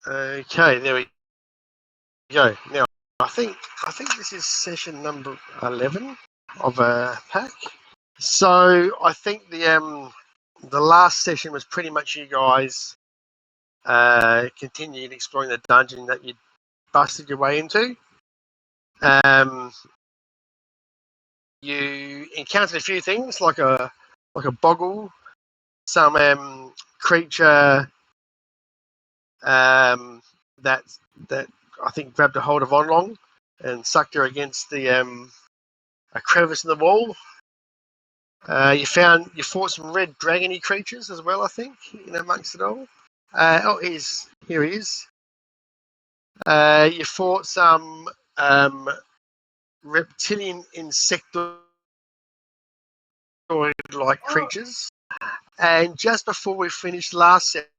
Okay, there we go. Now, I think this is session number 11 of a pack. So I think the last session was pretty much you guys continued exploring the dungeon that you busted your way into. You encountered a few things like a boggle, some creature that I think grabbed a hold of Onlong and sucked her against the a crevice in the wall. You fought some red dragony creatures as well, I think, amongst it all. Here he is. You fought some reptilian insectoid-like creatures, and just before we finished last set,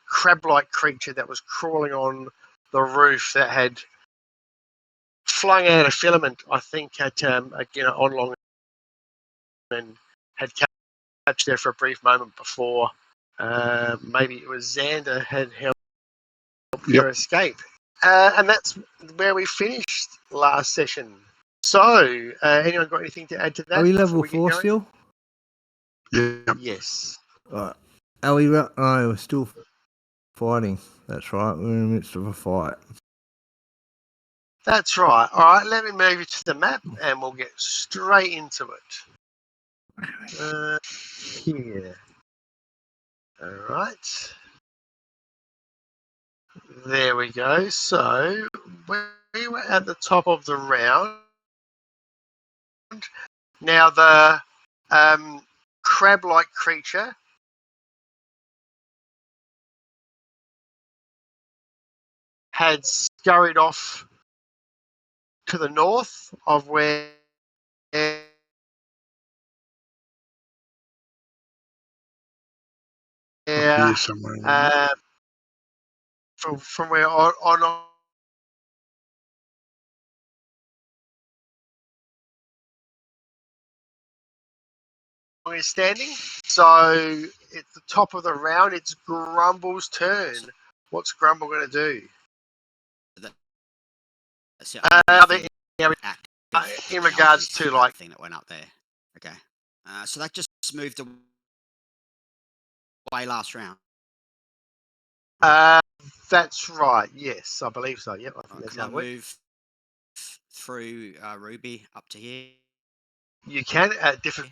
crab-like creature that was crawling on the roof that had flung out a filament, I think, at Onlong, and had catched there for a brief moment before. Maybe it was Xander had helped her escape. And that's where we finished last session. So, anyone got anything to add to that? Are we level 4 still? Yeah. Yes. Right. Are we? No, we're still fighting. That's right. We're in the midst of a fight. That's right. All right, let me move you to the map and we'll get straight into it. Here. All right. There we go. So, we were at the top of the round. Now, the crab-like creature had scurried off to the north of where Somewhere. From where on is standing. So it's the top of the round. It's Grumble's turn. What's Grumble going to do? In regards to like thing that went up there. Okay. So that just moved away last round. That's right. Yes, I believe so. Yep. I think that's Can how I it works. move through Ruby up to here? You can at difficult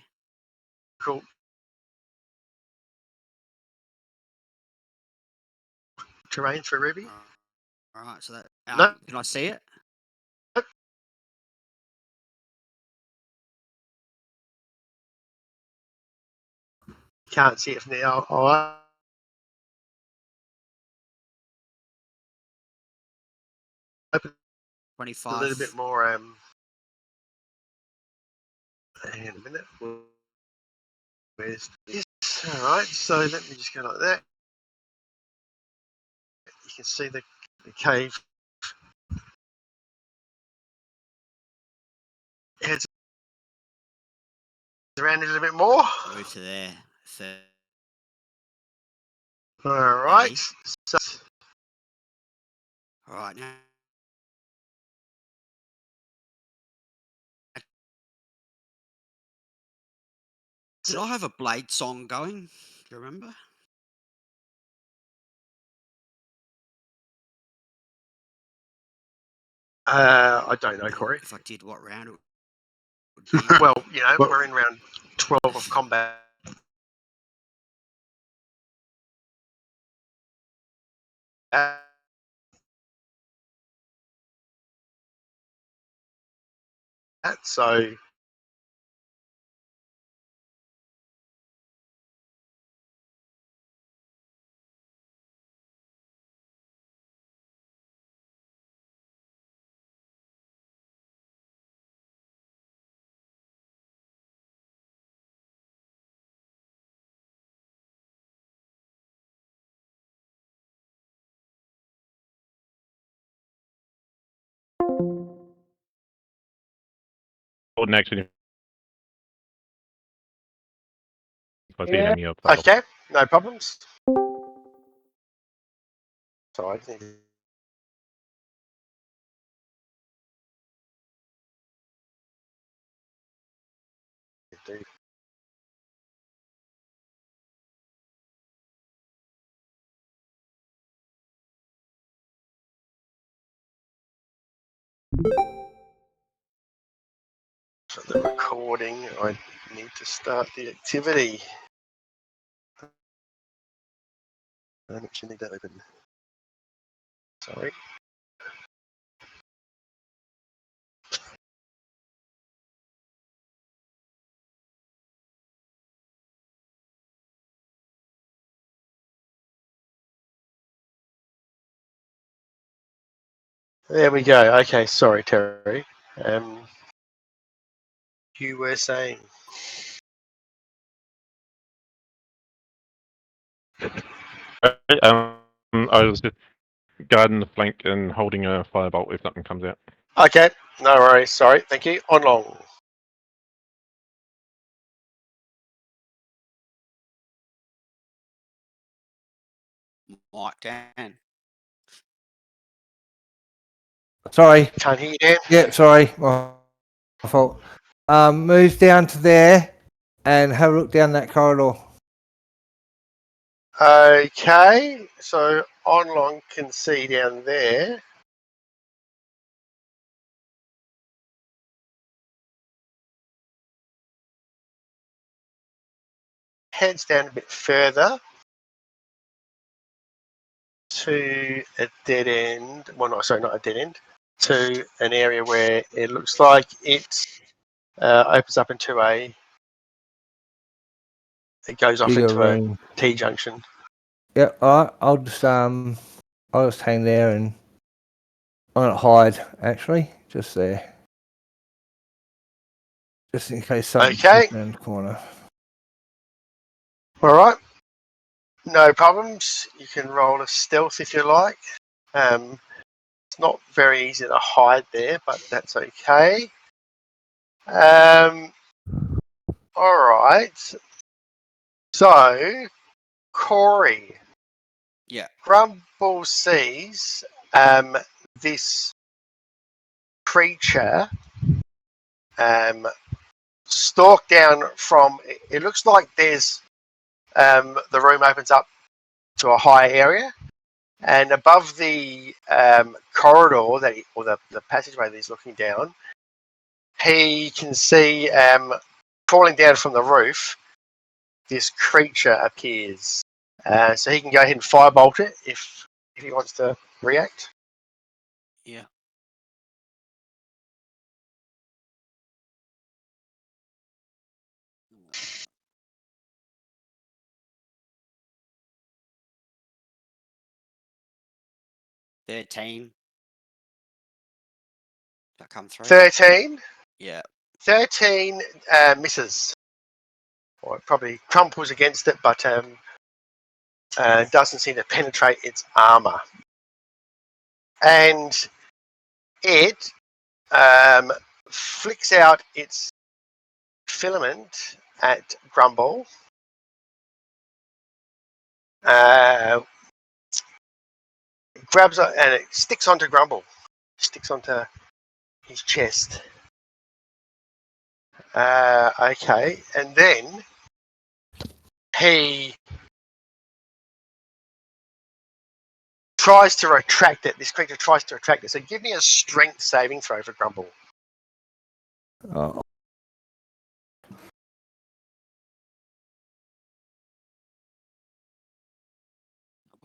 terrain for Ruby. All right. So that No. Can I see it? Can't see it from there. All right. Open 25. a little bit more. Hang on a minute. Where's this? All right. So let me just go like that. You can see the cave. Heads around a little bit more. Move to there. All right. So, all right now. Did I have a Blade song going? Do you remember? I don't know, Corey. If I did, what round it would be? Well, we're in round 12 of combat. So next to if I see an enemy, I'll fire. Okay, no problems. Sorry, I need to... For the recording, I need to start the activity. I don't actually need that open. Sorry. There we go. Okay, sorry, Terry. You were saying. I was just guarding the flank and holding a firebolt if nothing comes out. Okay, no worries. Sorry, thank you. On long. Mike Dan. Sorry. Can't hear you, Dan. Yeah, sorry. My fault. Move down to there and have a look down that corridor. Okay, so on long can see down there. Heads down a bit further to a dead end. Well, no, sorry, not a dead end. To an area where it looks like it opens up into a. It goes off Bigger into room. a T junction. Yeah, alright. I'll just hang there and I'm gonna hide actually, just there. Just in case something Okay. comes around the corner. All right. No problems. You can roll a stealth if you like. It's not very easy to hide there, but that's okay. All right. So, Corey. Yeah. Grumble sees this creature stalk down from. It looks like there's the room opens up to a higher area, and above the corridor that or the passageway that he's looking down, he can see falling down from the roof. This creature appears, so he can go ahead and firebolt it if he wants to react. Yeah. $13. That come through? 13. Yeah. 13 misses. Or it probably crumples against it, but doesn't seem to penetrate its armor. And it flicks out its filament at Grumble. Grabs it and it sticks onto Grumble. Sticks onto his chest. Okay, and then he tries to retract it. This creature tries to retract it. So give me a strength saving throw for Grumble. Oh.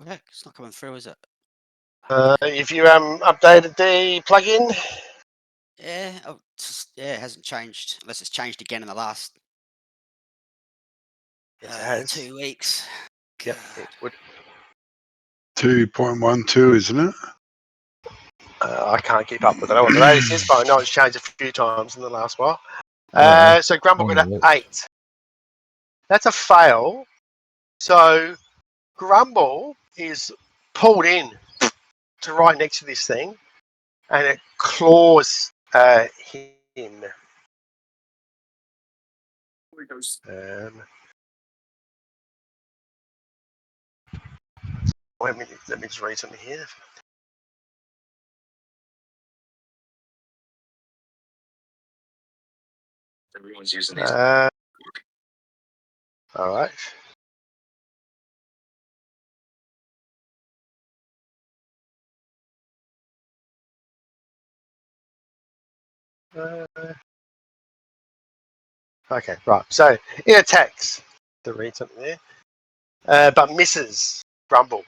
Heck, it's not coming through, is it? If you updated the plugin, Yeah. Oh, yeah, it hasn't changed unless it's changed again in the last yes, it has. 2 weeks. Yep, it would. 2.12, isn't it? I can't keep up with it. I know what the latest is, but I know it's changed a few times in the last while. Yeah. So Grumble got an Look. 8. That's a fail. So Grumble is pulled in to right next to this thing, and it claws him. Let me just read something here. Everyone's using these. All right. Okay, right. So it attacks. To read something there, but misses Grumble,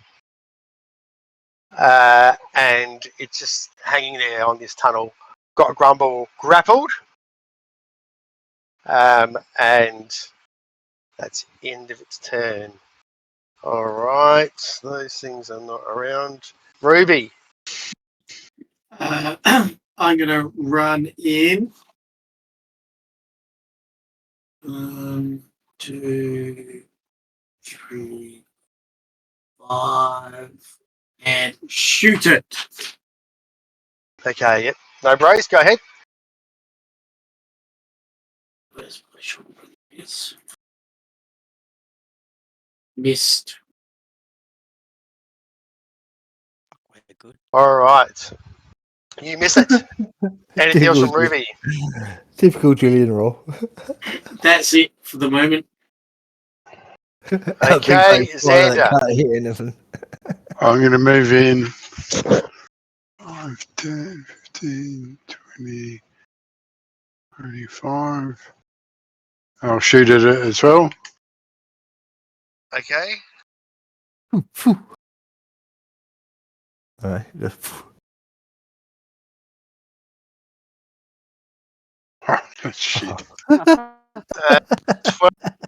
and it's just hanging there on this tunnel. Got Grumble grappled, and that's the end of its turn. All right, those things are not around. Ruby. I'm going to run in. 1, 2, 3, 5, and shoot it. Okay, yep. No brace, go ahead. Where's my short one? Yes. Missed. We're good. All right. You miss it. Anything else from Ruby? Typical Julian roll. That's it for the moment. Okay, Xander. Can't hit anything. I'm going to move in 5, 10, 15, 20, 25. I'll shoot at it as well. Okay. Alright, just Oh, shit. 12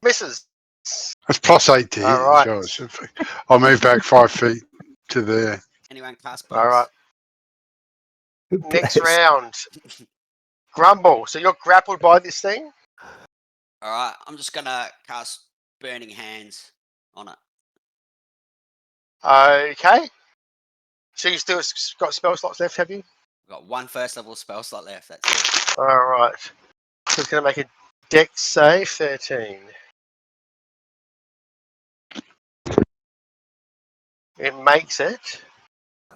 misses. That's plus 8 to hit. All right. As well. I'll move back 5 feet to there. Anyone cast All right. spells? Next round. Grumble. So you're grappled by this thing? All right, I'm just gonna cast Burning Hands on it. Okay. So you still got spell slots left, have you? I've got 1 first level spell slot left. That's it. All right. So it's going to make a dex save, 13. It makes it.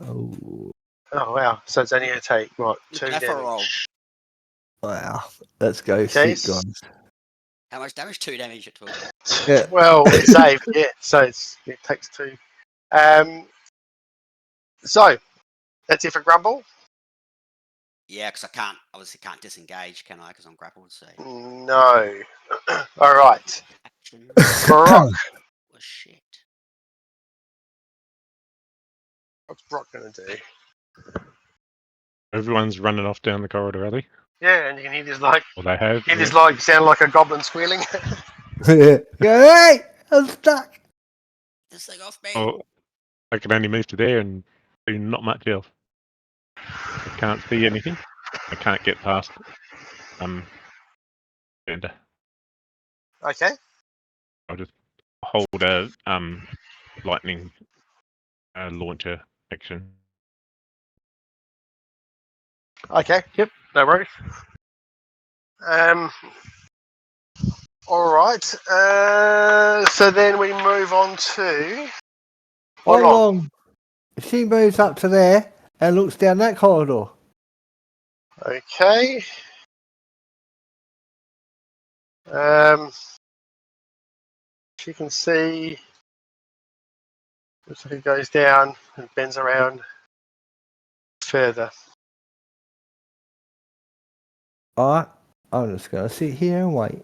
Oh, Oh, wow. So it's only going to take, what, 2 Go for a roll. damage? wow. Let's go. Okay. Sick guns. How much damage? 2 damage it took. Yeah. Well, it saved, yeah. So it takes 2. So that's it for Grumble. Yeah, because I obviously can't disengage, can I? Because I'm grappled. So. No. All right. Action. Brock. Oh, shit. What's Brock going to do? Everyone's running off down the corridor, are they? Yeah, and you can hear this Or they have. sound like a goblin squealing. Yeah. Hey, I'm stuck. This thing off me. Oh, I can only move to there and do not much else. I can't see anything. I can't get past. And Okay. I'll just hold a lightning launcher action. Okay. Yep. No worries. All right. So then we move on to. How Hold on. long? She moves up to there and looks down that corridor. Okay. She can see. Looks like it goes down and bends around further. Alright, I'm just going to sit here and wait.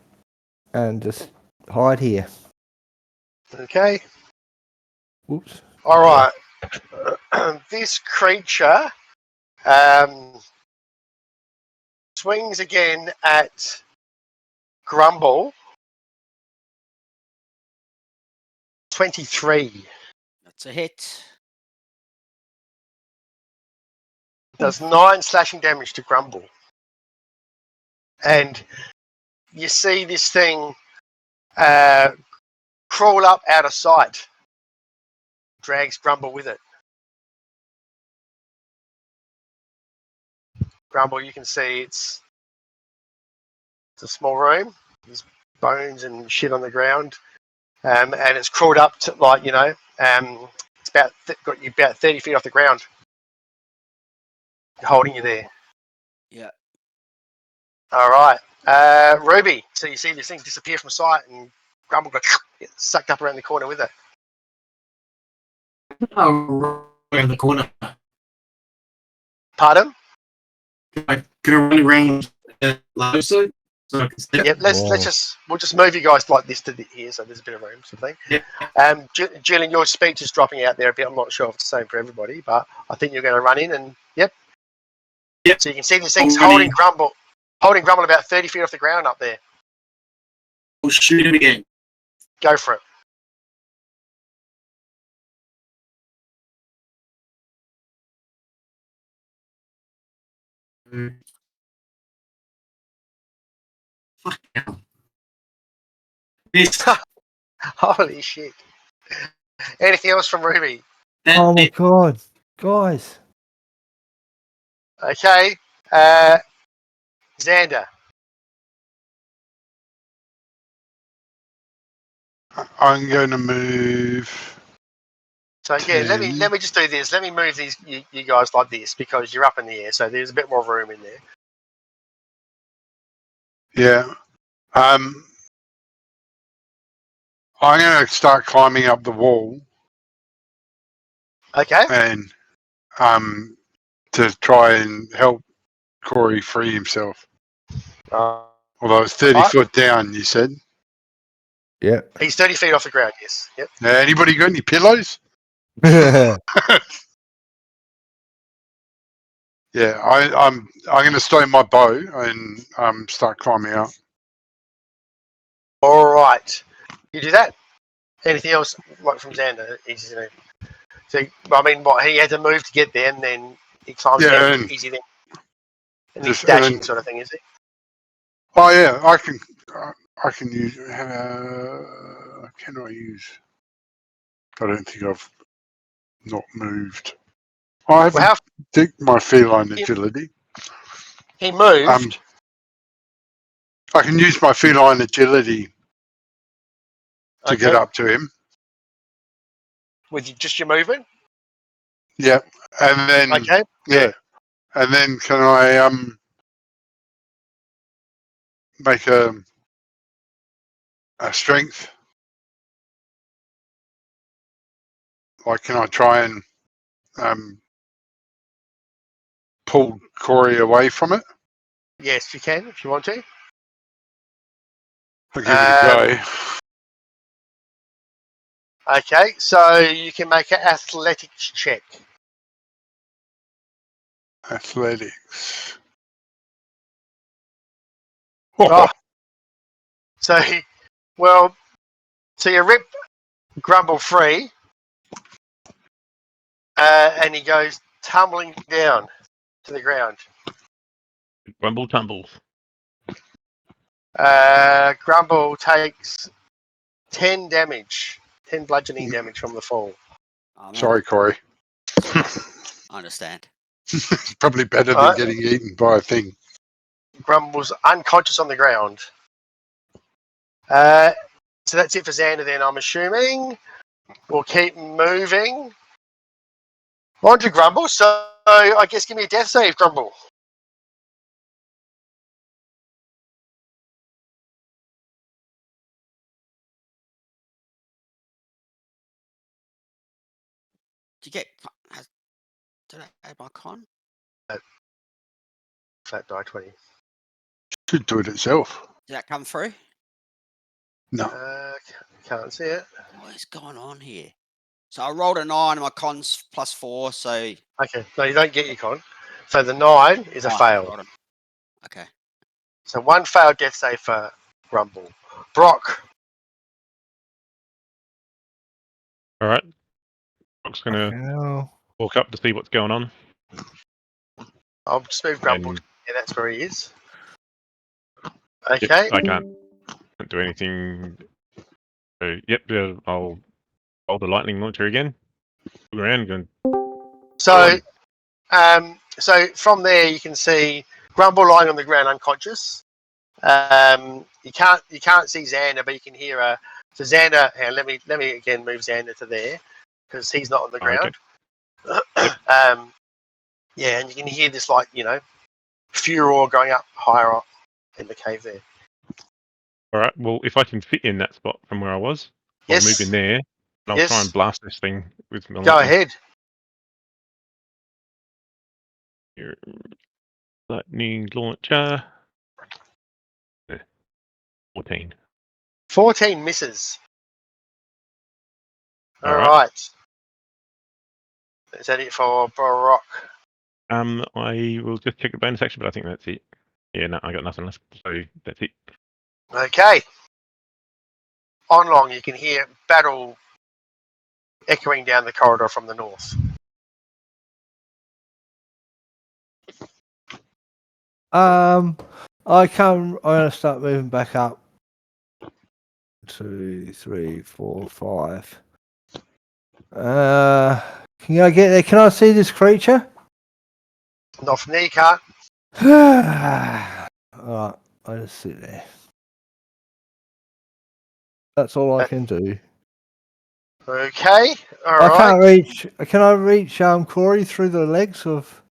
And just hide here. Okay. Whoops. All right. This creature swings again at Grumble. 23. That's a hit. Does 9 slashing damage to Grumble. And you see this thing crawl up out of sight. Drags Grumble with it. Grumble, you can see it's a small room. There's bones and shit on the ground. And it's crawled up to, its got you about 30 feet off the ground, holding you there. Yeah. All right, Ruby. So you see this thing disappear from sight, and Grumble got sucked up around the corner with it. Oh, around the corner. Pardon? Can I run around closer so I can step? Yep. We'll just move you guys like this to here, so there's a bit of room, sort of thing. Yeah. Julian, your speech is dropping out there a bit. I'm not sure if it's the same for everybody, but I think you're going to run in and Yep. So you can see this thing's holding Grumble about 30 feet off the ground up there. We'll shoot him again. Go for it. Fuck hell. This. Holy shit. Anything else from Ruby? Oh my god, guys. Okay. Xander. I'm going to move. So again, let me just do this. Let me move these you guys like this because you're up in the air, so there's a bit more room in there. Yeah. I'm going to start climbing up the wall Okay. and to try and help Corey free himself. Although it's 30 Right. foot down, you said. Yeah. He's 30 feet off the ground. Yes. Yep. Now, anybody got any pillows? Yeah, I'm going to stow my bow and start climbing up. All right. You do that. Anything else like from Xander? So I mean, what he had to move to get there, and then he climbs down and easy then. And he's just- dashing and- sort of thing, is he? Oh yeah, I can use. Can I use? I don't think I've not moved. I haven't Well, digged my feline agility. he moved. I can use my feline agility to get Okay. up to him. With just your movement. Yeah, and then Okay. yeah, and then can I make a strength? Like, can I try and pull Corey away from it? Yes, you can if you want to. I'll give it a go. Okay, so you can make an athletics check. Athletics. Oh. So you rip Grumble free, and he goes tumbling down to the ground. Grumble tumbles. Grumble takes 10 damage, 10 bludgeoning damage from the fall. Oh, man. Sorry, Corey. I understand. It's probably better than Alright. getting eaten by a thing. Grumble's unconscious on the ground. So that's it for Xander then, I'm assuming. We'll keep moving. On to Grumble, so I guess give me a death save, Grumble. Did you get? Did I add my con? Flat die 20. Should do it itself. Did that come through? No. Can't see it. What is going on here? So I rolled a 9 and my con's +4, so Okay, no, you don't get your con. So the 9 is a fail. got him. Okay. So one failed death save for Grumble. Brock. All right. Brock's gonna No. walk up to see what's going on. I'll just move Grumble. And Yeah, that's where he is. yep, Okay. I can't do anything. So yep, I'll hold the lightning launcher again. Look around, going. So from there you can see Grumble lying on the ground unconscious. You can't see Xander, but you can hear her. So Xander, let me again move Xander to there. because he's not on the Oh, okay. ground. Yeah, and you can hear this furor going up higher up in the cave there. All right. Well, if I can fit in that spot from where I was, I'll Yes. move in there, and I'll try Yes. and blast this thing with my Go lightning. ahead. Here, lightning launcher. 14. 14 misses. All All right. right. Is that it for Baroque? I will just check the bonus action, but I think that's it. Yeah, no, I got nothing left, so that's it. Okay. On long, you can hear battle echoing down the corridor from the north. I'm gonna start moving back up. 2, 3, 4, 5. Can I get there? Can I see this creature? Not from there, you can't. Alright, I just sit there. That's all I can do. Okay. All I right. can't reach. Can I reach Corey through the legs of?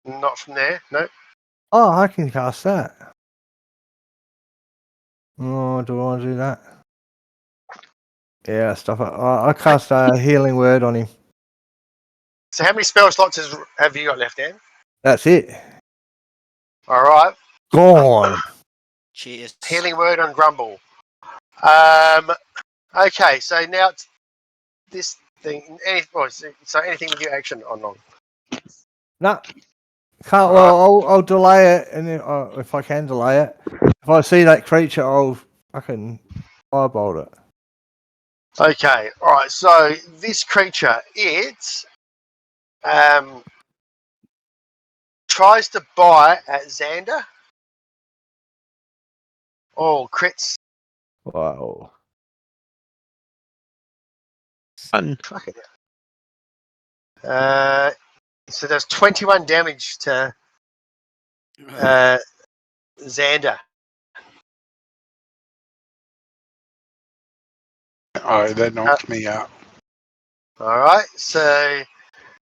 Not from there. No. Oh, I can cast that. Oh, do I want to do that? Yeah, stuff. I cast a healing word on him. So how many spell slots have you got left, Dan? That's it. All right. Gone. Cheers. Healing word on Grumble. Okay. So now it's this thing. So anything with your action on long. No, can't. Well, I'll delay it, and if I can delay it, if I see that creature, I'll fucking eyeball it. Okay. All right. So this creature, it tries to bite at Xander. Oh, crits. Wow. Fun. Fucking hell. So there's 21 damage to Xander. Oh, that knocked me out. All right. So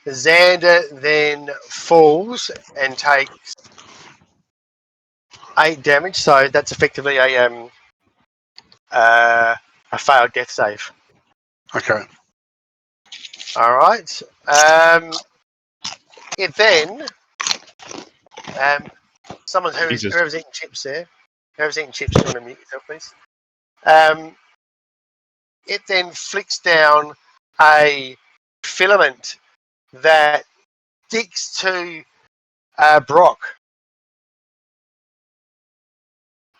Xander then falls and takes 8 damage. So that's effectively a failed death save. Okay. All right. It then someone Jesus. whoever's eating chips there. Whoever's eating chips, you want to mute yourself, please. It then flicks down a filament that sticks to Brock.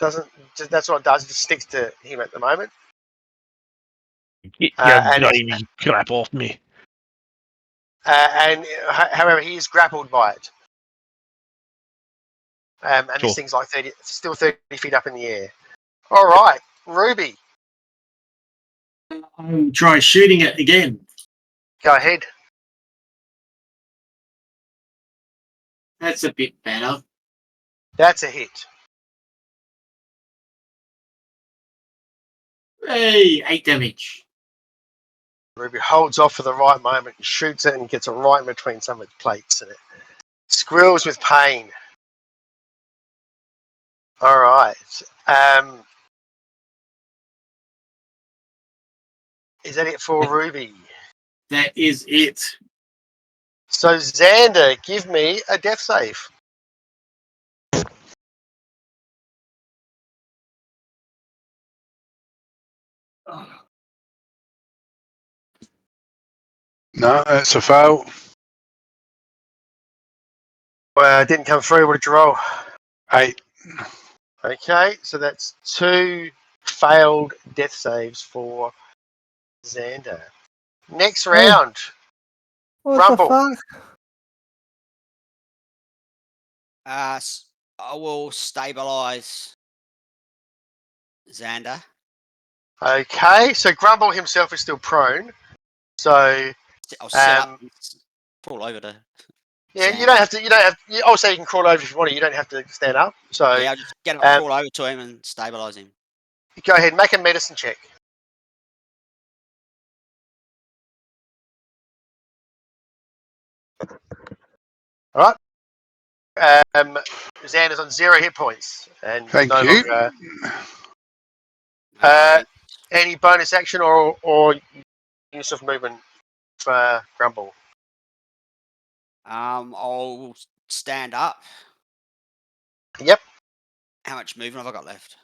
That's what it does. It just sticks to him at the moment. Get your and grimy crap off me. However, he is grappled by it. And Sure. this thing's like still 30 feet up in the air. All right, Ruby, I'll try shooting it again. go ahead. That's a bit better. That's a hit. Hey, 8 damage. Ruby holds off for the right moment and shoots it and gets it right in between some of its plates and it squeals with pain. All right. Is that it for Ruby? That is it. So Xander, give me a death save. No, that's a fail. Well, it didn't come through. What did you roll? 8. Okay, so that's 2 failed death saves for Xander. Next round, What Grumble. the fuck? I will stabilize Xander. Okay, so Grumble himself is still prone. So I'll set up and fall over to. yeah, Xander. you don't have to. Also, you can crawl over if you want to. You don't have to stand up. So Yeah, I'll just get him, crawl over to him and stabilize him. go ahead, make a medicine check. All right. Xander's on 0 hit points and Thank no you. longer. No worries. Any bonus action or use of movement for Grumble? I'll stand up. Yep. How much movement have I got left?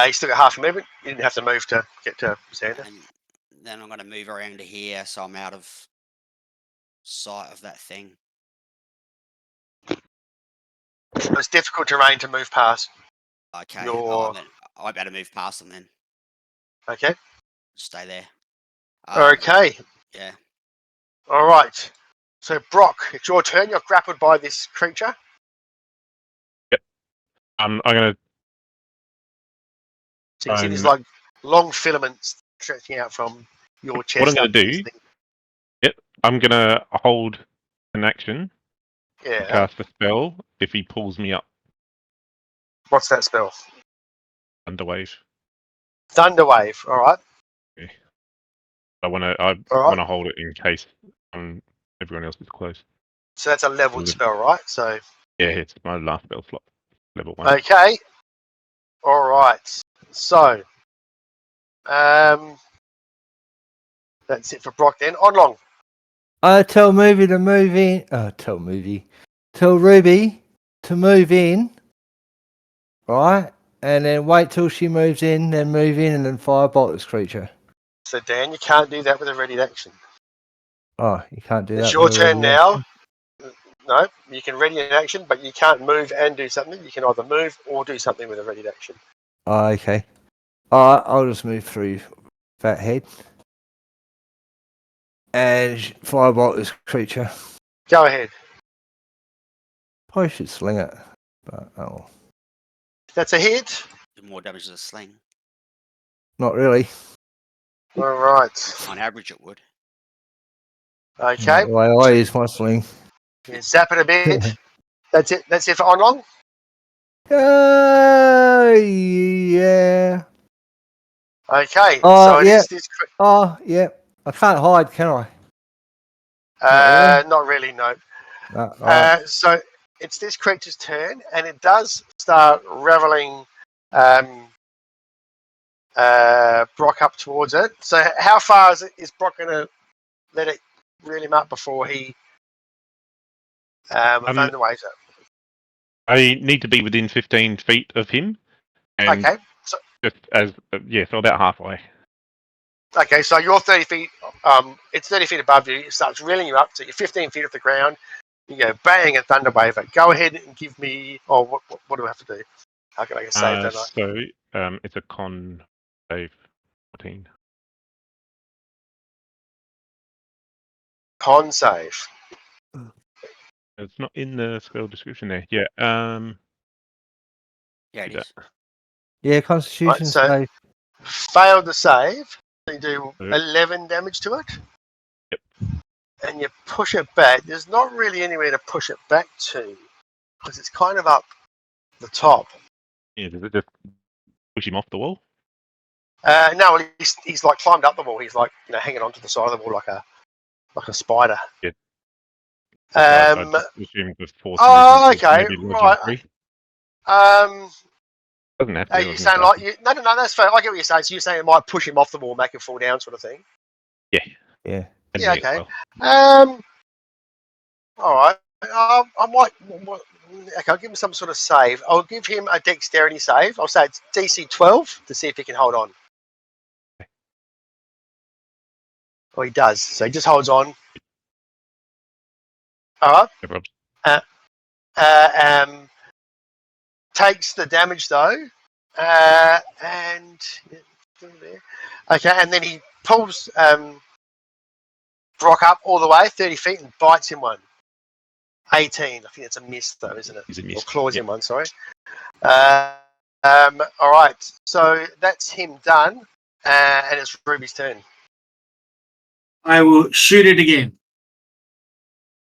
You still got half your movement. You didn't have to move to get to Xander. And then I'm going to move around to here, so I'm out of sight of that thing. It's difficult terrain to move past. Okay. Your- Then I better move past them then. Okay. Stay there. Okay. Yeah. All right. So Brock, it's your turn. You're grappled by this creature. I'm gonna. So you see these like long filaments stretching out from your chest. What I'm gonna up to this do? thing. I'm gonna hold an action to Yeah. cast a spell if he pulls me up What's that spell? underwave. Thunderwave. All right. I wanna All right. wanna hold it in case everyone else is close. So that's a leveled spell, right? So Yeah, it's my last spell slot, level 1. okay. All right. So that's it for Brock then. On long. Tell Movie to move in. Tell Ruby to move in. Right? And then wait till she moves in, then move in, and then firebolt this creature. So Dan, you can't do that with a ready action. Oh, you can't do that. It's your with a turn ready now. action? No, you can ready an action, but you can't move and do something. You can either move or do something with a ready action. Oh, okay. Alright, I'll just move through that head. And firebolt this creature. Go ahead. Probably should sling it. But oh, That's a hit. Do more damage than a sling. not really. All right. On average, it would. Okay. Not the way I use my sling. Yeah, zap it a bit. That's it. That's it for on long. Yeah. Okay. Oh, So it yeah. is this. Oh, yeah. I can't hide, can I? Not really. No. Alright. So it's this creature's turn, and it does start reveling Brock up towards it. So how far is Brock going to let it reel him up before he thunderwaves it? I need to be within 15 feet of him, and Okay. So just as so about halfway. okay, so you're 30 feet. It's 30 feet above you. It starts reeling you up, so you're 15 feet off the ground. You go bang and thunderwave it. Go ahead and give me. Oh, what do I have to do? How can I get saved? Don't I? So it's a con save 14. Con save. It's not in the spell description there. Yeah. Yeah, it do is. Yeah, Constitution Right, so- save. Failed to save. So you do Okay. 11 damage to it. Yep. And you push it back. There's not really anywhere to push it back to because it's kind of up the top. Yeah, does it just push him off the wall? No, well, he's like climbed up the wall. He's like hanging onto the side of the wall like a spider. Yeah. I Um, just assumed the force oh, movement was okay, maybe lodging right. free. Doesn't have to. Are you saying like no, that's fair. I get what you're saying. So you're saying it might push him off the wall, make him fall down, sort of thing. Yeah. And Yeah, me as okay. well. All right. I might. Okay, I'll give him some sort of save. I'll give him a dexterity save. I'll say it's DC 12 to see if he can hold on. Oh, he does. So he just holds on. All No right. Takes the damage though, and okay, and then he pulls Brock up all the way 30 feet and bites him one. 18. I think it's a miss though, isn't it? He's a Or miss. claws Yep. him one. Sorry. All right. So that's him done, and it's Ruby's turn. I will shoot it again.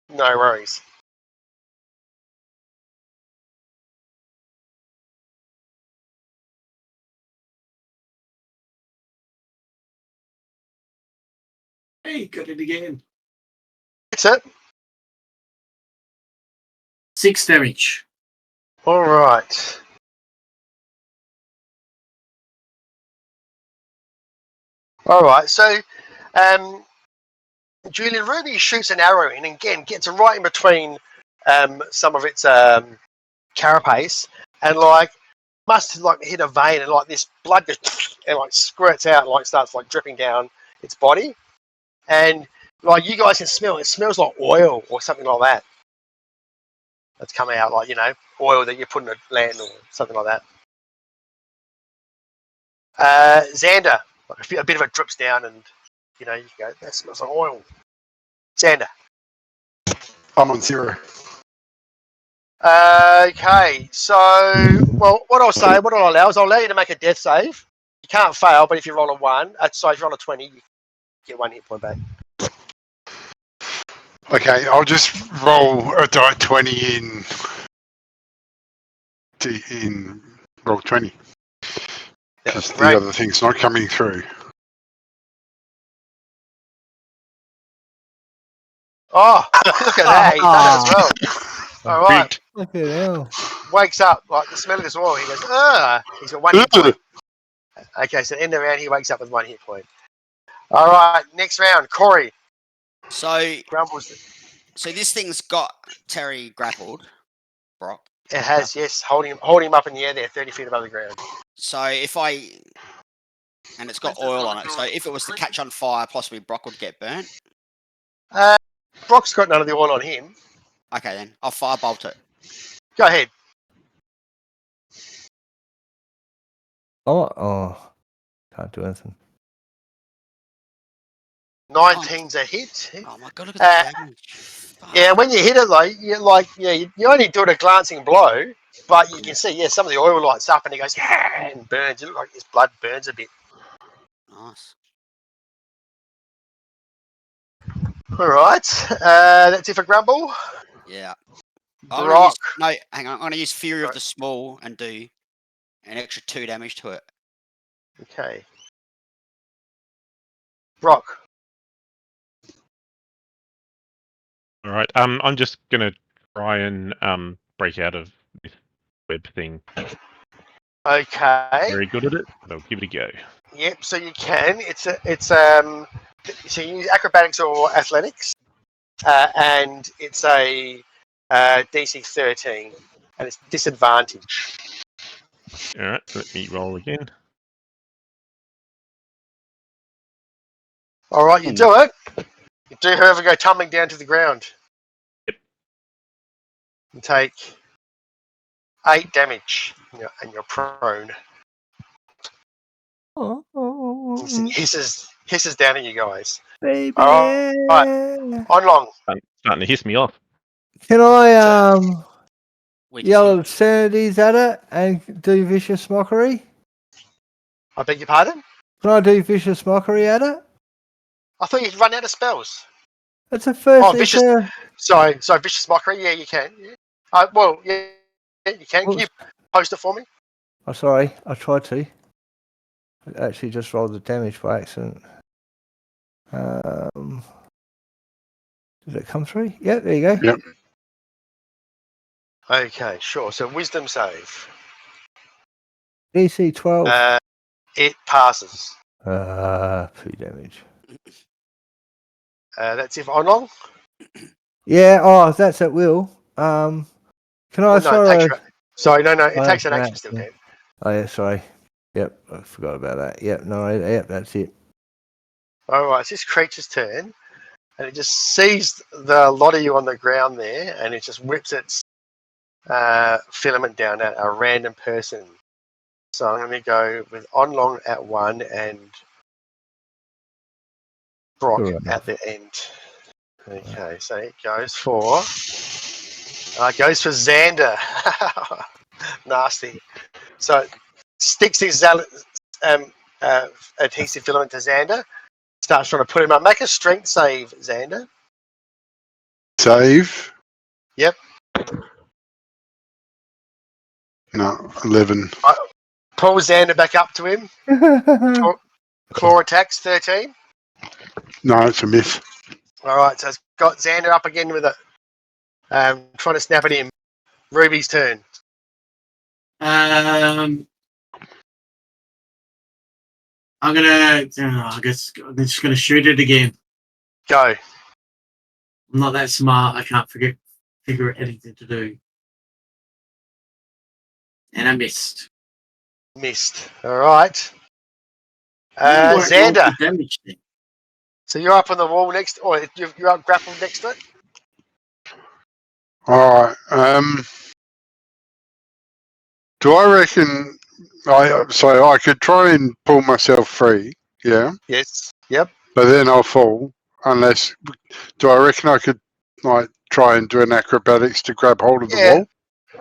No worries. Hey, got it again. That's it. 6 damage. All right. All right. So, Julian, Ruby shoots an arrow in and again gets it right in between some of its carapace, and like must like hit a vein, and like this blood just and like squirts out, and like starts like dripping down its body, and like you guys can smell it. It smells like oil or something like that. That's coming out like oil that you put in a land or something like that. Xander, like a bit of it drips down, and you go, that smells like oil. Xander. I'm on 0. Okay, so what I'll allow is I'll allow you to make a death save. You can't fail, but if you roll a 1, if you roll a 20, you get 1 hit point back. Okay, I'll just roll a die 20 in roll 20. Because the Great. other thing's not coming through. Oh, look at that! He's done it as well. All right, Look at hell. wakes up like the smell of this oil. He goes, he's got 1 hit point. Okay, so end of the round, he wakes up with 1 hit point. All right, next round, Corey. So Grumbles. So this thing's got Terry grappled, Brock. It has, yes, holding him up in the air there, 30 feet above the ground. So and it's got oil on it. So if it was to catch on fire, possibly Brock would get burnt. Brock's got none of the oil on him. Okay, then I'll firebolt it. Go ahead. Oh, can't do anything. 19's a hit. Oh my god, look at the damage. Fuck. Yeah, when you hit it, you only do it a glancing blow, but you can see, some of the oil lights up and he goes, and burns. It looks like his blood burns a bit. Nice. All right, that's it for Grumble. Yeah. Brock. Hang on. I'm going to use Fury of the Small and do an extra 2 damage to it. Okay. Brock. All right. I'm just gonna try and break out of this web thing. Okay. Very good at it, but I'll give it a go. Yep. So you can. So you use acrobatics or athletics, and it's a DC 13, and it's disadvantage. All right. Let me roll again. All right, you do it. You do, however, go tumbling down to the ground. Yep. You take 8 damage, and you're prone. Hisses down at you guys. Baby. All right. On long. Starting to hiss me off. Can I We yell just obscenities at it and do vicious mockery? I beg your pardon? Can I do vicious mockery at it? I thought you'd run out of spells. It's a first. Oh, vicious. Sorry, vicious mockery. Yeah, you can. Yeah. You can. Can you post it for me? Oh, sorry. I tried to. I actually just rolled the damage by accident. Did it come through? Yeah, there you go. Yep. Okay, sure. So wisdom save. DC 12. It passes. 2 damage. That's it for on long. Yeah. Oh, that's at will. Can I? Sorry, no. It takes an action still, Dave. Oh yeah, sorry. Yep, I forgot about that. Yep, no, yep, that's it. All right, it's this creature's turn, and it just sees the lot of you on the ground there, and it just whips its filament down at a random person. So I'm going to go with on long at 1 and Brock at the end. Okay, so it goes for Xander. Nasty. So it sticks his adhesive filament to Xander. Starts trying to put him up. Make a strength save, Xander. Save? Yep. No, 11. Pull Xander back up to him. Claw attacks, 13. No, it's a miss. All right, so it's got Xander up again with it. Trying to snap at him. Ruby's turn. I'm gonna. I guess I'm just gonna shoot it again. Go. I'm not that smart. I can't figure anything to do. And I missed. Missed. All right. Didn't work well with Xander. the damage thing. So you're up on the wall next, or you're up grappled next to it. All right. Do I reckon I could try and pull myself free? Yeah, Yes. Yep. but then I'll fall. Unless, do I reckon I could like try and do an acrobatics to grab hold of the Yeah. wall?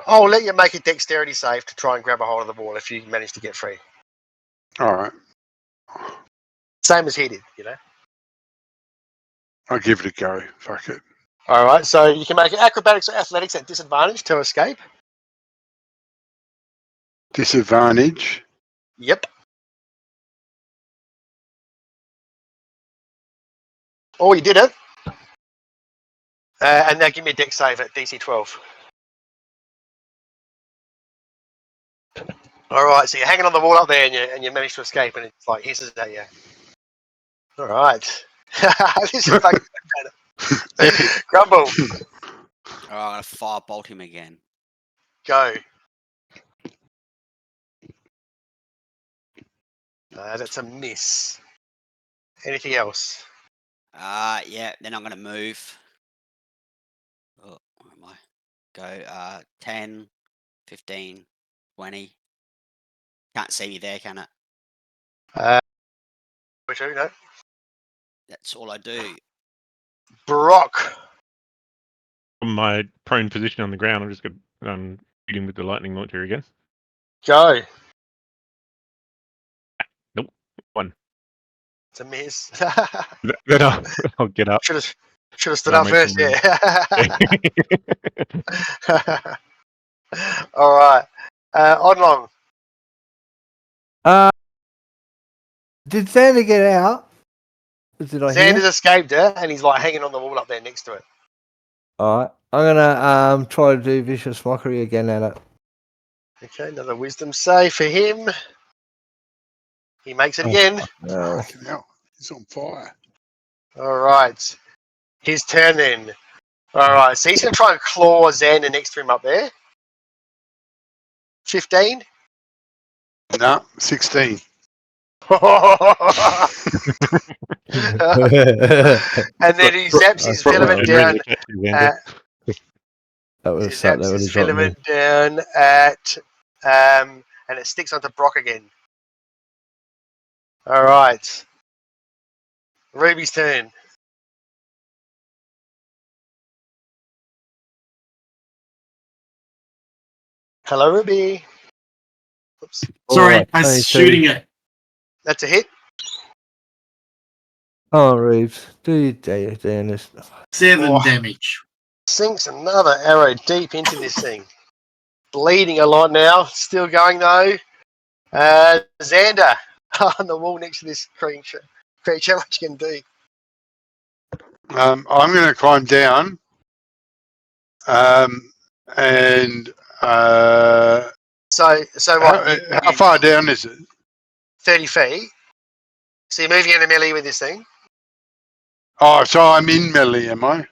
I'll let you make a dexterity save to try and grab a hold of the wall if you manage to get free. All right, Same as he did, you know. I'll give it a go. Fuck it. All right. So you can make acrobatics or athletics at disadvantage to escape. Disadvantage. Yep. Oh, you did it. And now give me a dex save at DC 12. All right, so you're hanging on the wall up there, and you manage to escape, and it's like hisses at you. All right, this is fucking better. Grumble, All right, I'm gonna firebolt him again. go. That's a miss. Anything else? Yeah. Then I'm gonna move. Oh, where am I? Go 10, 15, 20. Can't see me there, can it? Which no. That's all I do. Brock, From my prone position on the ground, I'm just going to shoot him with the lightning launcher again. go. Nope. One. It's a miss. Then I'll get up. should have stood I'll up make first. some Yeah. All right. Odlong. Did Xander get out? Did I hear? Xander's escaped her, and he's like hanging on the wall up there next to it. Alright. I'm gonna try to do vicious mockery again at it. Okay, another wisdom save for him. He makes it again. Fucking hell, he's on fire. All right. His turn then. All right, so he's going to try and claw Xander next to him up there. 15. No, 16. And then he zaps his filament down. That He was that zaps would his have got me. filament down at, and it sticks onto Brock again. All right. Ruby's turn. Hello, Ruby. Oops. Sorry, Alright, I was 22. shooting it. That's a hit. Oh, Reeves, do you dare doing this? 7 Oh. damage. Sinks another arrow deep into this thing. Bleeding a lot now. Still going though. Xander on the wall next to this creature. What you can do? I'm going to climb down. And So what? how far down is it? 30 feet. So you're moving into melee with this thing. Oh, so I'm in melee, am I?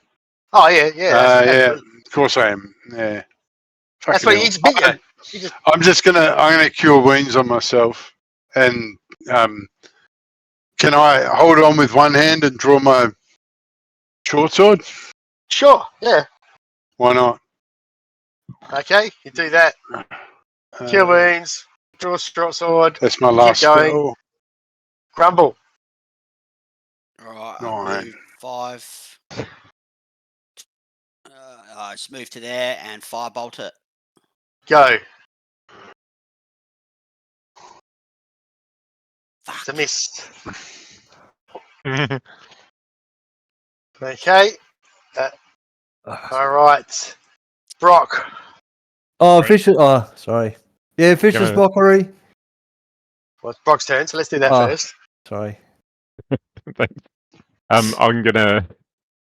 Oh yeah. Yeah, of course I am. Yeah. That's Fucking what hell. he just bit you. He just I'm gonna cure wounds on myself, and can I hold on with one hand and draw my short sword? sure. Yeah. Why not? Okay. You do that. Kill wounds. Draw a short sword. That's my last going. spell. Grumble. All right, Alright. I'll move 5. I just move to there and firebolt it. Go. Fuck. It's a miss. Okay. All right. Brock. Oh, Right. vicious. Oh, sorry. Yeah, vicious Gonna- mockery. Well, it's Brock's turn, so let's do that Oh. first. Sorry. Thanks. I'm gonna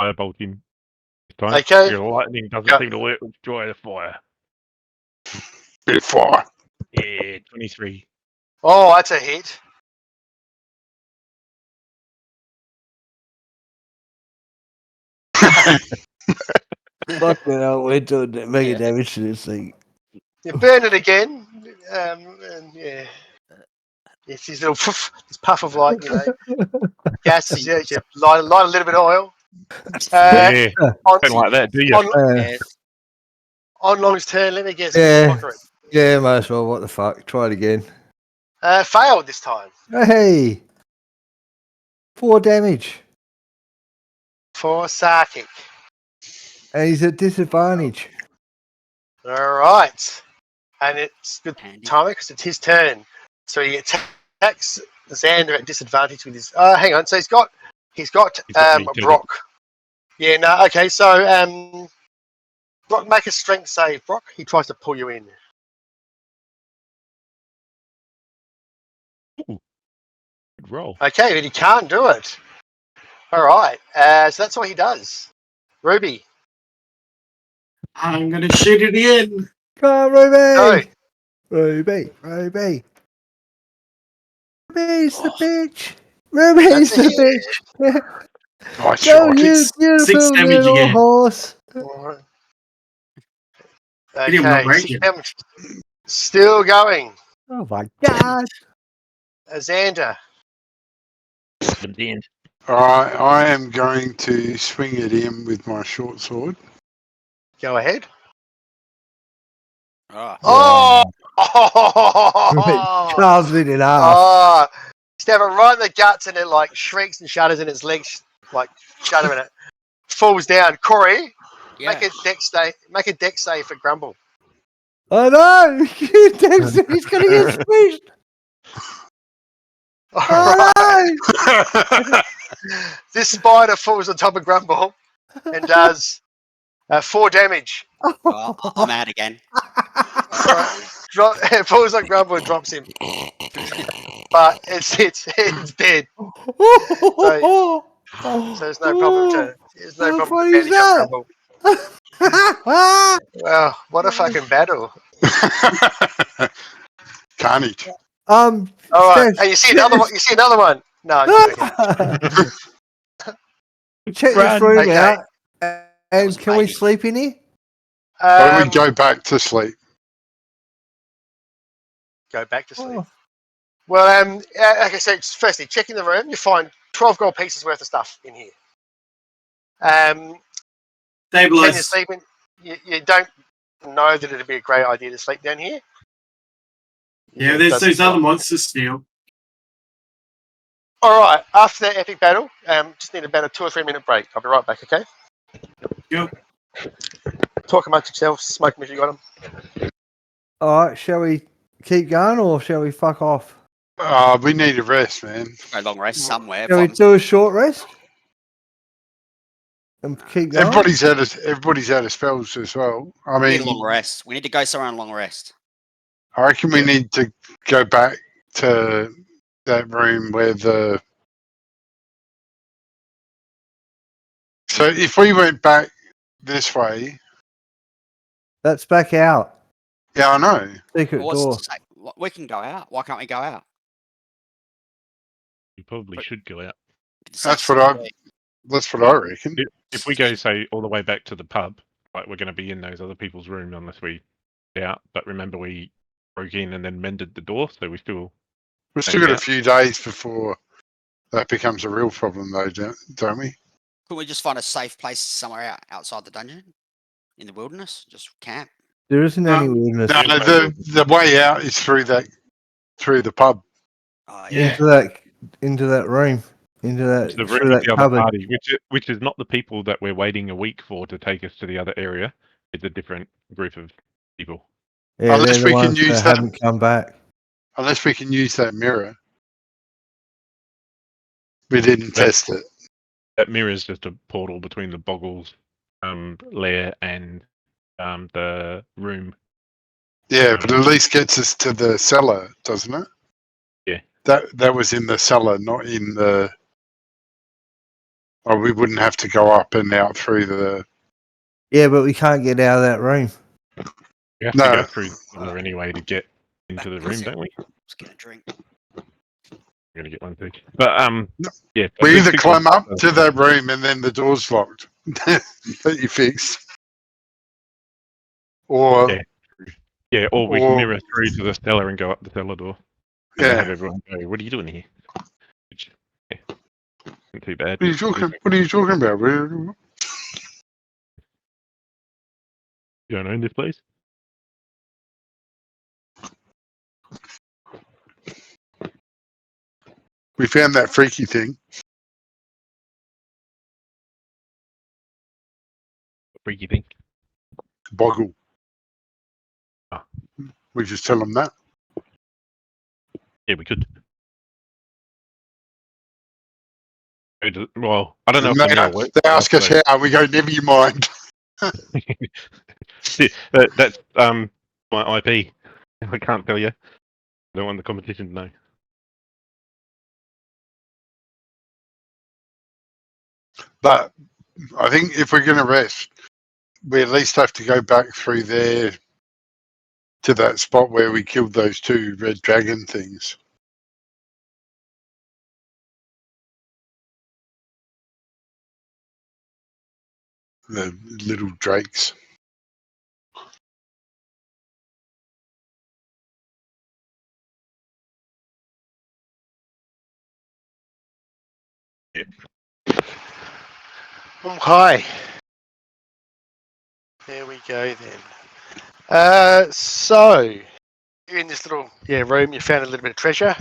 firebolt him this time. Okay. Your lightning doesn't Go. seem to work with joy of fire. Bit far. Yeah, 23. Oh, that's a hit. Fucking hell, we're doing mega damage to this thing. You burn it again. And yeah. It's his little this puff of light, gas. Yeah, you light a little bit of oil. Yeah, On, don't like that, do you? Yes. on Long's turn, let me guess. Yeah. Conquer it. Yeah, might as well. What the fuck? Try it again. Failed this time. Hey! 4 damage. For Sarkic. And he's at disadvantage. All right. And it's good Handy. timing because it's his turn. So he attacks Xander at disadvantage with his. Hang on. So he's got He's got me too. Brock. Yeah. No. Okay. So Brock, make a strength save. Brock. He tries to pull you in. Ooh, good roll. Okay, but he can't do it. All right. So that's what he does. Ruby. I'm gonna shoot it in. Come on, Ruby! No. Ruby! Ruby's the bitch! Ruby's That's a the bitch! Nice Go, shot. you beautiful 6 damage little again. horse! All Hit him, not right. Okay. break it. Still going. Oh my god! Xander. The end. Alright, I am going to swing at him with my short sword. Go ahead. Oh. Oh! Carves it in half. Oh! Stab it right in the guts and it like shrieks and shudders and its legs like shudder in it. Falls down. Corey, Yeah. make a deck save for Grumble. Oh no! He's gonna get squished! Alright. Oh no! This spider falls on top of Grumble and does 4 damage. Well, I'm out again. Alright. It falls on Grumble and drops him. But it's dead. So there's no problem there's no How problem funny to is bandage up that? Grumble. Well, what a fucking battle. Carnage. Alright. Steph, Hey, you see another one? No, I'm joking. check this Run. room Okay. out. And was can we baby. sleep in here? Why don't we go back to sleep? Go back to sleep. Oh. Well, like I said, firstly, checking the room, you find 12 gold pieces worth of stuff in here. Can you Stabilize. sleep in? You don't know that it'd be a great idea to sleep down here. Yeah, there's Doesn't those other feel- monsters still. All right. After that epic battle, just need about a 2 or 3 minute break. I'll be right back. Okay. Yep. Talk amongst yourselves. Smoke them if you got them. Alright, shall we keep going or shall we fuck off? We need a rest, man. Go long rest somewhere. Shall we do a short rest? And keep going? Everybody's out of spells as well. I We need mean, a long rest. We need to go somewhere on a long rest. I reckon we need to go back to that room where the. So if we went back this way, That's back out. yeah, I know. Secret What's door. to say? We can go out. Why can't we go out? You probably should go out. That's what I reckon. If we go, say, all the way back to the pub, like we're going to be in those other people's room unless we get out. But remember, we broke in and then mended the door, so we still. We've still got a Yeah. few days before that becomes a real problem, though, don't we? Couldn't we just find a safe place somewhere outside the dungeon? In the wilderness? Just camp? There isn't any weirdness No, the way out is through the pub. Oh, Yeah. into that room. Into that The through room with that the other cupboard. party, which is not the people that we're waiting a week for to take us to the other area. It's a different group of people. Yeah, Unless they're the we can ones use that that- haven't come back. Unless we can use that mirror. We didn't test it. That mirror is just a portal between the Boggles lair and the room. Yeah, but at least gets us to the cellar, doesn't it? Yeah. That was in the cellar, not in the. Oh, we wouldn't have to go up and out through the. Yeah, but we can't get out of that room. We have No. to go through the cellar anyway to get into the room, don't we? Let's get a drink. I'm gonna get one too. But No. yeah. We there's either 6 climb of up us. to that room and then the door's locked that you fix, or Yeah. Yeah, or we can or mirror through to the cellar and go up the cellar door. And then have yeah. everyone go, what are you doing here? Which, yeah, isn't too bad. What are you talking? What are you talking about? You don't own this place? We found that freaky thing. Freaky thing. Boggle. Ah. We just tell them that. Yeah, we could. Well, I don't know And if the mirror works. they ask us how, we go, never you mind. Yeah, that's my IP. I can't tell you. I don't want the competition to know. But I think if we're going to rest, we at least have to go back through there to that spot where we killed those 2 red dragon things. The little drakes. Okay. There we go then. So you're in this little room. You found a little bit of treasure.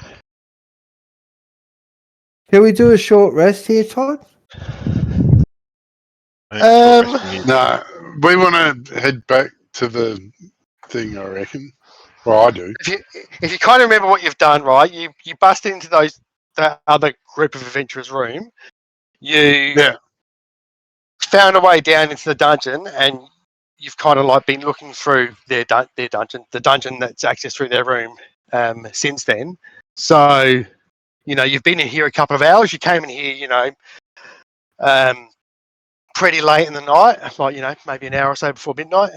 Can we do a short rest here, Todd? No, we want to head back to the thing, I reckon. Well, I do. If you kind of remember what you've done, right? You busted into that other group of adventurers' room. You found a way down into the dungeon, and you've kind of like been looking through their dungeon, the dungeon that's accessed through their room since then. So, you've been in here a couple of hours. You came in here, pretty late in the night, like, maybe an hour or so before midnight.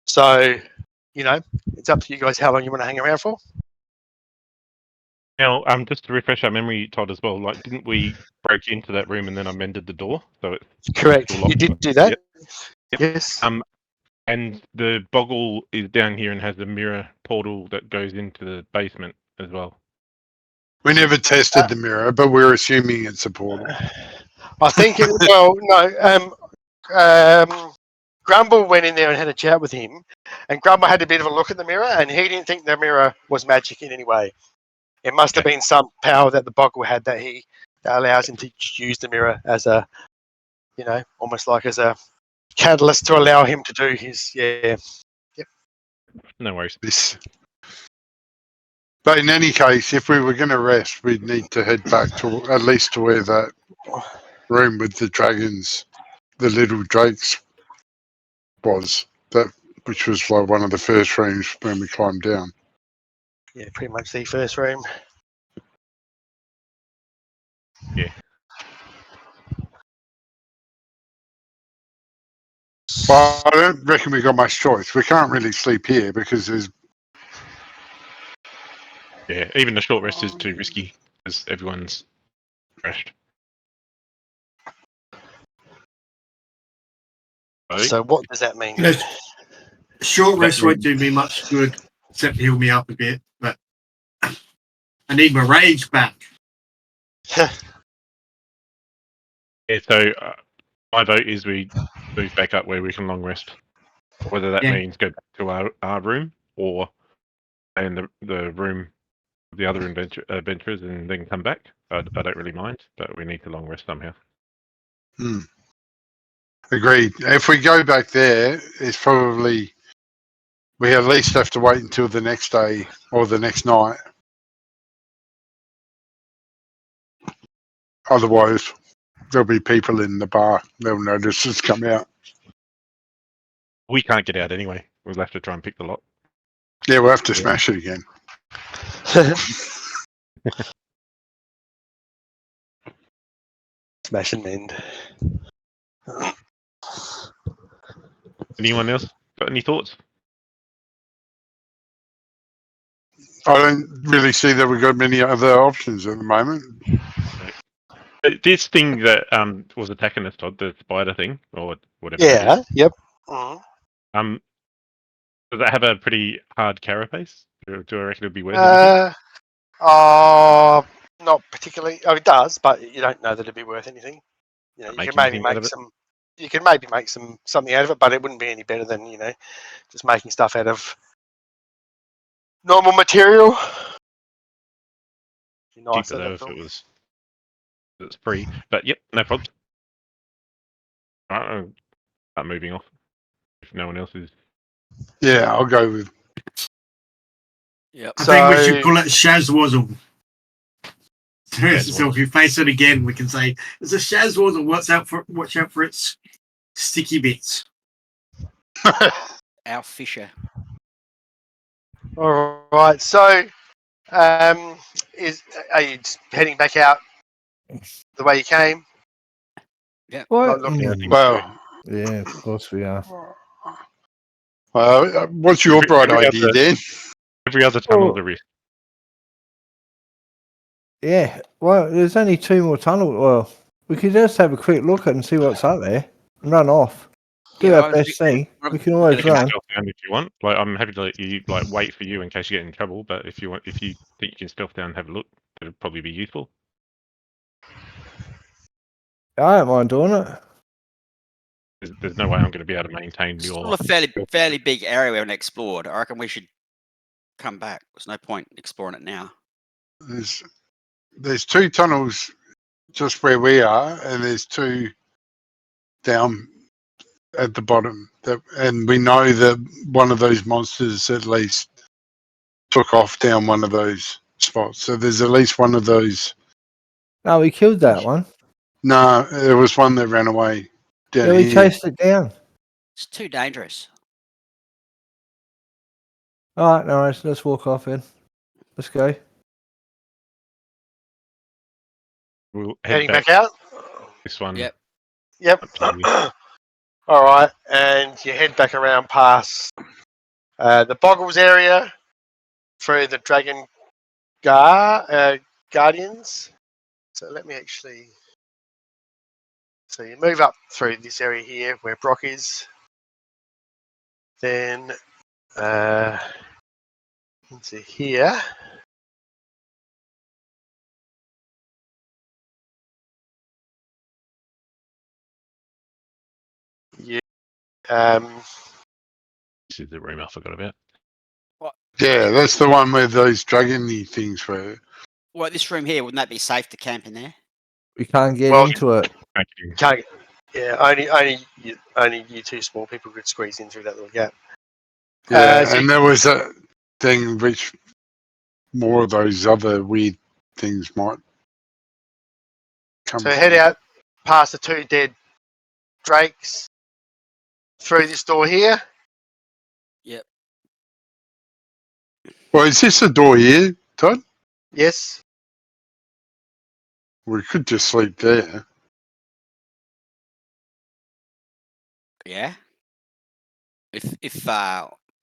So, it's up to you guys how long you want to hang around for. Now, just to refresh our memory, Todd, as well. Like, didn't we break into that room and then I mended the door? So it's Correct. still locked. You did do that. Yep. Yes. And the boggle is down here and has a mirror portal that goes into the basement as well. We never tested the mirror, but we're assuming it's a portal. I think Grumble went in there and had a chat with him, and Grumble had a bit of a look at the mirror, and he didn't think the mirror was magic in any way. It must have been some power that the boggle had that allows him to use the mirror as a, almost like as a catalyst to allow him to do his, Yep. No worries. But in any case, if we were going to rest, we'd need to head back to at least to where that room with the dragons, the little drakes, was. Which was like one of the first rooms when we climbed down. Yeah, pretty much the first room. Yeah. Well, I don't reckon we got much choice. We can't really sleep here because there's. Yeah, even the short rest is too risky because everyone's crashed. So what does that mean? Short rest won't do me much good, except heal me up a bit, but I need my rage back. Yeah, so my vote is we move back up where we can long rest. Whether that means go back to our room or stay in the room of the other adventurers and then come back. I don't really mind, but we need to long rest somehow. Agreed. If we go back there, it's probably we at least have to wait until the next day or the next night. Otherwise, there'll be people in the bar. They'll notice us come out. We can't get out anyway. We'll have to try and pick the lock. Yeah, we'll have to smash it again. Smash and mend. Anyone else got any thoughts? I don't really see that we've got many other options at the moment. This thing that was attacking us, Todd, the spider thing, or whatever. that Yeah. is, Yep. Mhm. does that have a pretty hard carapace? Do I reckon it'd be worth anything? Not particularly. Oh, it does, but you don't know that it'd be worth anything. You know, you Make can maybe anything out make of it? some. You can maybe make something out of it, but it wouldn't be any better than just making stuff out of normal material. Be Cheaper nicer, though that's if all. it's free. But yep, no problem. Alright, I'm moving off. If no one else is. Yeah, I'll go with. Yep. I think we should So- call it Shazwazzle. Shazwazzle. So if we face it again, we can say it's a Shazwazzle. Watch out for its sticky bits. Our Fisher. All right. So, are you just heading back out the way you came? What? Not looking- Well, Yeah, of course we are. what's your bright Every idea, other- Dan? Every other tunnel's Oh. a risk. Yeah, well, there's only 2 more tunnels. Well, we could just have a quick look at and see what's up there and run off. Do Yeah, I our was best thing. thinking- We can always You can run. stealth down if you want. Like I'm happy to let you wait for you in case you get in trouble. But if you think you can stealth down and have a look, it'd probably be useful. I don't mind doing it. There's no way I'm going to be able to maintain It's your. still a fairly big area we haven't explored. I reckon we should come back. There's no point exploring it now. There's 2 tunnels just where we are, and there's 2 down at the bottom. And we know that one of those monsters at least took off down one of those spots. So there's at least one of those. No, we killed that one. No, there was one that ran away down Yeah, we here. chased it down. It's too dangerous. All right, no, let's walk off then. Let's go. We'll head Heading back back out. this one. Yep. Yep. Up to you. All right, and you head back around past the Boggles area through the Dragon Guardians. So let me actually. So you move up through this area here where Brock is. Then into here. You This is the room I forgot about. Yeah, that's the one where those dragon-y things were. Well, this room here, wouldn't that be safe to camp in there? We can't get Well, into it. Thank you. can't. Yeah, only you 2 small people could squeeze in through that little gap. Yeah, so and there was a thing which more of those other weird things might come. So head out past the 2 dead drakes through this door here. Yep. Well, is this a door here, Todd? Yes. We could just sleep there. Yeah. If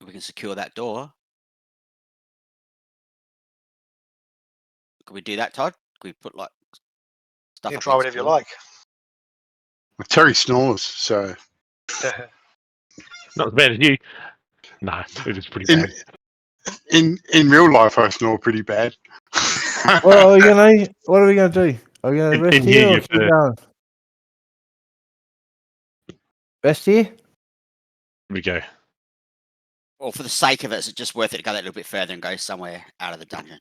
we can secure that door, could we do that, Todd? Could we put like stuff? You can up try against whatever the you door? like. Well, Terry snores, so Not as bad as you. No, it is pretty in bad. in real life, I snore pretty bad. What are we gonna do? Are we gonna In- rest in here here, or you keep have going? Rest here? Here we go. Or for the sake of it, is it just worth it to go that little bit further and go somewhere out of the dungeon?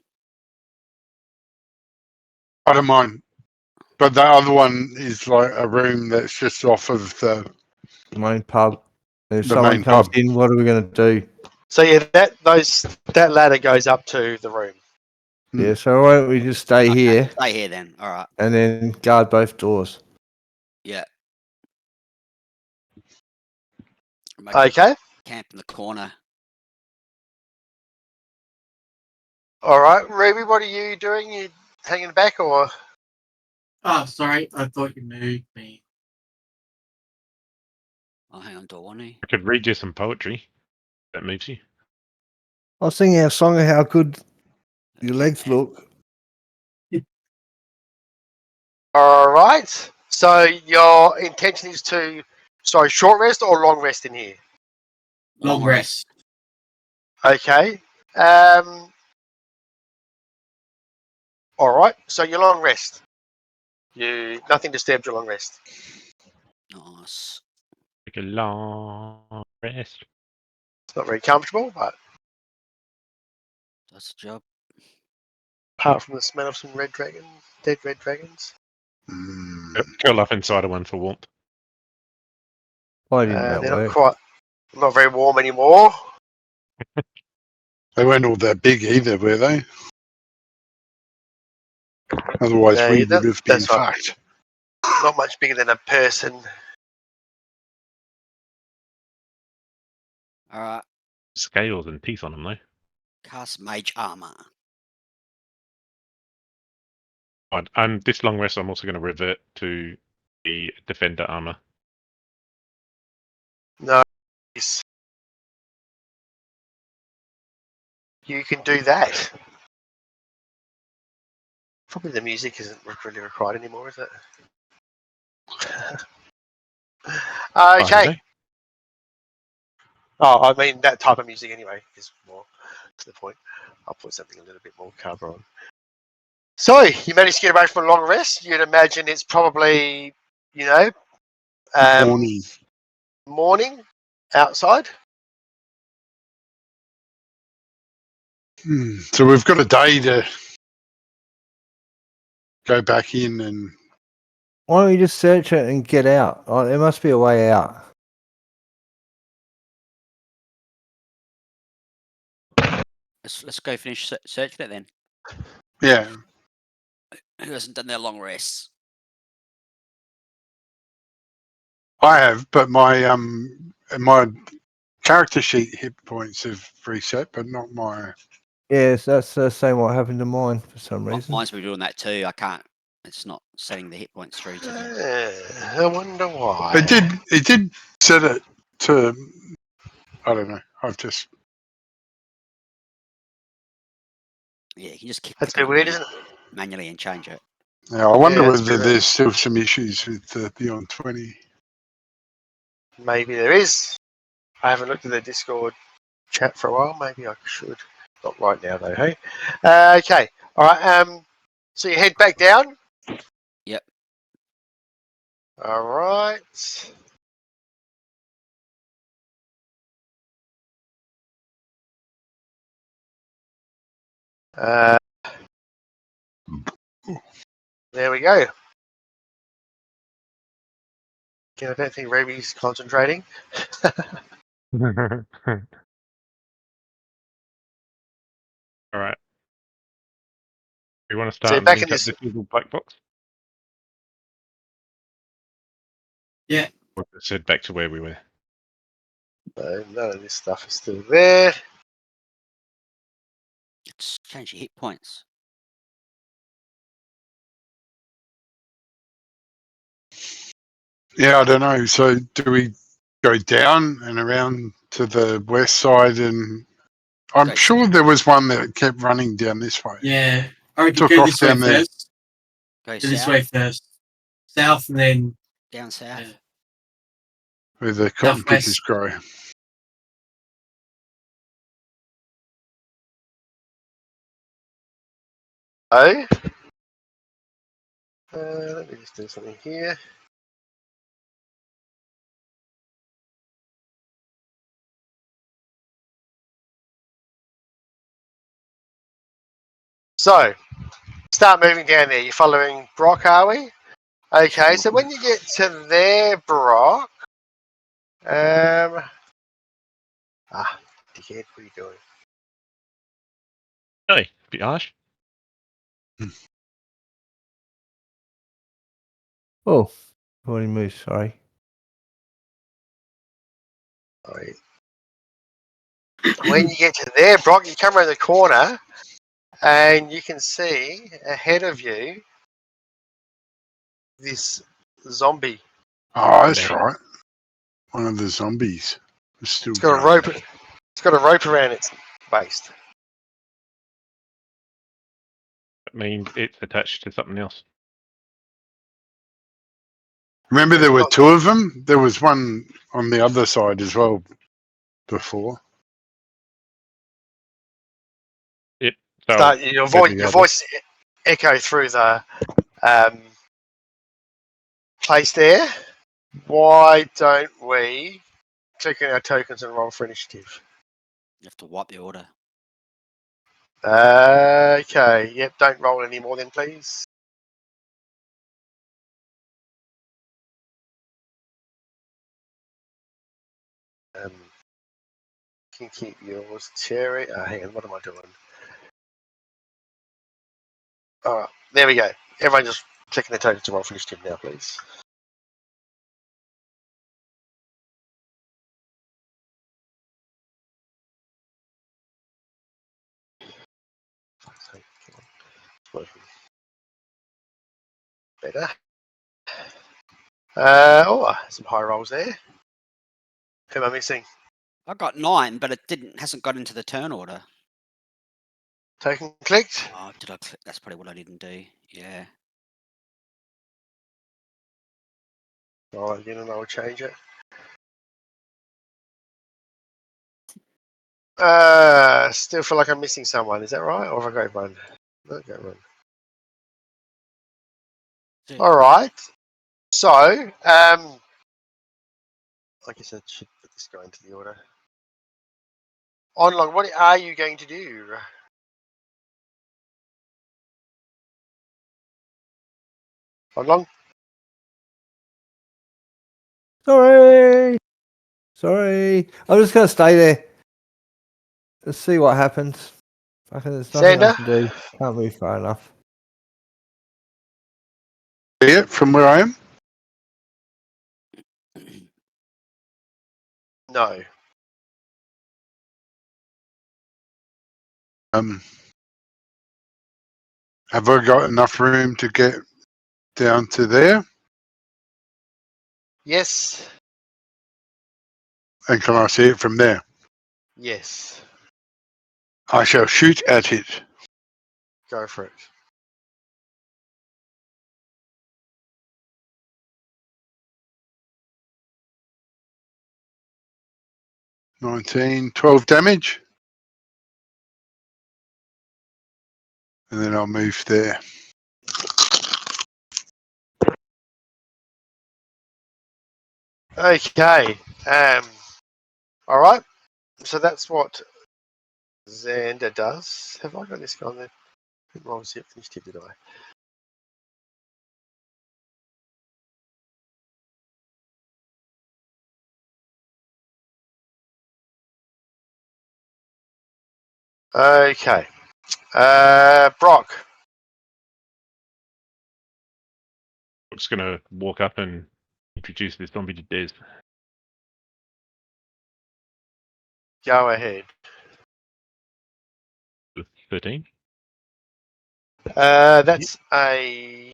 I don't mind, but the other one is like a room that's just off of the Main pub. If The someone main comes pub. in, what are we gonna do? So yeah, that ladder goes up to the room. Yeah, so why don't we just stay Okay, here stay here then. All right. and then guard both doors? Yeah. Maybe Okay. camp in the corner. All right, Ruby, what are you doing? You hanging back or? Oh, sorry. I thought you moved me. Oh, hang on, Dawani. I could read you some poetry. That moves you. I was singing a song of how good Your legs look. All right. So your intention is to, short rest or long rest in here? Long rest. Okay. All right. So your long rest. Nothing disturbs your long rest. Nice. Take a long rest. It's not very comfortable, but That's the job. apart from the smell of some dead red dragons. Curl up inside of one for warmth. Why didn't that They're work? not very warm anymore. They weren't all that big either, were they? Otherwise, No, we would have been that's right. fucked. Not much bigger than a person. All right. Scales and teeth on them, though. Cast mage armor. Right, and this long rest, I'm also going to revert to the defender armor. Nice. You can do that. Probably the music isn't really required anymore, is it? Okay. Oh, I mean that type of music anyway is more to the point. I'll put something a little bit more cover on. So you managed to get away from a long rest. You'd imagine it's probably, morning outside. So we've got a day to go back in and Why don't you just search it and get out? Oh, there must be a way out. Let's go finish search for it then. yeah. Who hasn't done their long rests? I have, but my character sheet hit points have reset, but not my. Yes, that's the same what happened to mine for some reason. Mine's been doing that too. I can't. It's not setting the hit points through to them. I wonder why. It did set it to. I don't know. I've just. Yeah, you can just That's a bit weird, isn't it? manually and change it. Yeah, I wonder that's whether true. there's still some issues with the Beyond 20. Maybe there is. I haven't looked at the Discord chat for a while. Maybe I should. Not right now, though. Hey. Okay. All right. So you head back down. Yep. All right. There we go. Again, I don't think Ruby's concentrating. All right. We want to So start back and in link up this. this little black box? Yeah. Or just head back to where we were. No, none of this stuff is still there. It's change your hit points. Yeah, I don't know. So do we go down and around to the west side? And I'm Go sure there was one that kept running down this way. Yeah. I reckon Took go off this way down there. first. Go Go this south, way first. South and then down south. Where the cotton Southwest. pickers grow. Oh. Let me just do something here. So, start moving down there. You're following Brock, are we? Okay, so when you get to there, Brock. Dickhead, what are you doing? Hey, bit harsh. Oh, already moved. Sorry. Sorry. When you get to there, Brock, you come around the corner and you can see ahead of you this zombie. Oh, that's right. One of the zombies is still It's got a going. rope. It's got a rope around its waist. It means it's attached to something else. Remember, there were two of them. There was one on the other side as well before. So So your voice echo through the place there. Why don't we click on our tokens and roll for initiative? You have to wipe the order. Okay. Yep. Don't roll any more then, please. Can keep yours, Terry. Hang on. What am I doing? All right. There we go. Everyone just clicking the tokens to roll for initiative now, please. Better. Some high rolls there. Who am I missing? I got 9, but it hasn't got into the turn order. Token clicked. Oh, did I click? That's probably what I didn't do. Yeah. Roll again and I'll change it. Still feel like I'm missing someone. Is that right? Or have I got one? No, got one. All right. So, I guess I should put this guy into the order. Online, what are you going to do? Online? Sorry. I'm just gonna stay there. Let's see what happens. There's nothing I Xander? can do. Can't move far enough. Yeah, from where I am. No. Have I got enough room to get down to there? Yes. And can I see it from there? Yes. I shall shoot at it. Go for it. $19, 12 damage. And then I'll move there. Okay. All right. So that's what Xander does. Have I got this guy on there? I think rolls it finished it, did I? Okay. Brock. I'm just gonna walk up and introduce this zombie to Des. Go ahead. With 13. That's a.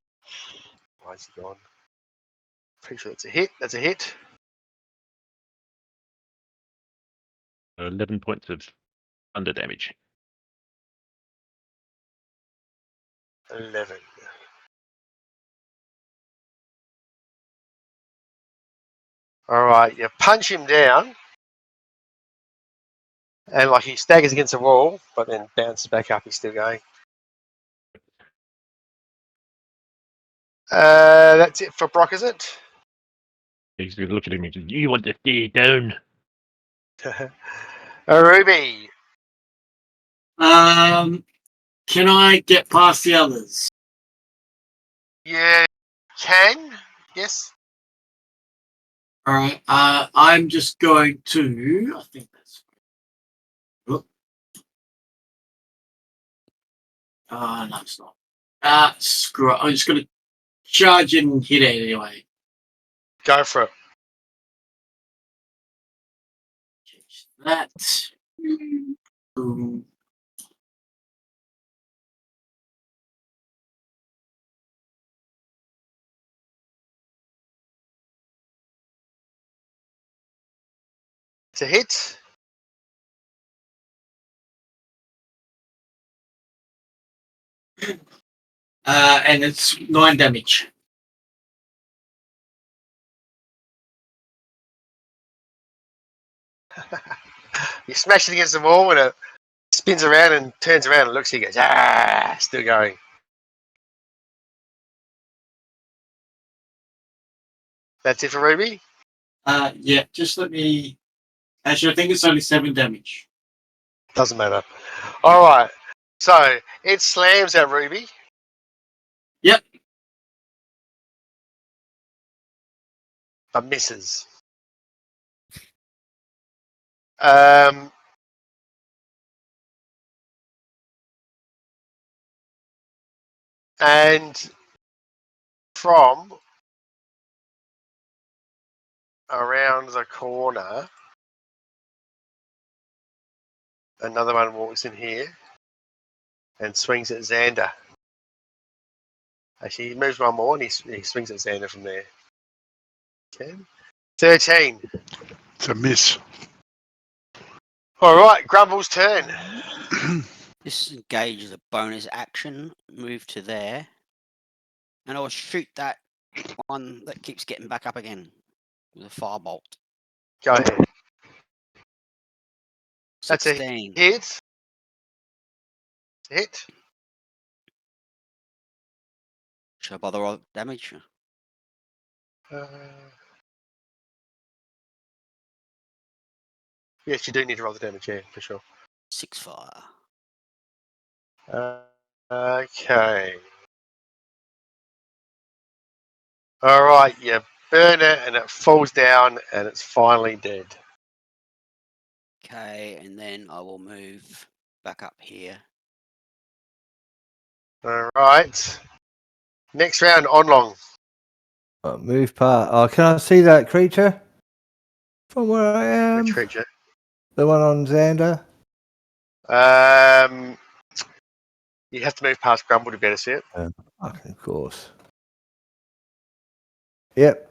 Why is he gone? Pretty sure that's a hit. That's a hit. 11 points of under damage. 11. All right, you punch him down, and like he staggers against the wall, but then bounces back up. He's still going. That's it for Brock, is it? He's gonna look at him and go, "You want to stay down?" Ruby. Can I get past the others? You can. Yes. All right. I'm just going to. I think that's. Oh. No, it's not. Screw it. I'm just going to charge in and hit it anyway. Go for it. Change that. Boom. It's a hit. And it's 9 damage. You smash it against the wall and it spins around and turns around and looks at you and goes, still going. That's it for Ruby? Yeah, just let me. Actually, I think it's only 7 damage. Doesn't matter. All right. So it slams at Ruby. Yep. But misses. And from around the corner, another one walks in here and swings at Xander. Actually, he moves one more and he swings at Xander from there. 10, 13. It's a miss. All right, Grumble's turn. Disengage is a bonus action. Move to there. And I'll shoot that one that keeps getting back up again with a firebolt. Go ahead. That's a 16. hit. Hit. Should I bother roll damage? Yes, you do need to roll the damage, yeah, for sure. 6 fire. Okay. All right, you burn it and it falls down and it's finally dead. Okay, and then I will move back up here. All right. Next round, Onlong. Move part. Oh, can I see that creature from where I am? Which creature? The one on Xander. You have to move past Grumble to better see it. Okay, of course. Yep.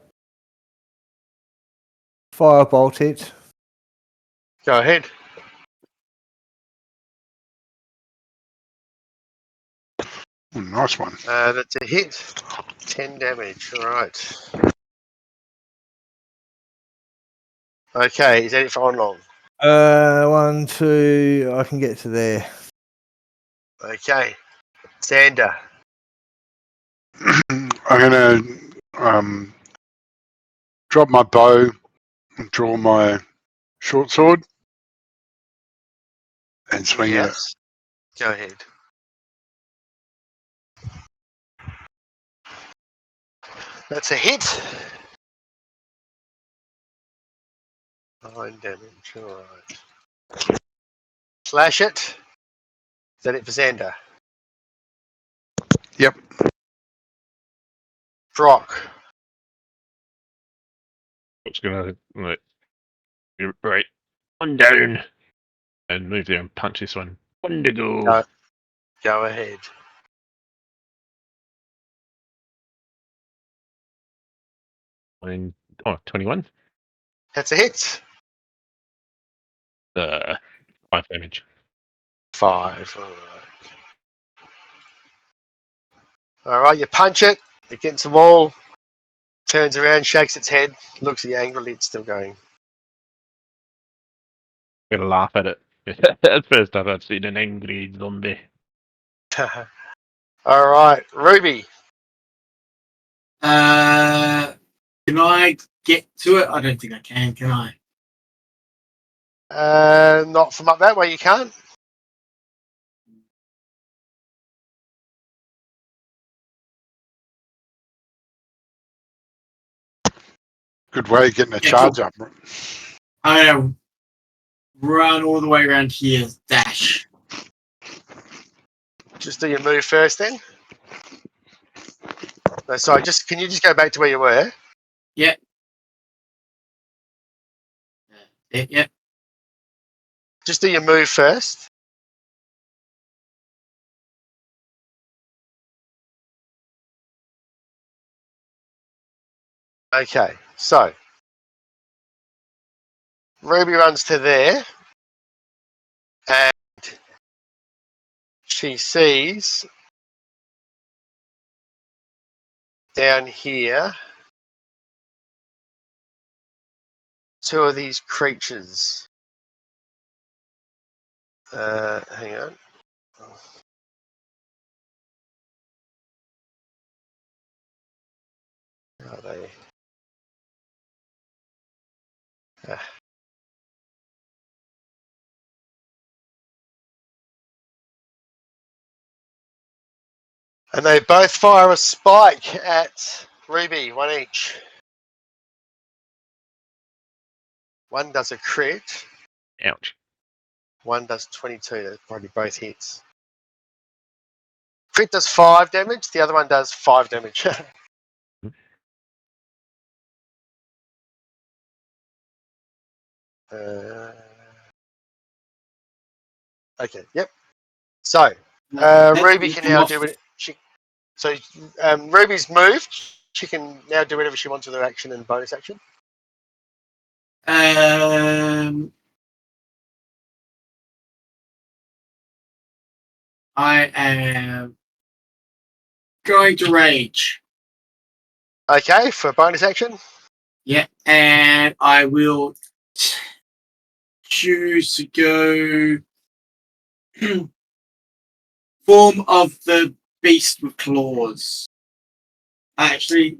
Firebolt it. Go ahead. Ooh, nice one. That's a hit. 10 damage. All right. Okay, is that it for Onlong? 1, 2. I can get to there. Okay. Xander. I'm gonna drop my bow and draw my short sword and swing it. Yes. Go ahead. That's a hit. 9 damage. All right. Slash it. Is that it for Xander? Yep. Brock. It's gonna like right one down and move there and punch this one. One to go. Go ahead. And 21. That's a hit. 5 damage. 5. All right. All right, you punch it. It gets the wall. Turns around, shakes its head, looks at you angrily. It's still going. I'm gonna laugh at it. That's the first time I've seen an angry zombie. All right, Ruby. Can I get to it? I don't think I can I? Not from up that way, you can't. Good way of getting a Yeah, charge up. I'm gonna run all the way around here, dash. Just do your move first, then. No, sorry, can you just go back to where you were? Yep. Yep. Just do your move first. Okay, so Ruby runs to there, and she sees down here, two of these creatures. Hang on. Where are they? And they both fire a spike at Ruby, one each. One does a crit, Ouch. one does 22. That's probably both hits. Crit does 5 damage, the other one does 5 damage. Okay, yep. So, Ruby can now do it. Ruby's moved. She can now do whatever she wants with her action and bonus action. I am going to rage. Okay, for bonus action. Yeah, and I will choose to go form of the beast with claws. Actually,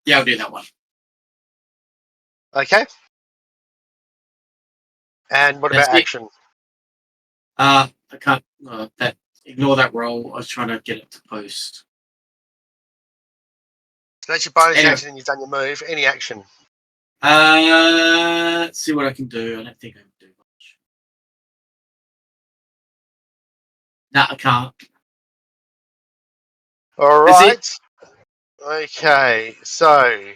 yeah, I'll do that one. Okay. And what That's about it. action? I can't. Ignore that roll. I was trying to get it to post. So that's your bonus Anyway. action and you've done your move. Any action? Let's see what I can do. I don't think I can do much. No, I can't. All That's right. Okay, so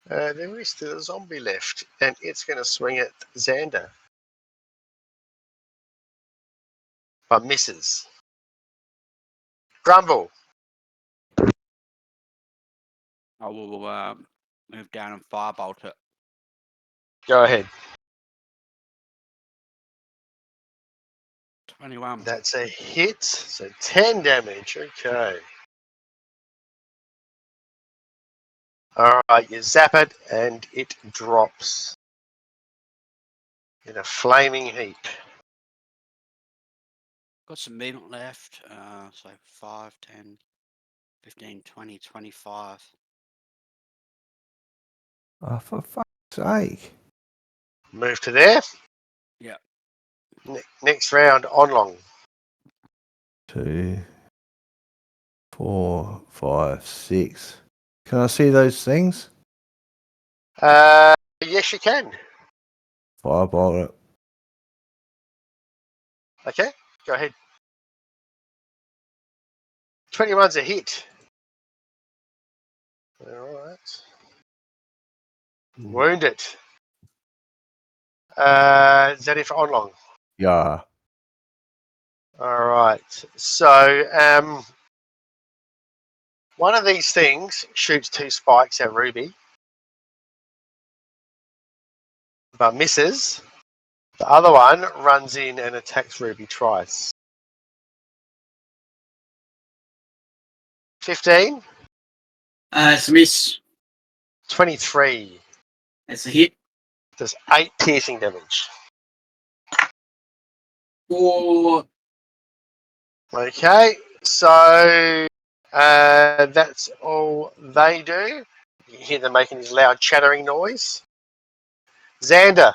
there is still a zombie left, and it's going to swing at Xander, but misses. Grumble. I will move down and firebolt it. Go ahead. 21. That's a hit, so 10 damage. Okay. All right, you zap it, and it drops in a flaming heap. Got some movement left. So 5, 10, 15, 20, 25. Oh, for fuck's sake. Move to there. Yeah. Next round, on long. 2, 4, 5, 6. Can I see those things? Yes, you can. Firebolt it. Okay, go ahead. 21's a hit. All right. Wound it. Is that it for on long? Yeah. All right. So, one of these things shoots 2 spikes at Ruby, but misses. The other one runs in and attacks Ruby twice. 15, It's a miss. 23. It's a hit. Does 8 piercing damage. 4. Okay, so that's all they do. You hear them making this loud chattering noise. Xander.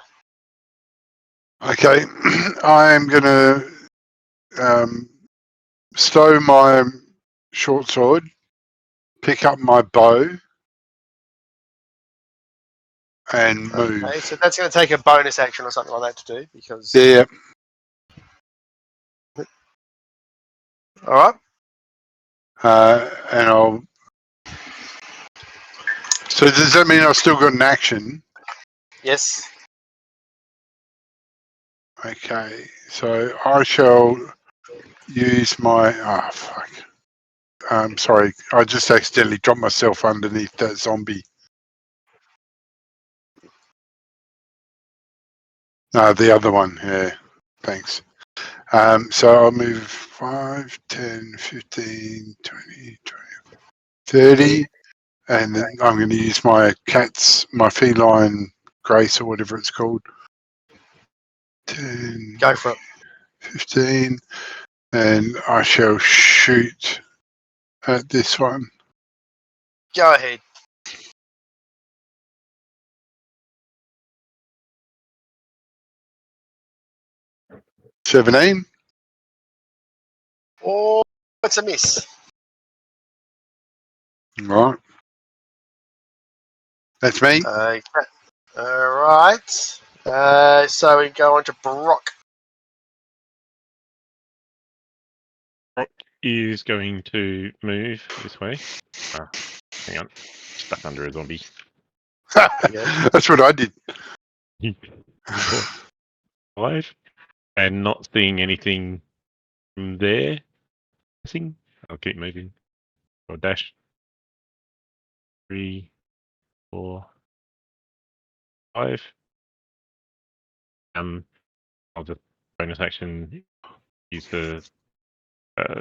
Okay, I am going to stow my short sword, pick up my bow, and move. Okay, so that's going to take a bonus action or something like that to do because. Yeah. All right. And I'll. So does that mean I've still got an action? Yes. Okay, so I shall use my. Oh fuck! Sorry, I just accidentally dropped myself underneath that zombie. No, the other one. Yeah, thanks. So I'll move 5, 10, 15, 20, 20. 30, and then I'm going to use my feline grace or whatever it's called. 10, Go for it. 15, and I shall shoot at this one. Go ahead. $17. Oh, it's a miss. Right. That's me. Okay. All right. So we go on to Brock. Is going to move this way. Hang on. Stuck under a zombie. That's what I did. 5. And not seeing anything from there. I'll keep moving. Or dash. 3, 4, 5. I'll just bonus action use the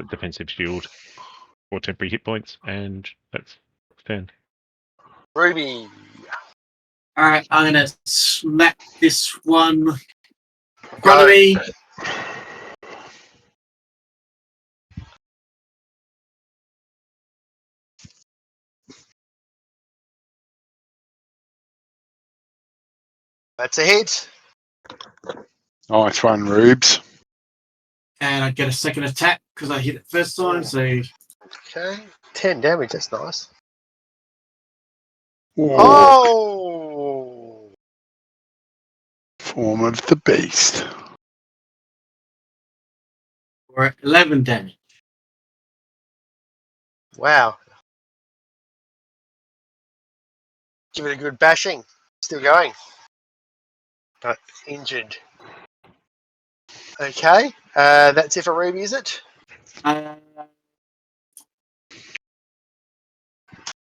defensive shield for temporary hit points, and that's 10. Ruby. All right, I'm gonna smack this one in front of me. That's a hit. Nice one, Rubes. And I get a second attack because I hit it first time. So Okay. 10 damage. That's nice. Oh, Oh. form of the beast. we're at 11 damage. Wow. Give it a good bashing. Still going. But injured. Okay. That's it for Ruby, is it?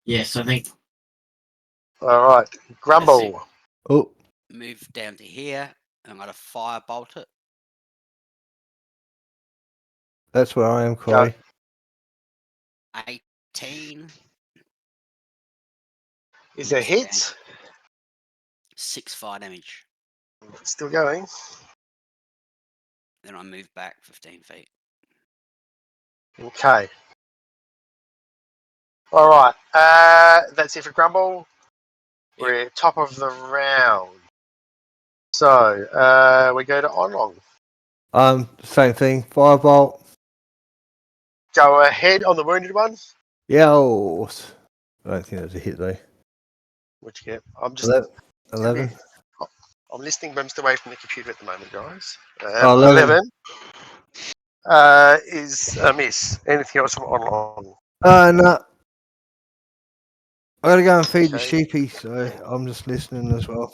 Yes, I think. All right. Grumble. Oh, Move down to here. And I'm going to firebolt it. that's where I am, Corey. 18. Is there hits? 6 fire damage. Still going. Then I move back 15 feet. Okay. All right. That's it for Grumble. We're at top of the round. So we go to Onlong. Same thing. Firebolt. Go ahead on the wounded one. Yells. I don't think that's a hit though. What'd you get? I'm just 11. I'm listening, but I'm still away from the computer at the moment, guys. 11. 11 is a miss. Anything else from Onlong? No. I gotta go and feed the Okay. sheepy, so I'm just listening as well.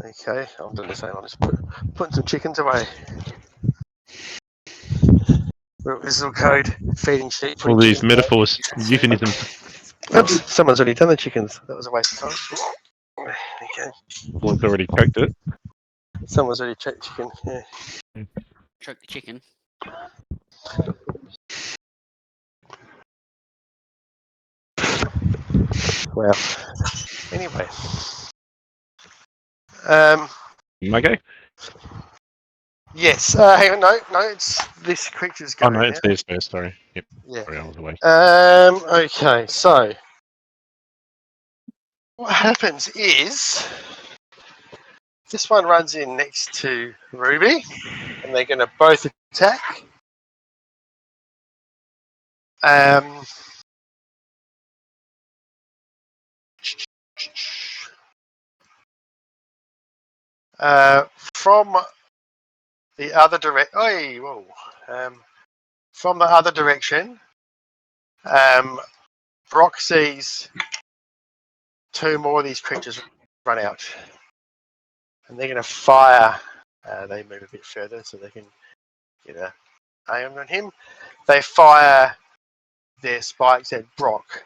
Okay, I'm doing the same. I'm just putting some chickens away. This little code, feeding sheep. All putting these chickens away. metaphors, euphemisms. Oops, someone's already done the chickens. That was a waste of time. Okay, One's already cooked it. someone's already checked chicken. Yeah. Choke the chicken. Wow. Anyway. My go? Yes. Hang on. No. It's this creature's Oh going no, it's now. theirs first. Sorry. Yep. Yeah. Sorry, I was away. Okay. So what happens is this one runs in next to Ruby, and they're going to both attack. From the other from the other direction, Brock sees 2 more of these creatures run out, and they're going to fire. They move a bit further so they can get a aim on him. They fire their spikes at Brock.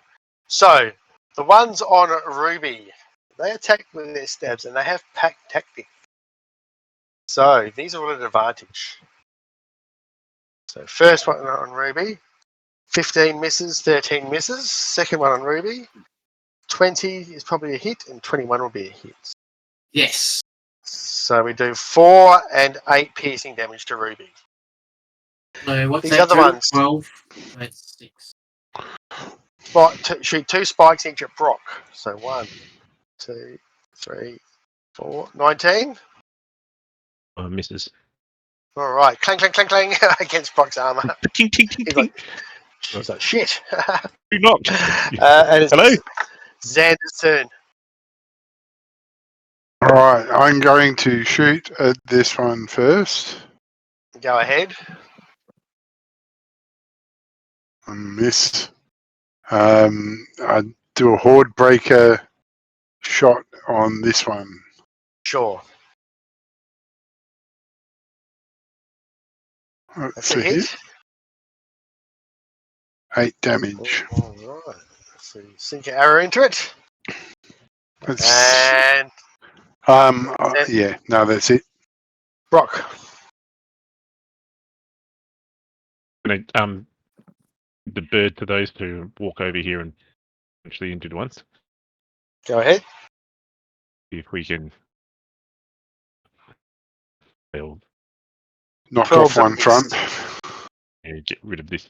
So the ones on Ruby, they attack with their stabs, and they have pack tactic. So these are all at advantage. So first one on Ruby, 15 misses, 13 misses. Second one on Ruby, 20 is probably a hit, and 21 will be a hit. Yes. So we do 4 and 8 piercing damage to Ruby. So what's These that? other do? ones. 12. That's 6. Shoot 2 spikes each at Brock. So 1, 2, 3, 4, 19. Misses. All right, clang, clang, clang, clang against Brock's armor. Ting, ting, ting, He's ting. like, she's like, shit. Do not. And it's Hello? Xander's turn. All right, I'm going to shoot at this one first. Go ahead. I miss. I do a horde breaker shot on this one. Sure. That's a hit. 8 damage. All right. So you sink your arrow into it. That's, And yeah, no, that's it. Brock. The bird to those two walk over here and punch the injured ones. Go ahead. See if we can Knock 12 off one missed. front. get rid of this.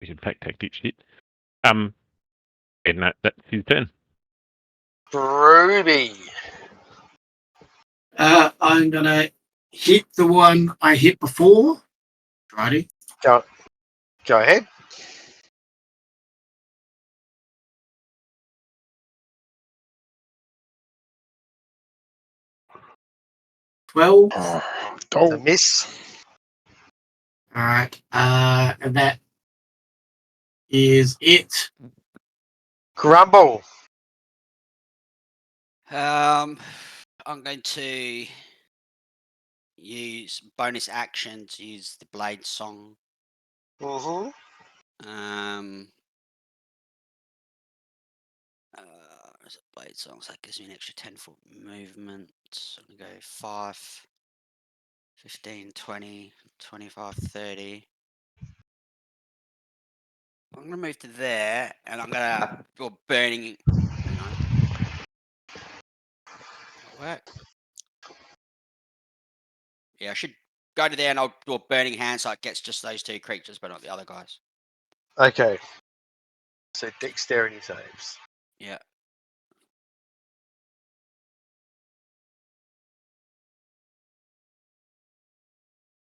We can pack tactic shit. And that's his turn. Ruby. I'm going to hit the one I hit before. Righty. Go ahead. $12. A miss. All right. And that is it. Grumble. I'm going to use bonus action to use the blade song. Mm-hmm. Is it blade song? So that gives me an extra 10-foot movement. So I'm going to go 5, 15, 20, 25, 30. I'm going to move to there, and I'm going to do a burning. Hang on. That'll work. Yeah, I should go to there and I'll do a burning hand so it gets just those 2 creatures, but not the other guys. Okay. So dexterity saves. Yeah.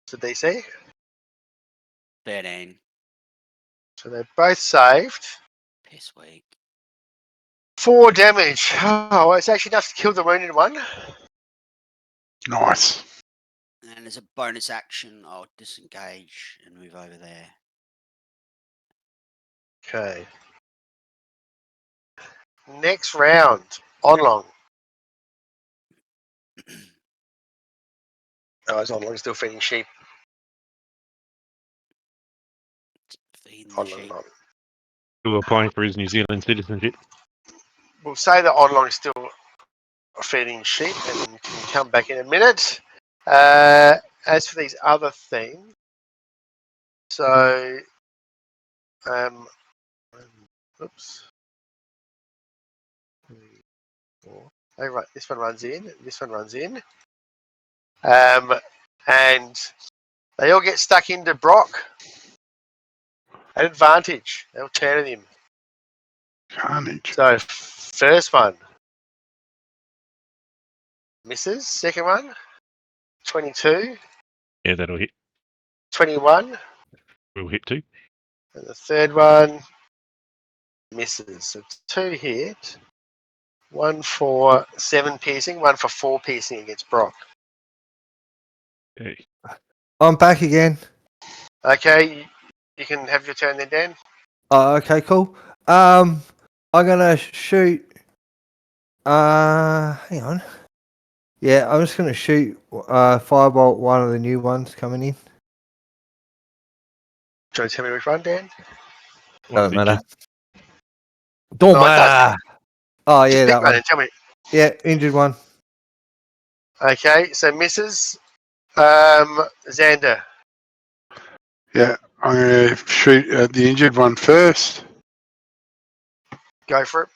So DC. 13. So they're both saved. Piss weak. 4 damage. Oh, it's actually enough to kill the wounded one. Nice. And as a bonus action, I'll disengage and move over there. Okay. Next round. Onlong. Oh, is Onlong still feeding sheep? Feeding the Onlong sheep. not. Still applying for his New Zealand citizenship. We'll say that Onlong is still feeding sheep and can come back in a minute. As for these other things, so oops. 3, 4. Oh, right, this one runs in. This one runs in. And they all get stuck into Brock. At advantage. They'll turn at him. Carnage. So first one misses. Second one 22. Yeah, that'll hit. 21. We'll hit 2. And the third one misses. So 2 hit. 1 for 7 piercing, 1 for 4 piercing against Brock. Okay. I'm back again. Okay, you can have your turn then, Dan. Oh, okay, cool. I'm gonna shoot. Hang on. Yeah, I'm just gonna shoot. Firebolt one of the new ones coming in. Do you want to tell me which one, Dan? Don't matter. Injured. Don't No, it does. matter. Oh Just yeah, pick that one one. and tell me. Yeah, injured one. Okay, so misses. Xander. Yeah, I'm going to shoot at the injured one first. Go for it.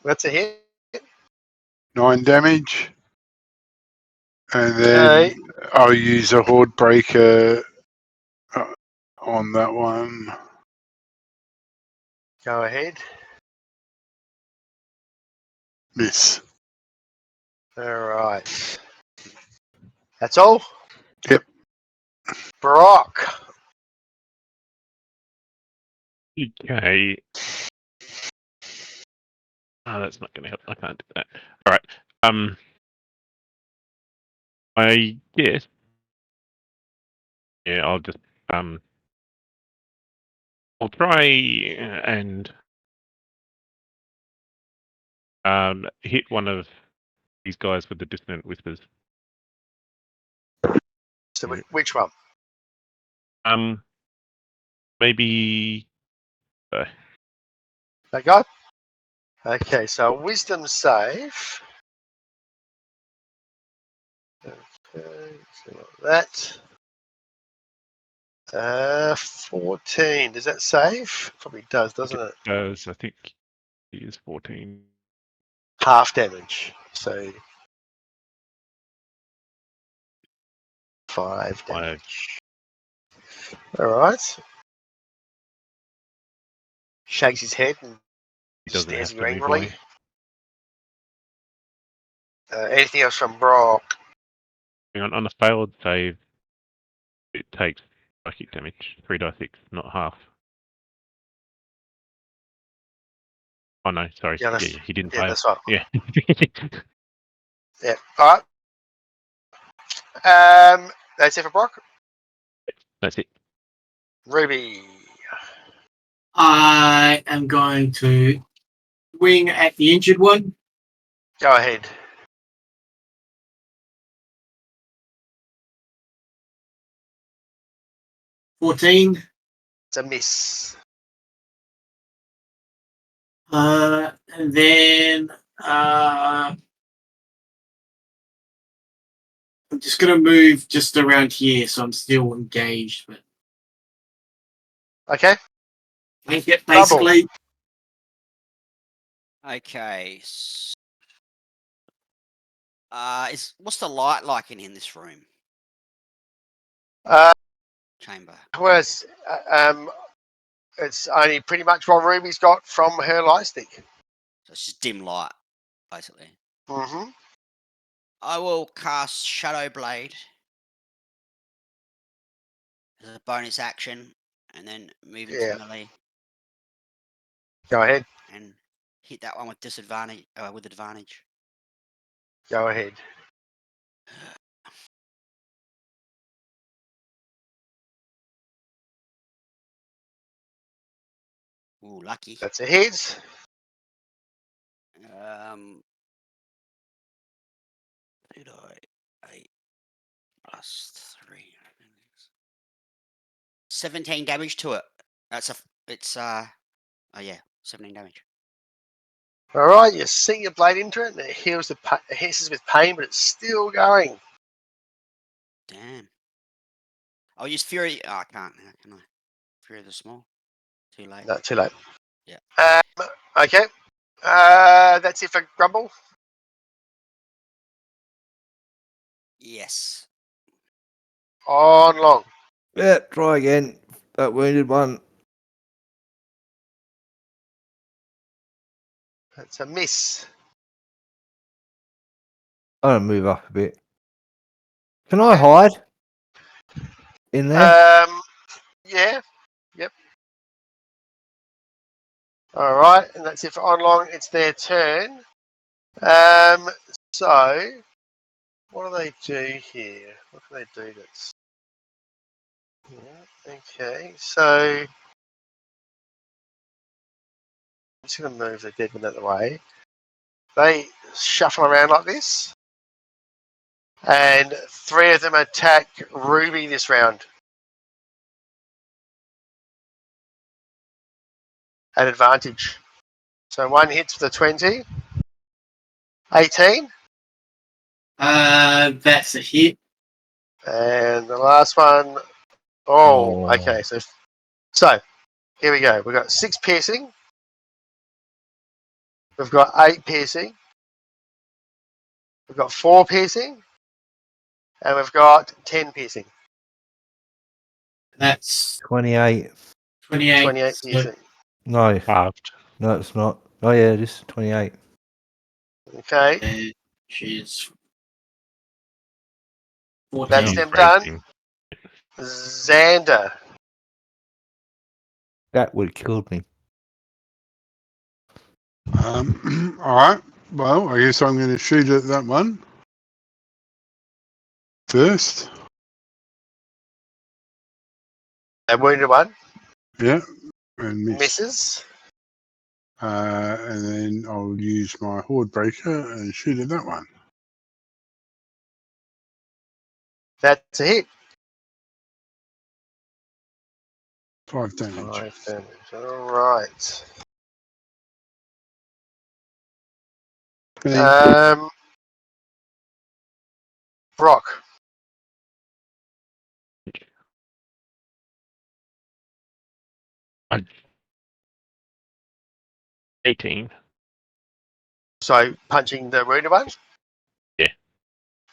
That's a hit. 9 damage. And then I'll use a Horde Breaker on that one. Go ahead. Miss. All right. That's all? Yep. Brock. Okay. Oh, that's not going to help. I can't do that. All right. I guess. Yeah, I'll just I'll try and hit one of these guys with the dissonant whispers. So which one? Maybe. That guy? Okay, so wisdom save. Okay, so like that. 14. Does that save? Probably does, doesn't it? Does I think he is 14. Half damage. So 5 damage. All right. Shakes his head and He doesn't stares have at you to move angrily. away. Anything else from Brock? On a failed save, it takes psychic damage, 3d6, not half. Oh no, sorry. Yeah, Yeah, he didn't yeah, fail. that's right. Yeah. Yeah. All right. That's it for Brock. That's it. Ruby. I am going to swing at the injured one. Go ahead. $14. It's a miss. And then I'm just going to move just around here, so I'm still engaged. But Okay. I get basically. Okay. What's the light like in this room? Chamber. Whereas, it's only pretty much what Ruby's got from her light stick. So it's just dim light, basically. Mm-hmm. I will cast Shadow Blade as a bonus action, and then move into melee Go ahead. and hit that one with disadvantage. With advantage. Go ahead. Ooh, lucky. That's a hit. 8 plus 3. 17 damage to it. It's 17 damage. All right, you sink your blade into it, and it heals it hisses with pain, but it's still going. Damn. I'll use Fury. Oh, I can't. How can I? Fury of the Small. Too late. No, too late. Yeah. Okay. That's it for Grumble. Yes. On Long. Yeah, try again. That wounded one. That's a miss. I'm gonna move up a bit. Can I hide in there? Yeah. Yep. All right, and that's it for On Long. It's their turn. So what do they do here? What can they do that's... Yeah, okay, so I'm just going to move the dead one out of the way. They shuffle around like this, and 3 of them attack Ruby this round at advantage. So one hits for the 20. 18. That's a hit. And the last one Oh, okay. So here we go. We've got 6 piercing. We've got 8 piercing. We've got 4 piercing. And we've got 10 piercing. That's 28. 28. 28 So piercing. No, Halved. no, it's not. Oh, yeah, it is 28. Okay. she's 14. That's He's them done. raising. Xander. That would have killed me. All right. Well, I guess I'm going to shoot at that one first. That wounded one. Yeah, and miss. Misses. And then I'll use my horde breaker and shoot at that one. That's a hit. 5 damage. 5 damage. All right. Brock. I 18. So punching the wounded one. Yeah.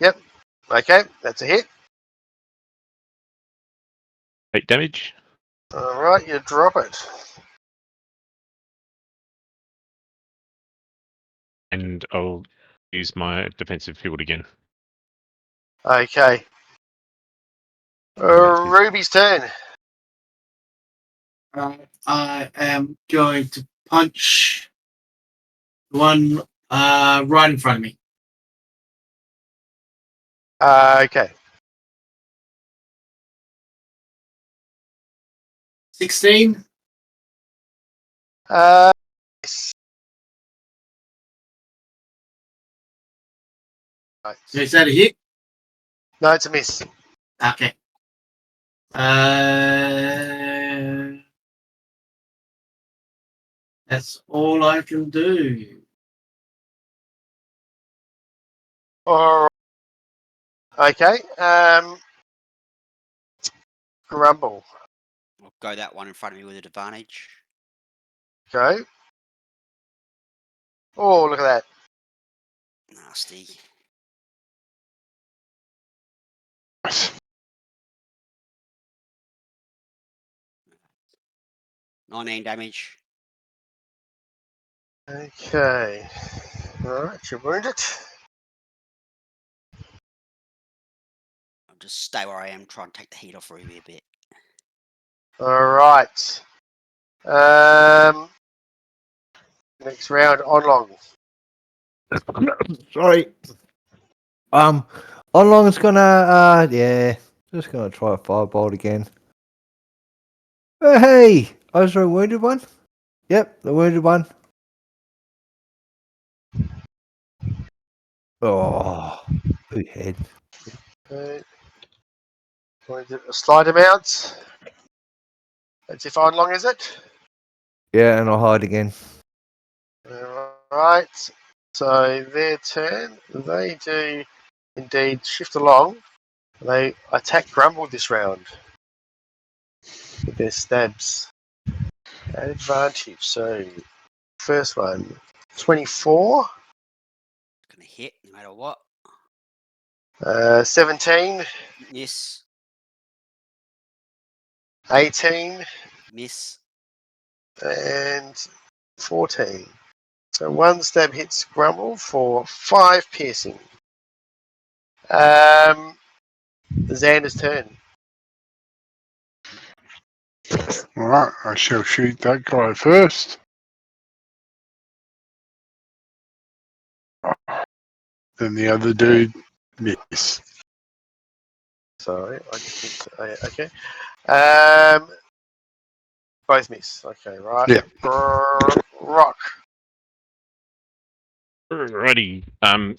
Yep. Okay, that's a hit. 8 damage. All right, you drop it. And I'll use my defensive field again. Okay. That's it. Ruby's turn. I am going to punch the one right in front of me. Okay. 16. Yes. Right. So is that a hit? No, it's a miss. Okay. That's all I can do. All right. Okay. Grumble. I'll go that one in front of me with an advantage. Go. Oh, look at that. Nasty. Nice. 19 damage. Okay. All right, you're wounded. I'll just stay where I am, try and take the heat off Ruby a bit. All right. Next round, on long. Sorry. Onlong's gonna, just gonna try a firebolt again. Hey! I was the wounded one? Yep, the wounded one. Oh, big head. Okay. Going to slide him out. That's if on long, is it? Yeah, and I'll hide again. All right. So their turn. They do indeed shift along. They attack Grumble this round with their stabs at advantage. So first one, 24, Gonna hit no matter what. 17, Miss. 18, Miss. and 14. So one stab hits Grumble for 5 piercing. Xander's turn. All right, I shall shoot that guy first. Then the other dude miss. Sorry, I just need to, okay. Both miss. Okay, right. Yeah. Rock. Alrighty. I'm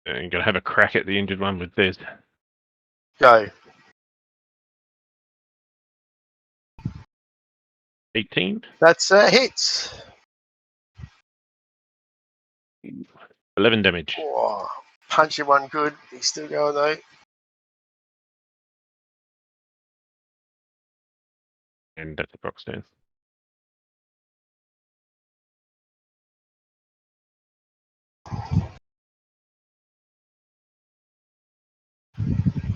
gonna have a crack at the injured one with this. Go. 18. That's a hit. 11 damage. Oh, punching one good. He's still going though. And that's a Brock's turn.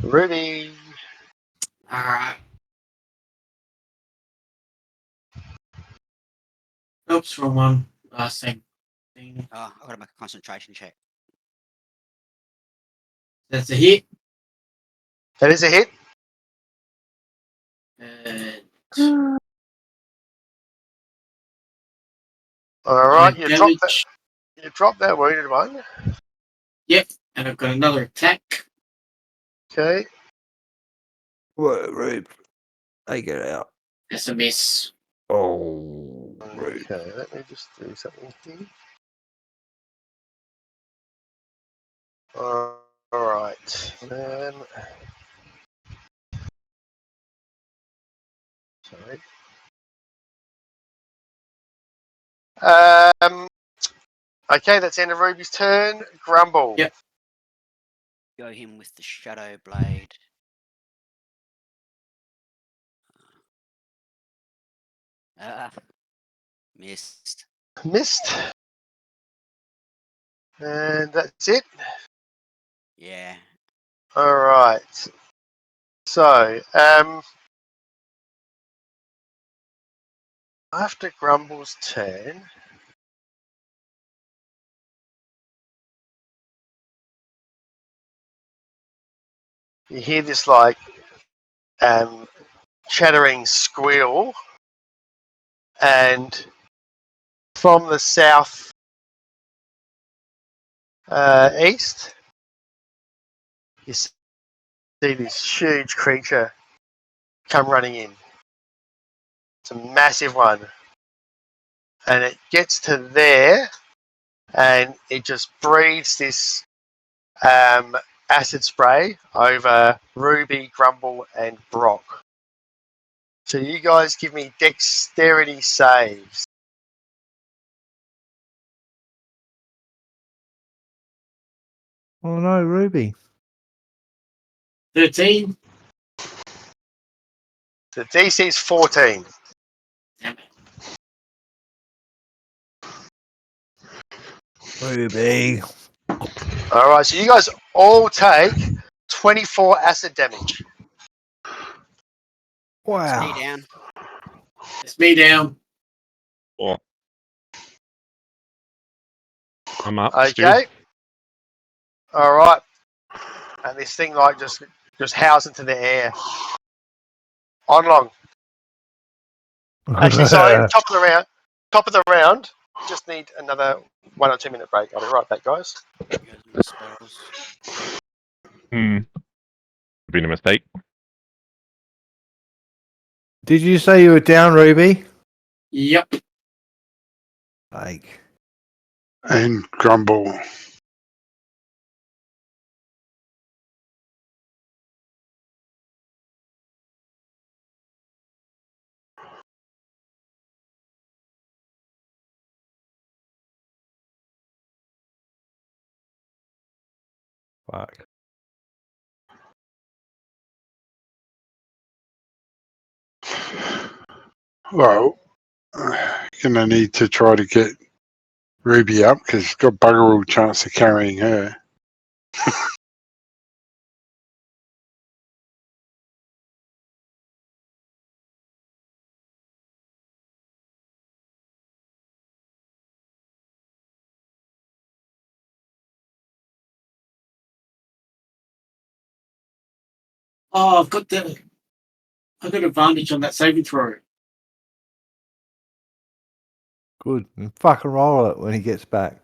Ruby. Alright. Oops, wrong one. Same thing. Oh, I've got to make a concentration check. That's a hit. That is a hit. And All right, you drop that. damage. You drop that wounded one. Yep. And I've got another attack. Okay. What, Rube? Take it out. That's a miss. Oh, Rube. Okay, let me just do something here. All right. Sorry. Okay, that's the end of Ruby's turn. Grumble. Yep. Go him with the Shadow Blade. Missed. Missed. And that's it. Yeah. All right. So, after Grumble's turn, you hear this like chattering squeal, and from the south east, you see this huge creature come running in. It's a massive one, and it gets to there, and it just breathes this acid spray over Ruby, Grumble, and Brock. So you guys give me dexterity saves. Oh no, Ruby. 13. The DC is 14. Damn it. Ruby. All right, so you guys all take 24 acid damage. Wow. Stay down. It's me down. Or I'm up. Still. Okay. All right. And this thing like just howls into the air. On long. Actually, sorry. Top of the round. Top of the round. Just need another 1 or 2 minute break. I'll be right back, guys. Goes my spells. Been a mistake. Did you say you were down, Ruby? Yep. Like, And Grumble. fuck. Well, gonna need to try to get Ruby up because she's got bugger all chance of carrying her. Oh, I've got advantage on that saving throw. Good. And fucking roll it when he gets back.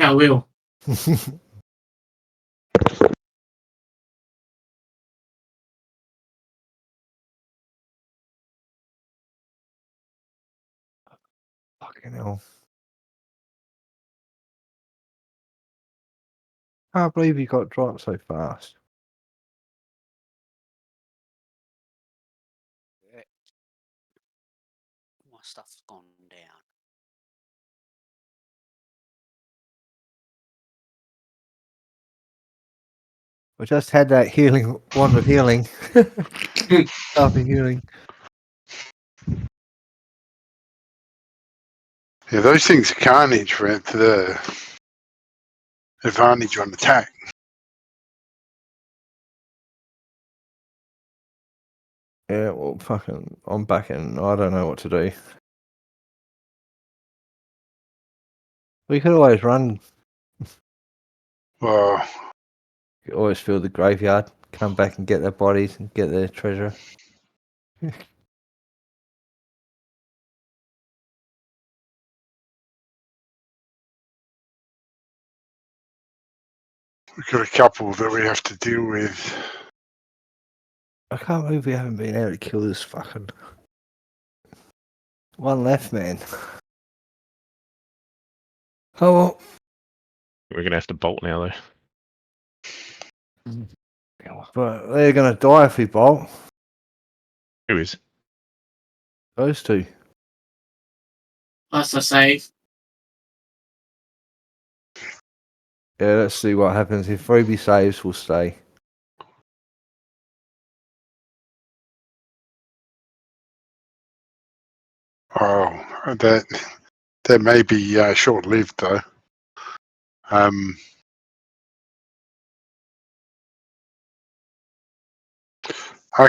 I will. Fucking hell. Can't believe he got dropped so fast. My stuff's gone down. I just had that healing wand of healing. Stuff of healing. Yeah, those things are carnage for the advantage on attack. Yeah, well, fucking, I'm back in. I don't know what to do. We could always run. Well, You could always fill the graveyard, come back and get their bodies and get their treasure. we've got a couple that we have to deal with. I can't believe we haven't been able to kill this fucking one left, man. Oh well. We're gonna have to bolt now, though. But they're gonna die if we bolt. Who is? Those two. Plus I save. Yeah, let's see what happens. If Ruby saves, we'll stay. Oh, that may be short-lived though. I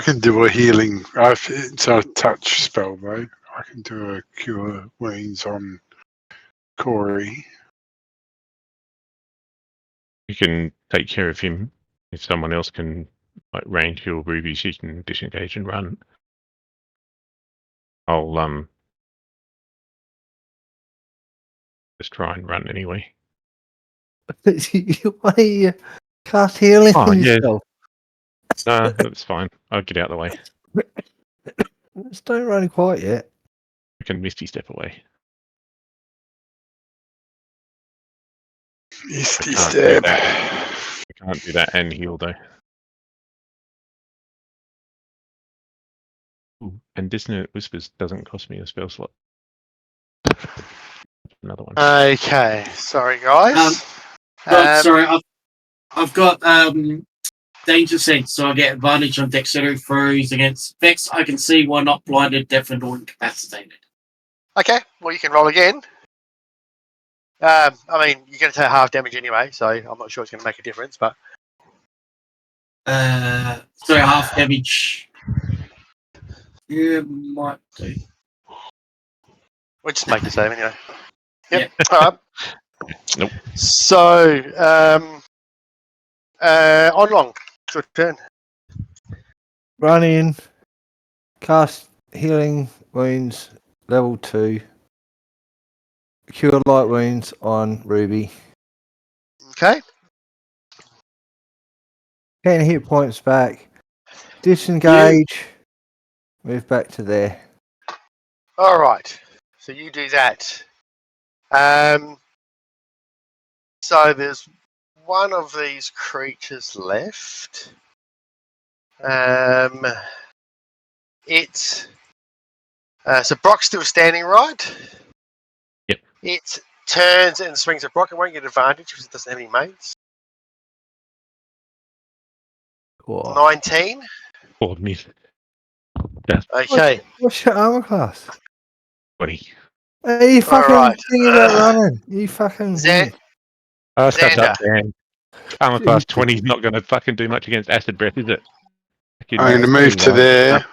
can do a healing. It's a touch spell though. I can do a cure wounds on Corey. You can take care of him. If someone else can like range heal Ruby, she can disengage and run. I'll just try and run anyway. Why are you cast healing Oh, on yeah. yourself? No, that's fine. I'll get out of the way. Just don't run quite yet. I can misty step away. Misty can't do step. I can't do that and heal though. Ooh, and Dissonant Whispers doesn't cost me a spell slot. Another one. Okay, sorry guys. Sorry, I've got danger sense, so I get advantage on dexterity throws against Vex. I can see while not blinded, deafened, or incapacitated. Okay, well you can roll again. I mean, you're going to take half damage anyway, so I'm not sure it's going to make a difference. But Sorry, half damage. Yeah, might do. we'll just make the save anyway. Yep. Yeah. All right. Nope. So, on long, it's your turn. Run in. Cast healing wounds level 2. Cure light wounds on Ruby. Okay. 10 hit points back. Disengage. Move back to there. All right. So you do that. So there's one of these creatures left. It's so Brock's still standing, right? Yep. It turns and swings at Brock. It won't get advantage because it doesn't have any mates. Cool. 19. Oh, miss. Okay. What's your armor class? 20. Hey, you fucking Alright. thinking about running. You fucking Zan- Shut Xander. up, Dan. Armor class 20 is not going to fucking do much against acid breath, is it? I'm going to move to there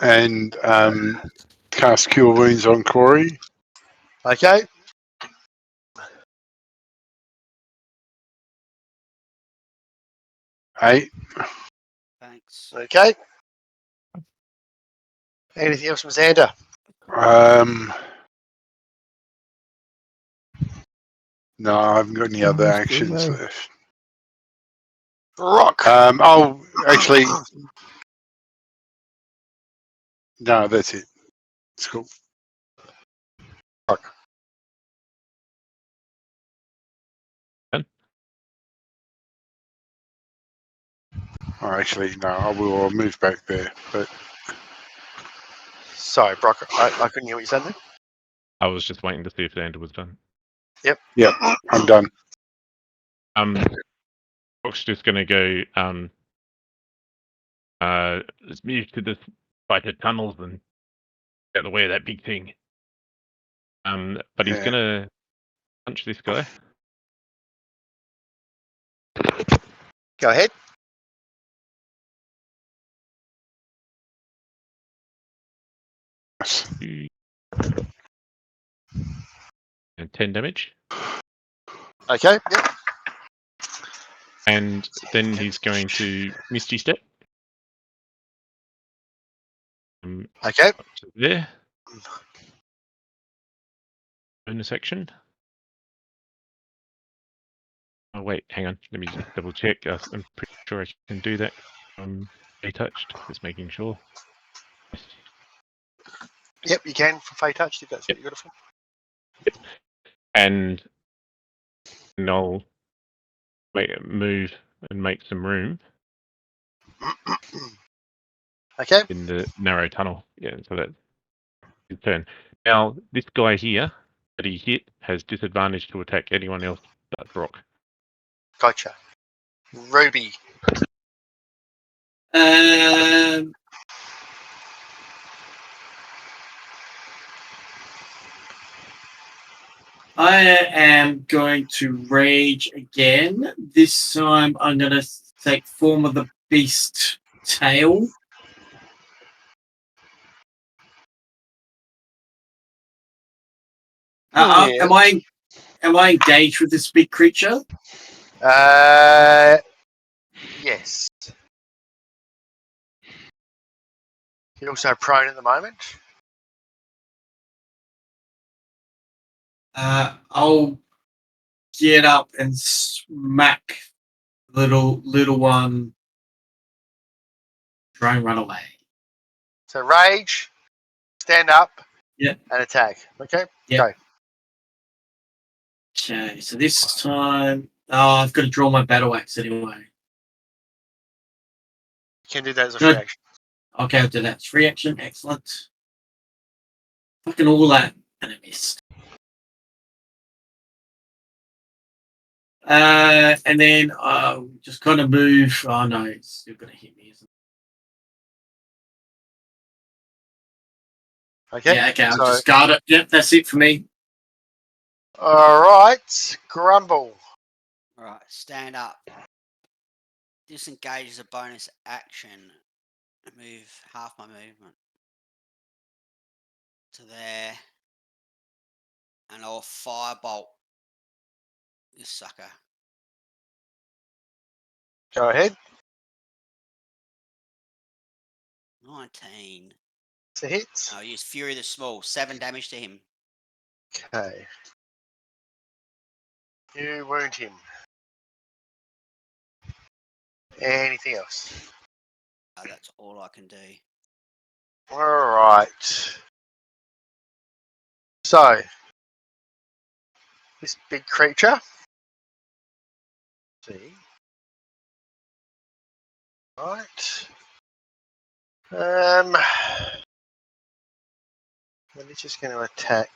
and cast cure wounds on Corey. Okay. Eight. Thanks. Okay. Anything else from Xander? No, I haven't got any other that's actions good, left. Rock. Oh, actually, no, that's it. It's cool. Rock. Oh, actually, no, I'll move back there. But Sorry, Brock. I couldn't hear what you said there. I was just waiting to see if Xander was done. Yep. I'm done. Brock's just going to go let's move to this fighter tunnels and get away of that big thing. But he's Yeah. gonna punch this guy. Go ahead. And 10 damage. Okay. Yep. And then he's going to Misty Step. Okay. Up to there. Bonus action. Oh wait, hang on. Let me just double check. I'm pretty sure I can do that. Stay touched. Just making sure. Yep, you can for Fey Touch if that's what Yep. you're good for. And I'll move and make some room Okay. in the narrow tunnel. Yeah, so that's his turn. Now, this guy here that he hit has disadvantage to attack anyone else but Brock. Gotcha. Ruby. I am going to rage again. This time I'm going to take form of the beast tail. Yeah. Am I engaged with this big creature? Yes. You're also prone at the moment. I'll get up and smack little one. Try and run away. So rage, stand up, Yep. and attack. Okay? Yep. Go. Okay, so this time, I've got to draw my battle axe anyway. You can do that as a Good. free action. Okay, I'll do that. It's free action. Excellent. Fucking all that, and I missed. And then I'll just kind of move. Oh no, it's still going to hit me, isn't it? Okay? Yeah, okay, I'll So, just guard it. Yep, that's it for me. alright. Grumble. Right, stand up. Disengage as a bonus action. Move half my movement to there. And I'll firebolt this sucker. Go ahead. 19. It's a hit. I'll use Fury the Small. 7 damage to him. Okay. You wound him. Anything else? That's all I can do. Alright. So, this big creature. See. Right. Then it's just going to attack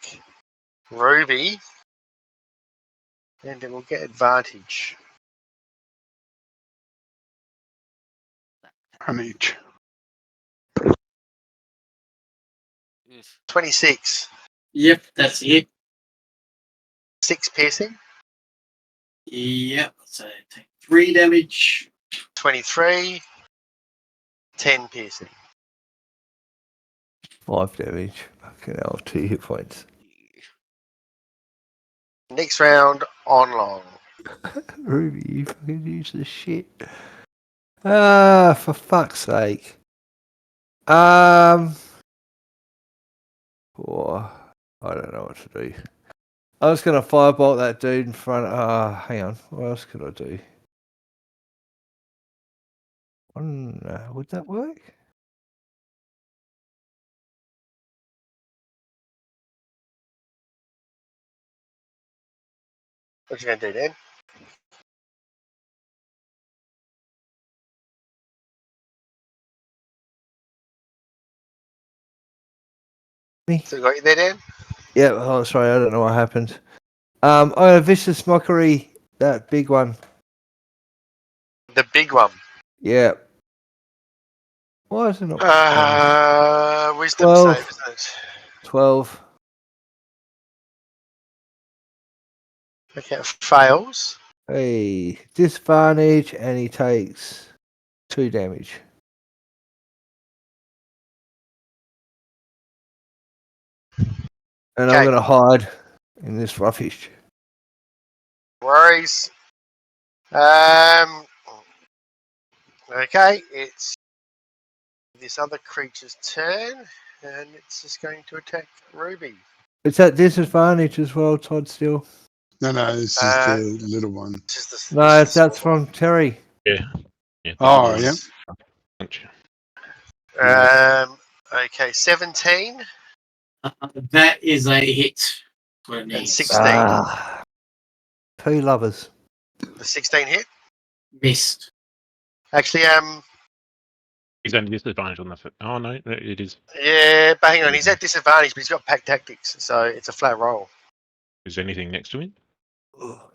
Ruby, and it will get advantage. Manage. Oof. 26. Yep, that's it. 6 piercing. Yep, so take 3 damage. 23. 10 piercing. 5 damage. Fucking hell, 2 hit points. Next round on long. Ruby, you fucking use this shit. Ah, for fuck's sake. Oh, I don't know what to do. I was going to firebolt that dude in front. Hang on. What else could I do? Would that work? What you going to do then? Still got you there, Dan? Yeah, oh, sorry, I don't know what happened. Oh, Vicious Mockery, that big one. The big one. Yeah. Why is it not? Wisdom 12. save, isn't it? 12. Okay, it fails. Hey, disadvantage, and he takes 2 damage. And I'm Okay. going to hide in this rubbish. Worries. Okay, it's this other creature's turn, and it's just going to attack Ruby. It's at disadvantage as well, Todd, still. No, this is the little one. No, that's from Terry. Yeah. Oh, yeah. Punch. Okay, 17 That is a hit. What it and needs. 16. Ah, 2 lovers. The 16 hit. Missed. Actually, He's only disadvantage on the. Oh no, it is. yeah, but hang on, he's at disadvantage, but he's got pack tactics, so it's a flat roll. Is there anything next to him?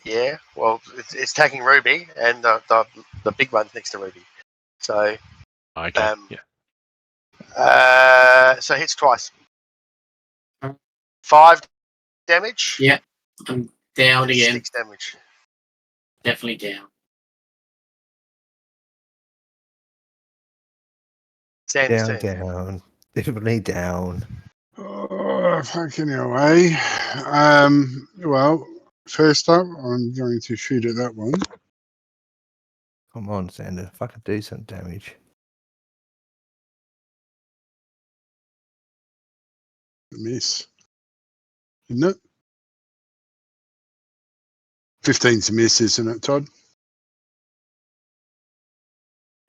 Yeah, well, it's attacking Ruby, and the big one's next to Ruby. So, Okay. Yeah. so hits twice. 5 damage. Yeah, I'm down and again. 6 damage. Definitely down. Sam's Down, turn. down. Definitely down. Oh, fucking hell, eh? Well, first up, I'm going to shoot at that one. Come on, Sander. Fucking do some damage. Miss. Isn't it? 15's a miss, isn't it, Todd?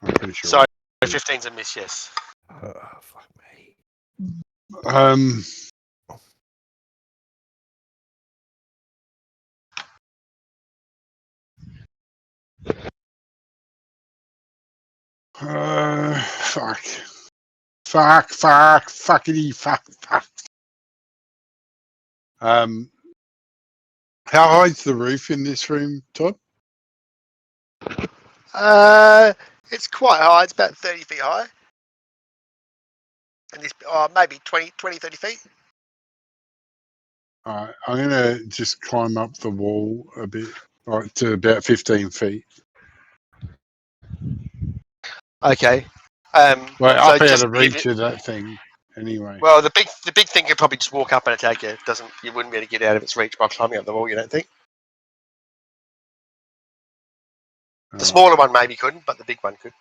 I'm pretty sure. Sorry, 15's a miss, yes. Oh, fuck me. Fuck. Fuckity, fuck. How high's the roof in this room, Todd? It's quite high. It's about 30 feet high. And this, maybe 20, 30 feet. I'm going to just climb up the wall a bit, like to about 15 feet. Okay. Well, so up out just of reach of that thing, anyway. Well, the big thing could probably just walk up and attack you. You wouldn't be able to get out of its reach by climbing up the wall. You don't think? The smaller one maybe couldn't, but the big one could.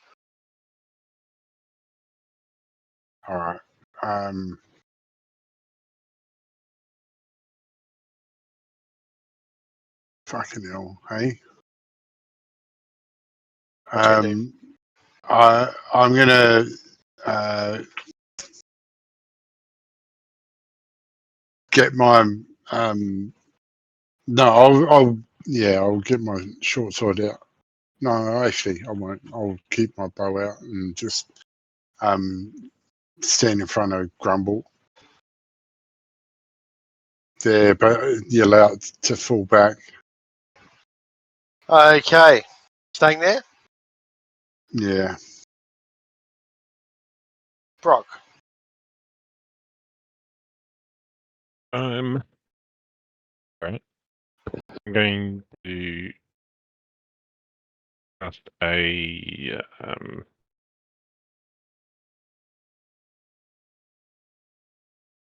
All right. Fucking hell, hey. I'm gonna get my no, I'll get my short sword out. No, actually I won't. I'll keep my bow out and just stand in front of Grumble. There, but you're allowed to fall back. Okay. Staying there? Yeah. Brock. Right. I'm going to cast a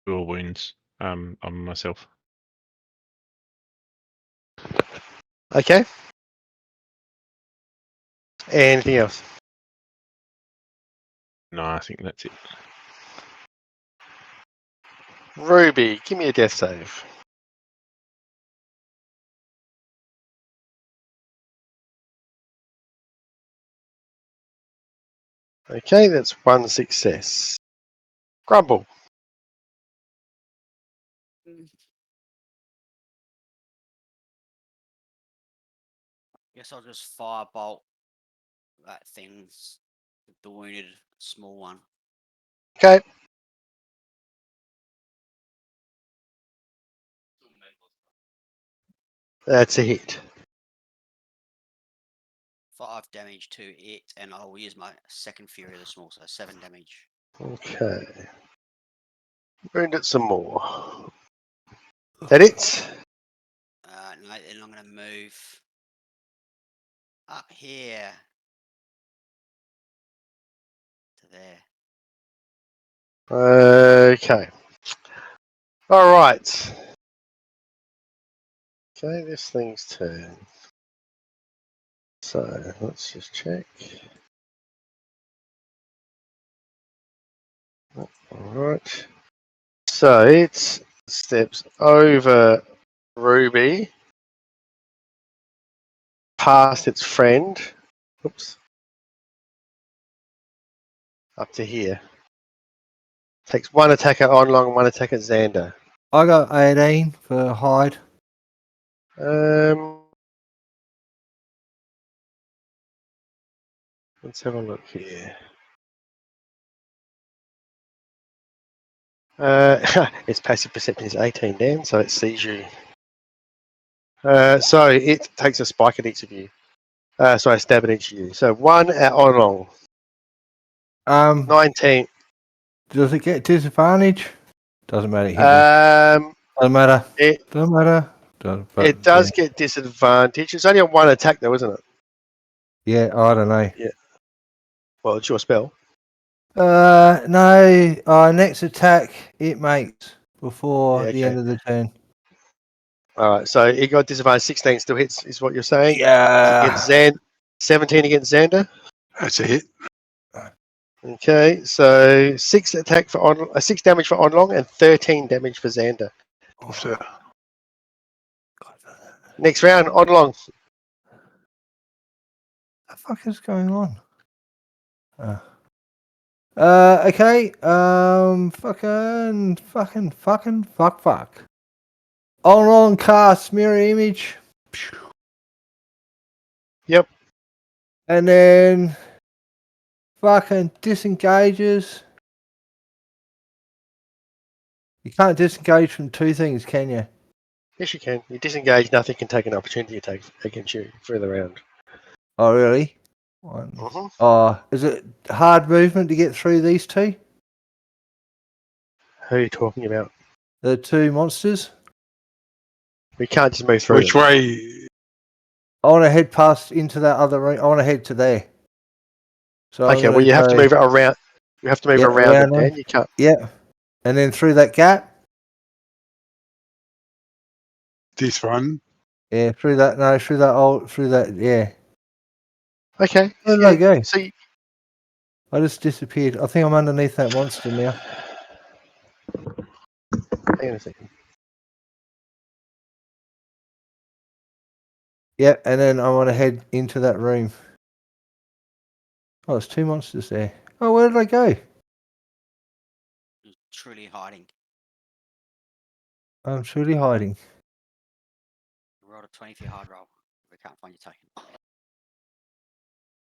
dual wounds on myself. Okay. Anything else? No, I think that's it. Ruby, give me a death save. Okay, that's 1 success. Grumble. Guess I'll just firebolt that thing's the wounded small one. Okay. That's a hit. 5 damage to it, and I'll use my second Fury of the Small, so 7 damage. Okay. Wound it some more. That it? Right, then I'm going to move up here to there. Okay. All right. Okay, this thing's turn. So let's just check. All right. So it steps over Ruby, past its friend. Oops. Up to here. Takes one attack at Onlong and one attack at Xander. I got 18 for hide. Let's have a look here. Its passive perception is 18, Dan, so it sees you. So it takes a spike at each of you. So I stab at each of you. So one at Onlong. 19. Does it get disadvantage? Doesn't matter. Doesn't matter. It Doesn't matter. it does get disadvantage. It's only on one attack though, isn't it? Yeah, I don't know. Yeah. Well, it's your spell. No. Next attack it makes before Yeah, the okay. end of the turn. All right. So it got disadvantage. 16 still hits, is what you're saying? Yeah. Against 17 against Xander. That's a hit. Okay. So 6 damage for Onlong and 13 damage for Xander. So, Next round, Onlong. What the fuck is going on? Okay. Fuck. On cast mirror image. Yep. And then fucking disengages. You can't disengage from two things, can you? Yes, you can. You disengage, nothing can take an opportunity attack against you through the round. Oh, really? One. Mhm. Oh, is it hard movement to get through these two? Who are you talking about? The two monsters? We can't just move through which them. way? I want to head past into that other room. I want to head to there. So I'm Okay, well, gonna you have to go- move it around. You have to move Yeah, around it, around them. Dan. You can't. Yeah. And then through that gap. This one. Yeah, through that. Yeah. Okay. Where did I go? So you, I just disappeared. I think I'm underneath that monster now. hang on a second. Yeah, and then I want to head into that room. Oh, there's two monsters there. Oh, where did I go? Truly hiding. I'm truly hiding. Roll a 20 for your hard roll. We can't find your token.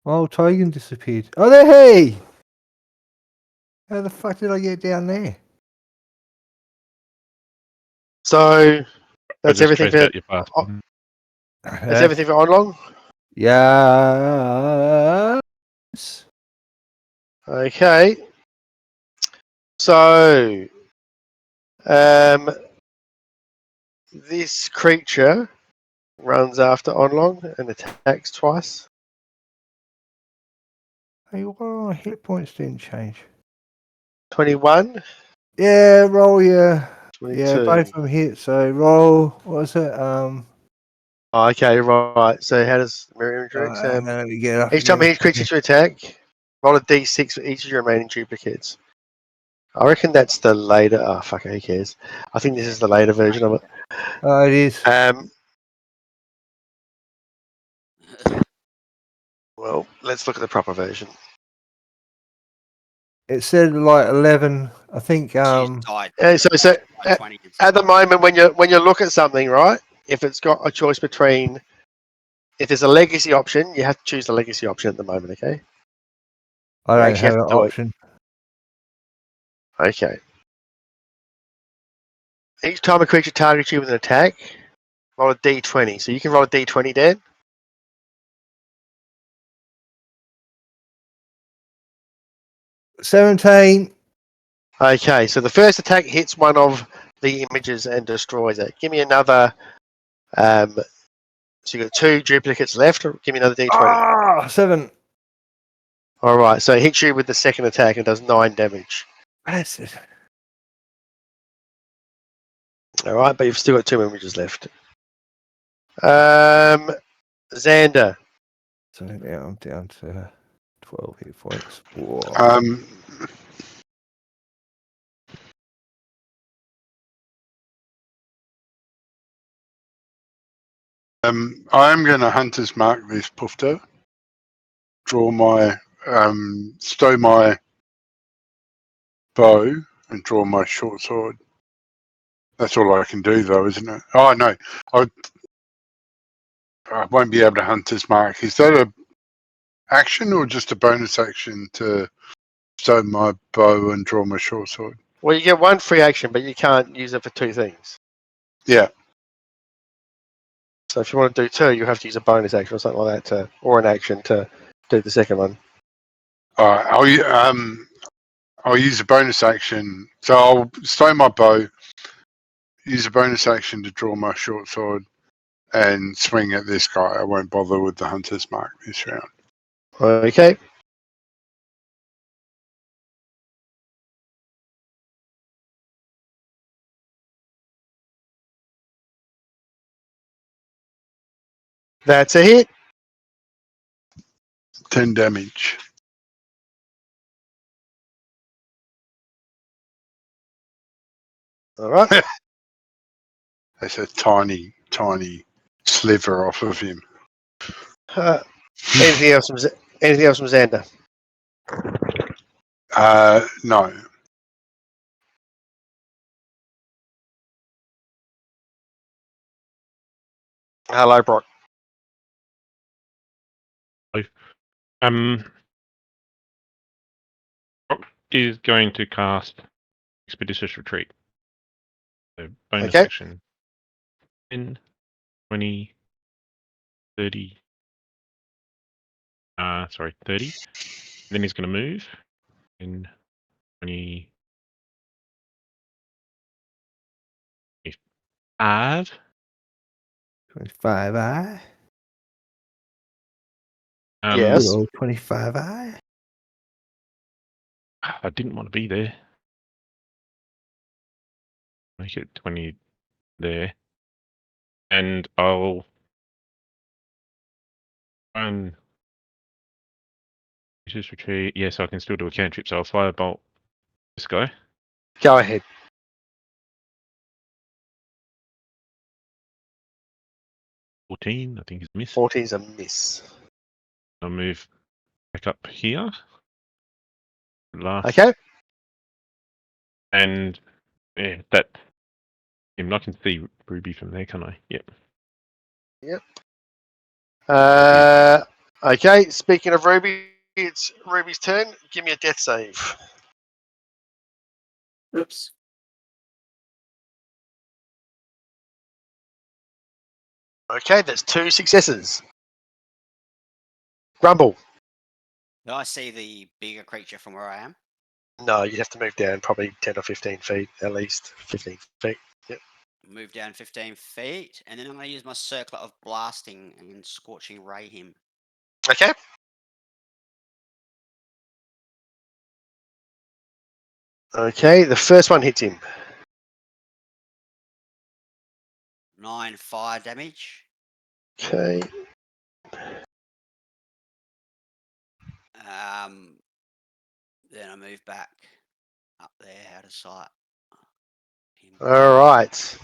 Oh, Tigan disappeared. Oh, there, hey! How the fuck did I get down there? So that's just everything traced for. out your path. Oh, that's everything for Onlong. Yeah. Okay. So, this creature runs after Onlong and attacks twice. Hey, well, my hit points didn't change. 21, Yeah, roll your. 22. Yeah, both of them hit. So roll. What is it? Oh, okay, right. So how does mirror image work? Let me get up Each time again. each creature to attack, roll a d6 for each of your remaining duplicates. I reckon that's the later. Oh, fuck it, who cares? I think this is the later version of it. Oh, it is. Well, let's look at the proper version. It said like 11. I think. You died. So By 20 at the moment, when you look at something, right? If it's got a choice between, if there's a legacy option, you have to choose the legacy option at the moment. Okay. I You don't actually have an have to do it. option. Okay. Each time a creature targets you with an attack, roll a d20. So you can roll a d20, Dan. $17. Okay, so the first attack hits one of the images and destroys it. Give me another So you've got 2 duplicates left. Give me another d20. Ah, 7. All right, so it hits you with the second attack and does 9 damage. That's it. All right, but you've still got 2 images left. Xander. So now I'm down to 12 hit points. Whoa. I'm going to hunter's mark this pufter. Draw my stow my bow and draw my short sword. That's all I can do, though, isn't it? Oh no, I won't be able to hunter's mark. Is that a action or just a bonus action to stow my bow and draw my short sword? Well, you get 1 free action, but you can't use it for 2 things. Yeah. So if you want to do 2, you have to use a bonus action or something like that, or an action to do the second one. All right. I'll use a bonus action. So I'll stow my bow, use a bonus action to draw my short sword, and swing at this guy. I won't bother with the hunter's mark this round. Okay. That's a hit. 10 damage. All right. That's a tiny, tiny sliver off of him. Anything else from Xander? No. Hello, Brock. Brock is going to cast Expeditious Retreat. So bonus Okay. action. 10, 20, 30. 30. Then he's going to move. In 20. 25. 25 eye. Yes. Good old 25 eye. I didn't want to be there. Make it 20 there. And I'll just retreat. Yes, I can still do a cantrip, so I'll firebolt this guy. Go ahead. 14, I think is a miss. 14's a miss. I'll move back up here. Last. Okay. And yeah, that. I can see Ruby from there, can I? Yep. Okay. Speaking of Ruby, it's Ruby's turn. Give me a death save. Oops. Okay, that's 2 successes. Grumble. Do I see the bigger creature from where I am? No, you'd have to move down probably 10 or 15 feet, at least 15 feet. Yep. Move down 15 feet, and then I'm going to use my circlet of blasting and scorching ray him. Okay. Okay, the first one hits him. 9 fire damage. Okay. Then I move back up there out of sight. Him. All right.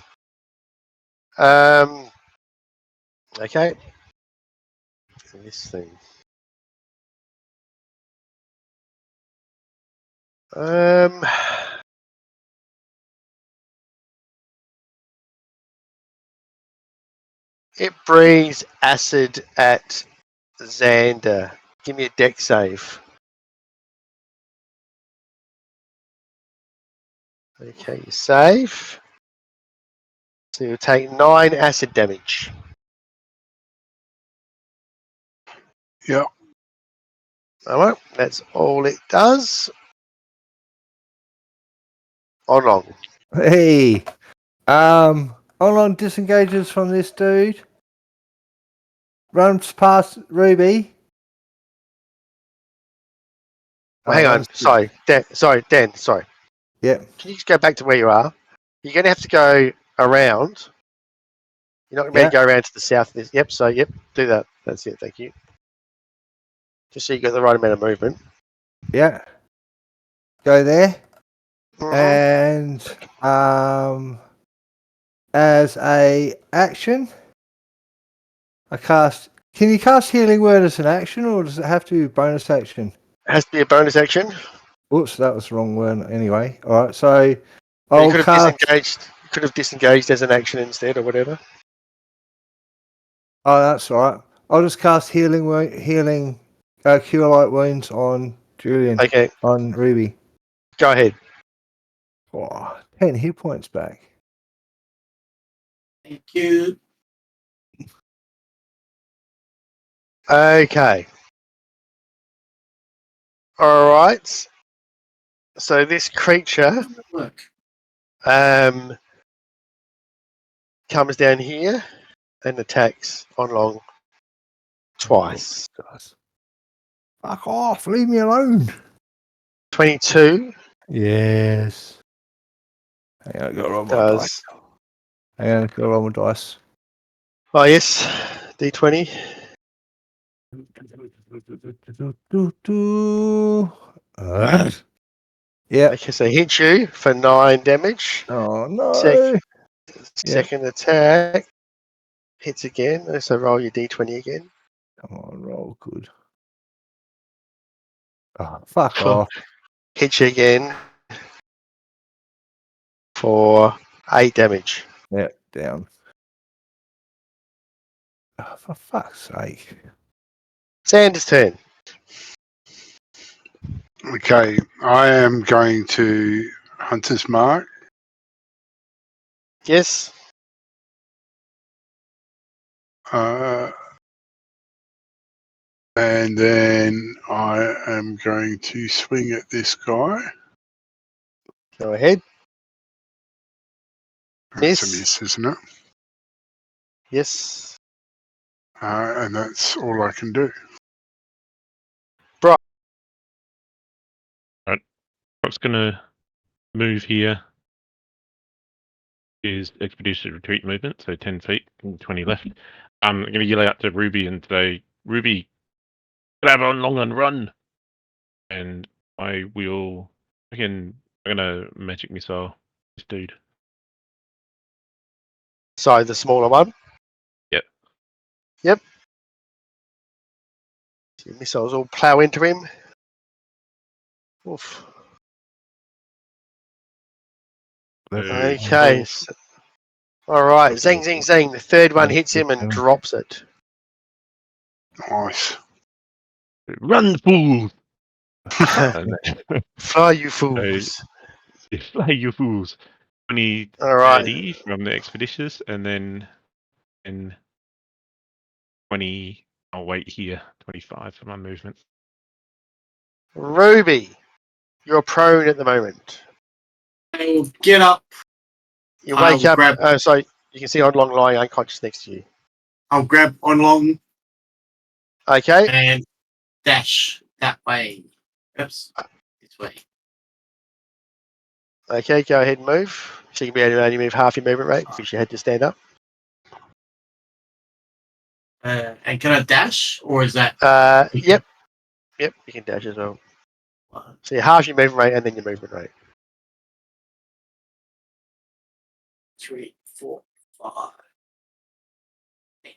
Okay. This thing. It breathes acid at Xander. Give me a deck save. Okay, you save. So you'll take 9 acid damage. Yeah. Alright, that's all it does. On long. Hey. Online disengages from this dude. Runs past Ruby. Well, hang on. runs- Sorry, Dan. Sorry. Yep. Can you just go back to where you are? You're going to have to go around. You're not going to be able to go around to the south of this. Yep. So, yep. Do that. That's it. Thank you. Just so you got the right amount of movement. Yeah. Go there. Mhm. And as a action, I cast. Can you cast Healing Word as an action, or does it have to be a bonus action? It has to be a bonus action. Whoops, that was the wrong word. Anyway, all right. So But I'll you could have cast. disengaged. You could have disengaged as an action instead, or whatever. Oh, that's all right. I'll just cast healing cure light wounds on Julian, Okay. on Ruby. Go ahead. Oh, 10 hit points back. Thank you. Okay. All right. So this creature Look. comes down here and attacks on long twice. Guys. Fuck off! Leave me alone. 22 Yes. Hang on, I got roll my dice. does. Hang on, I got roll my dice. Oh yes, D20. Yeah. Okay, so hit you for 9 damage. Oh no. Second attack hits again. So roll your D20 again. Come on, roll good. Oh, fuck off. Hit you again for 8 damage. Yeah, down. Oh, for fuck's sake. Sanders' turn. Okay, I am going to Hunter's Mark. Yes. And then I am going to swing at this guy. Go ahead. That's a Miss. miss, isn't it? Yes. And that's all I can do. What's going to move here is expeditious retreat movement, so 10 feet and 20 left. I'm going to yell out to Ruby and say, Ruby, grab on long and run. And I will, I'm going to magic missile this dude. So the smaller one. Yep. Yep. Your missiles all plow into him. Oof. Okay. So, all right. Zing, zing, zing. The third one hits him and drops it. Nice. Run, fools! Fly, you fools. Fly, you fools. 20 All right. 30 from the expeditious, and then in 20, I'll wait here, 25 for my movement. Ruby, you're prone at the moment. I'll get up. You wake I'll up. grab- Oh, sorry. You can see Oddlong lying unconscious next to you. I'll grab on long Okay. and dash that way. Oops. This way. Okay. Go ahead and move. So you can be able to only move half your movement rate because you had to stand up. And can I dash, or is that? Yep. Yep. You can dash as well. So you half your movement rate and then your movement rate. 3, 4, 5, 8.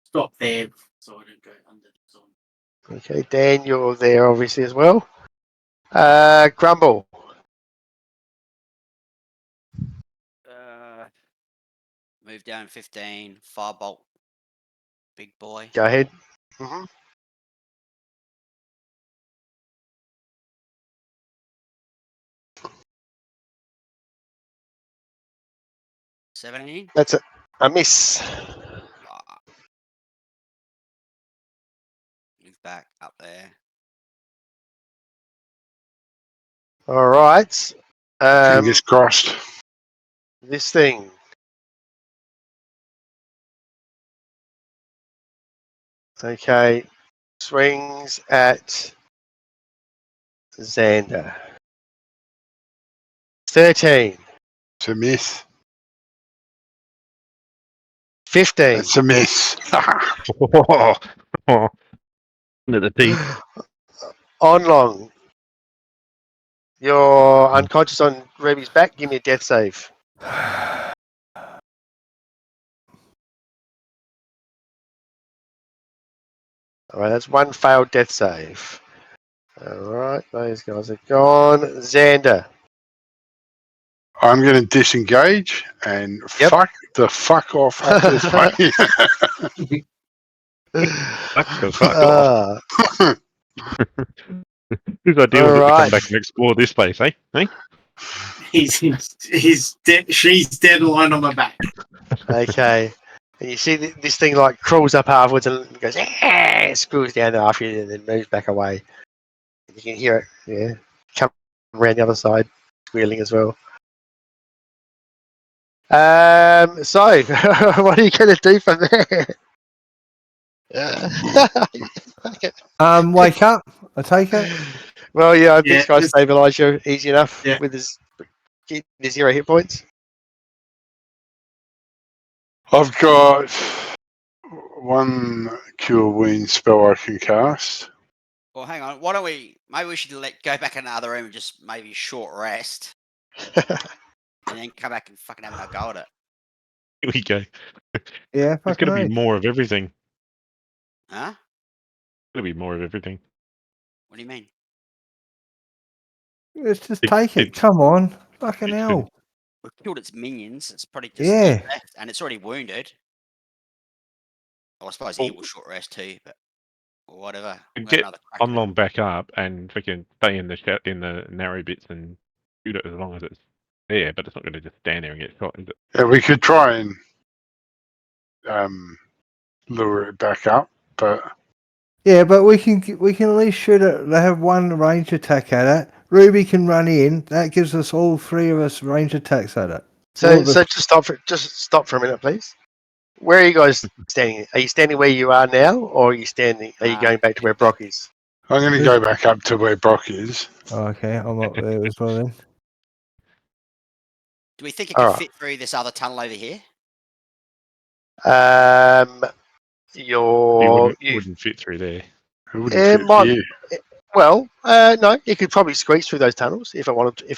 Stop there, so I don't go under the zone. Okay. Dan, you're there obviously as well. Grumble. Move down 15. Firebolt. Big boy. Go ahead. Mm-hmm. $17. That's a miss. Move back up there. All right. Fingers crossed. This thing Okay. Swings at Xander. 13. It's a miss. 15. It's a miss. Into the teeth. On long. You're unconscious on Ruby's back. Give me a death save. All right, that's one failed death save. All right, those guys are gone. Xander. I'm going to disengage and Yep. fuck off up this way. Fuck off. Ah, Whose idea was it to Alright. come back and explore this place, eh? He's dead. She's dead lying on my back. okay. And you see this thing like crawls up halfwards and goes, screws down after you and then moves back away. You can hear it, yeah, come around the other side, squealing as well. So, what are you going to do from there? Wake up. I take it. Well, yeah, I hope Yeah, this guy this- stabilise you easy enough Yeah. with his 0 hit points. I've got one cure wound spell I can cast. Well, hang on. Why don't we? Maybe we should go back in another room and just maybe short rest, and then come back and fucking have a go at it. Here we go. Yeah, There's fucking going to be right. more of everything. Huh? Going to be more of everything. What do you mean? Let's just It- take it. it- Come on. Fucking it hell. We've killed its minions. It's probably just Yeah. left, and it's already wounded. Well, I suppose he will short rest too, but whatever. We'll have Get another crack at it. Onlong back up and freaking stay in the narrow bits and shoot it as long as it's there, but it's not going to just stand there and get shot, is it? Yeah, we could try and lure it back up, but Yeah, but we can at least shoot it. They have one range attack at it. Ruby can run in. That gives us all three of us range attacks at it. So, Well, the- so just stop for a minute, please. Where are you guys standing? Are you standing where you are now, or are you standing? Are you Ah. going back to where Brock is? I'm going to go back up to where Brock is. Oh, okay, I'm up there as well then. Do we think it could Alright. fit through this other tunnel over here? He You wouldn't fit through there. It wouldn't It fit might- here. well, no, it could probably squeeze through those tunnels if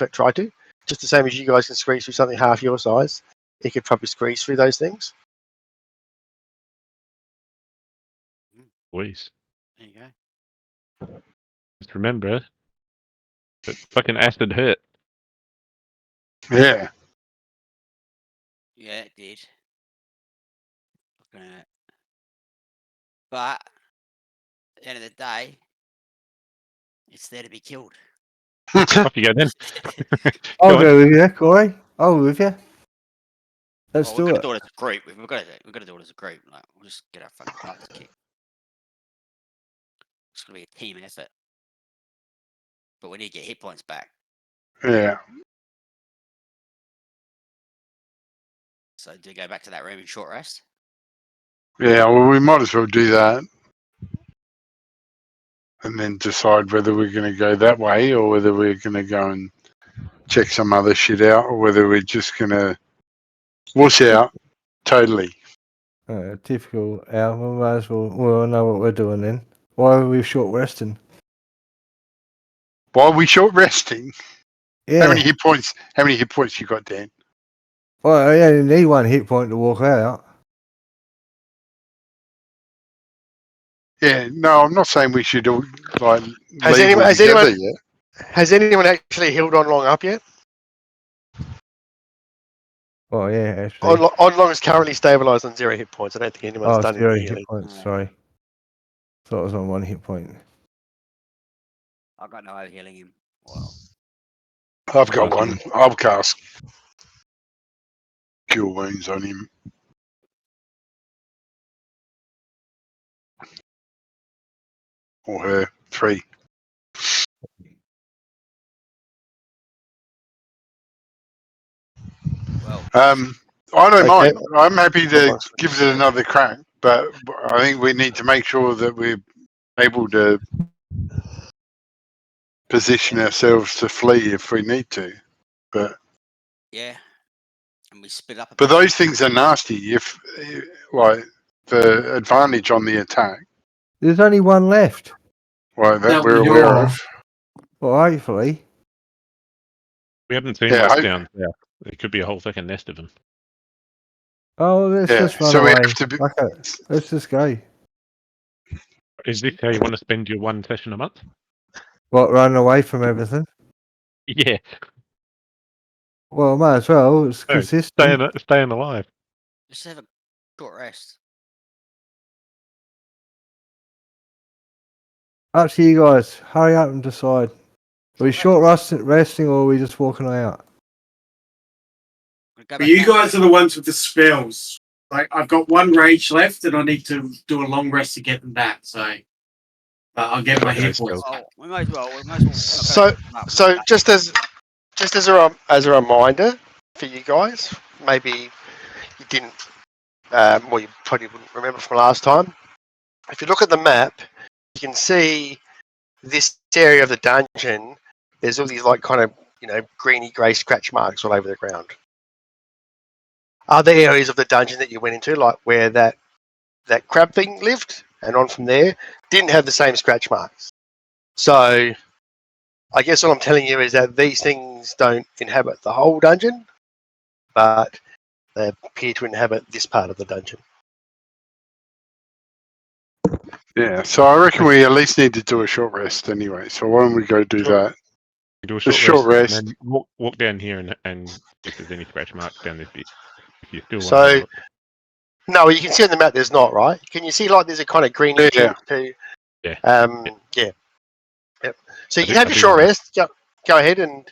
it tried to. Just the same as you guys can squeeze through something half your size. It could probably squeeze through those things. Please. There you go. Just remember that fucking acid hurt. Yeah. Yeah, it did. Looking at it. But at the end of the day, it's there to be killed. Off you go then. I'll Go on. go with you, Corey. I'll go with you. Let's Well, do we're it. gonna do it as a group. We've got to do it as a group. Like, we'll just get our fucking butts kicked. It's gonna be a team effort. But we need to get hit points back. Yeah. So do we go back to that room in short rest? Yeah, well, we might as well do that. And then decide whether we're going to go that way or whether we're going to go and check some other shit out or whether we're just going to wuss out totally. Typical Al. We might as well. We'll know what we're doing then. Why are we short resting? While we short resting, Yeah. how many hit points you got, Dan? Well, I only need one hit point to walk out. Yeah, no, I'm not saying we should all like Has leave anyone- all has together anyone- yet. Has anyone actually healed on long up yet? Oh yeah, actually. On long is currently stabilised on 0 hit points. I don't think anyone's Oh, done 0 any hit healing. points. Alright. Sorry. Thought it was on 1 hit point. I've got no way of healing him. Well, I've got one. I'll cast Cure Wounds on him. Or her. 3. well, I don't Okay. mind. I'm happy to That works. give it another crack. but I think we need to make sure that we're able to position ourselves to flee if we need to. But Yeah. And we split up a but bit. those things are nasty. If like the advantage on the attack, There's only one left. well, that That we're was aware yours. of. Well, hopefully. We haven't seen Yeah, what's I- down there. There could be a whole fucking nest of them. Oh, let's Yeah, just run so we away. have to be. Okay, let's just go. Is this how you want to spend your one session a month? What, run away from everything? Yeah. Well, might as well. It's No, consistent. staying alive. Just have a short rest. Up to you guys. Hurry up and decide. Are we short resting or are we just walking out? We'll go But back you down. guys are the ones with the spells. Like I've got one rage left, and I need to do a long rest to get them back. So, but I'll get my hit points back. Oh, we might as well. So just as a reminder for you guys, maybe you didn't, well, you probably wouldn't remember from last time. If you look at the map, you can see this area of the dungeon. There's all these like kind of greeny grey scratch marks all over the ground. Other areas of the dungeon that you went into, like where that crab thing lived, and on from there, didn't have the same scratch marks. So I guess all I'm telling you is that these things don't inhabit the whole dungeon, but they appear to inhabit this part of the dungeon. Yeah, so I reckon we at least need to do a short rest anyway. So why don't we go do Sure. that? Do a Just short, short rest, rest. and then walk down here and if there's any scratch marks down this bit. If you still want to So have a look. no, you can see on the map there's not, right? Can you see like there's a kind of greeny Yeah. tint to? Yeah. Yeah. Yep. So you I can do- have I your do short wanna- rest. Go ahead and.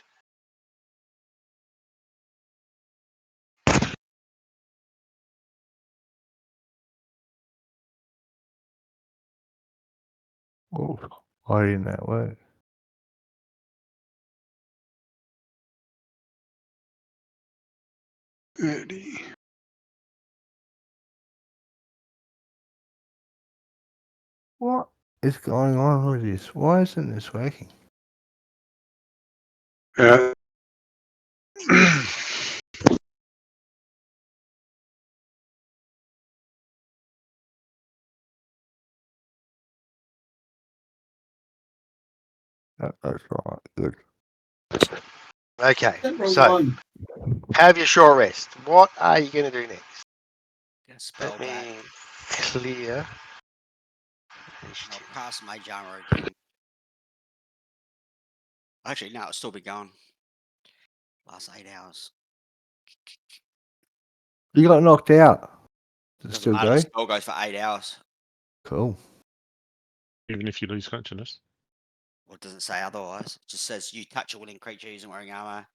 Oh, why didn't that work? What is going on with this? Why isn't this working? Yeah. That's right. Good. Okay. Wrong So one. have your short rest. What are you going to do next? Get a spell Let me back. clear. I'll cast Mage Armor again. Actually, no, it'll still be going. Last 8 hours. You got knocked out. Does it Doesn't still matter. go? The spell goes for 8 hours. Cool. Even if you lose consciousness. Well, it doesn't say otherwise. It just says you touch a willing creature using wearing armor.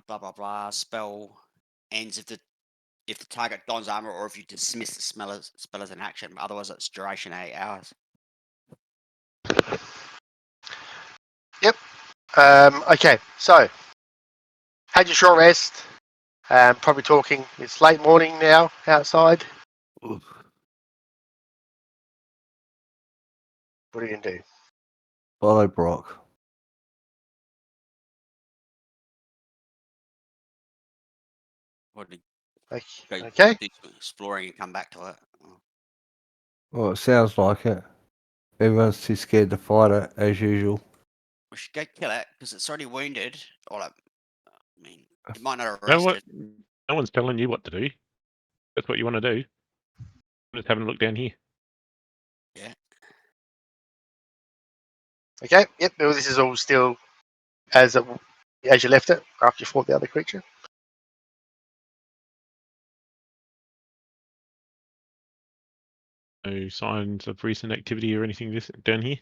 Blah blah blah. Spell ends if the target dons armor or if you dismiss the spell as an action. Otherwise, it's duration 8 hours. Okay. So had your short rest. Probably talking. It's late morning now outside. Oof. What are you going to do? Follow Brock. Or to Okay. do some exploring and come back to it. Well, it sounds like it. Everyone's too scared to fight it, as usual. We should go kill it because it's already wounded. Or like, I mean, it might not No, arrest it. no one's telling you what to do. That's what you want to do. I'm just having a look down here. Yeah. Okay. Yep. Well, this is all still as you left it after you fought the other creature. No signs of recent activity or anything this down here.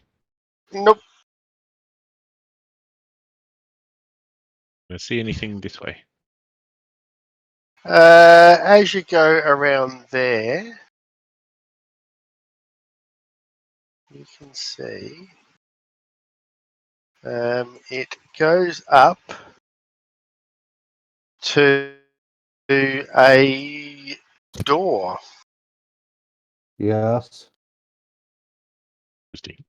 Nope. I see anything this way. As you go around there, you can see it goes up to a door. Yes. Interesting.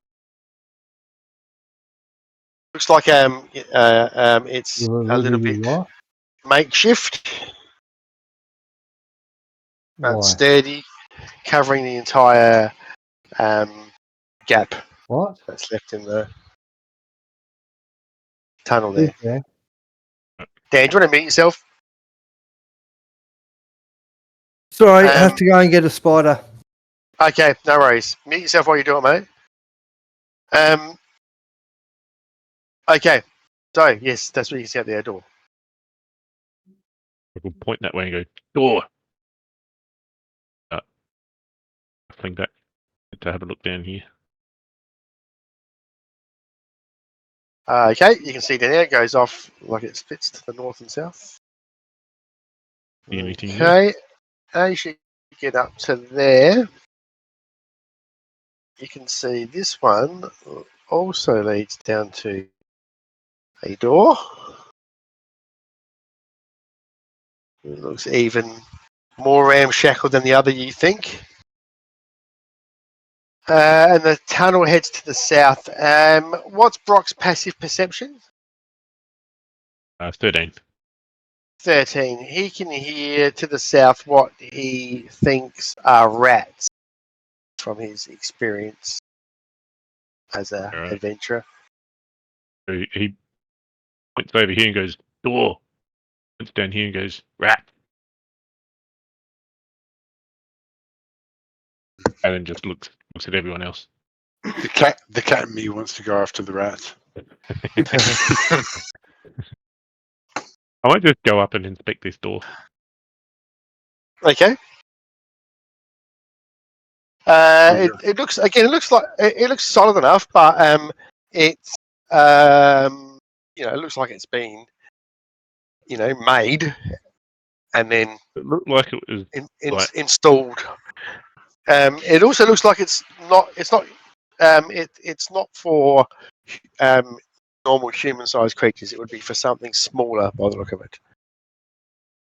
Looks like it's a little bit What? makeshift, but Why? sturdy, covering the entire gap What? that's left in the tunnel there. Okay. Dan, do you want to meet yourself? Sorry, I have to go and get a spider. Okay, no worries. Mute yourself while you do it, mate. Okay, so yes, that's what you can see out the door. We'll point that way and go, door. I think that to have a look down here. Okay, you can see down there it goes off like it splits to the north and south. Anything there? Okay, as you get up to there, you can see this one also leads down to a door. It looks even more ramshackle than the other, you think. And the tunnel heads to the south. What's Brock's passive perception? 13. 13. He can hear to the south what he thinks are rats from his experience as an Alright. adventurer. So he points over here and goes, door. Points down here and goes, rat. And then just looks at everyone else. The cat in me wants to go after the rat. I might just go up and inspect this door. Okay. It looks again. It looks solid enough, but it's it looks like it's been made and then It looked like it was like installed. It also looks like it's not for normal human-sized creatures. It would be for something smaller by the look of it,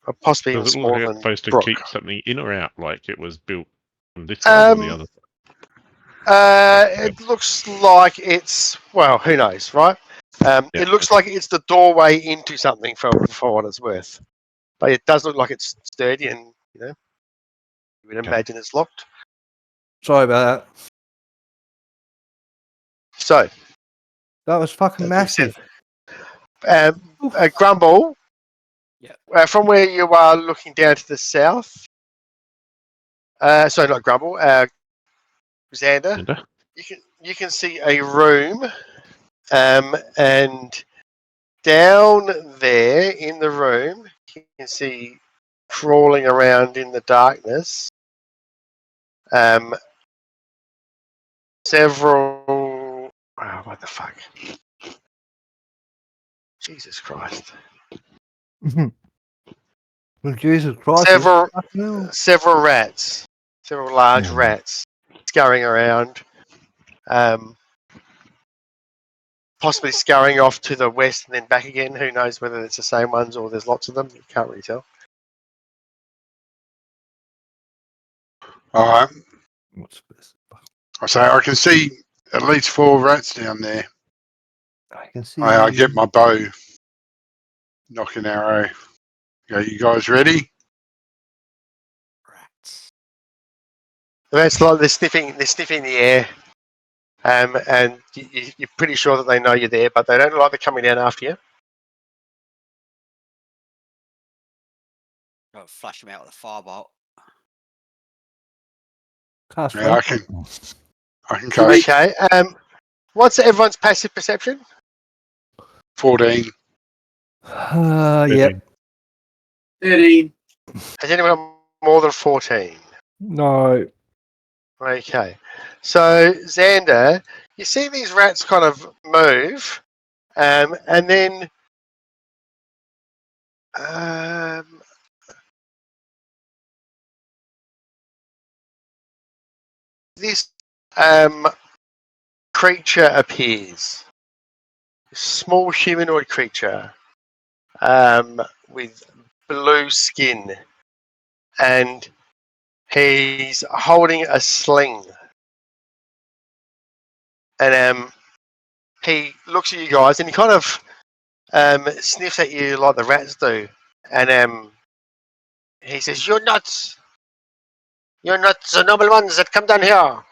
or possibly even does it look like smaller it's than supposed to Brook. keep something in or out, like it was built on this side or the other side? It looks like it's who knows, right? Yeah, It looks like it's the doorway into something for what it's worth, but it does look like it's sturdy and you would imagine it's locked. Sorry about that. So That was fucking that's what massive. he said. Grumble. Yeah. From where you are looking down to the south. Sorry, not Grumble. Xander. Linda? You can see a room, and down there in the room, you can see crawling around in the darkness. Several. Oh, what the fuck? Jesus Christ! Well, Jesus Christ. Several rats, several large rats, scurrying around. Possibly scurrying off to the west and then back again. Who knows whether it's the same ones or there's lots of them? You can't really tell. All right. What's this? So I can see at least 4 rats down there. I can see. I get my bow, knock an arrow. Go, you guys ready? Rats. That's like they're sniffing the air, and you're pretty sure that they know you're there, but they don't look like they're coming down after you. I'll flush them out with a firebolt. Cast Yeah, I flame. can cast Okay. What's everyone's passive perception? 14. Yep. 13. Has anyone got more than 14? No. Okay. So Xander, you see these rats kind of move, and then this creature appears. Small humanoid creature with blue skin, and He's holding a sling, and he looks at you guys, and he kind of sniffs at you like the rats do, and he says, "You're not the noble ones that come down here."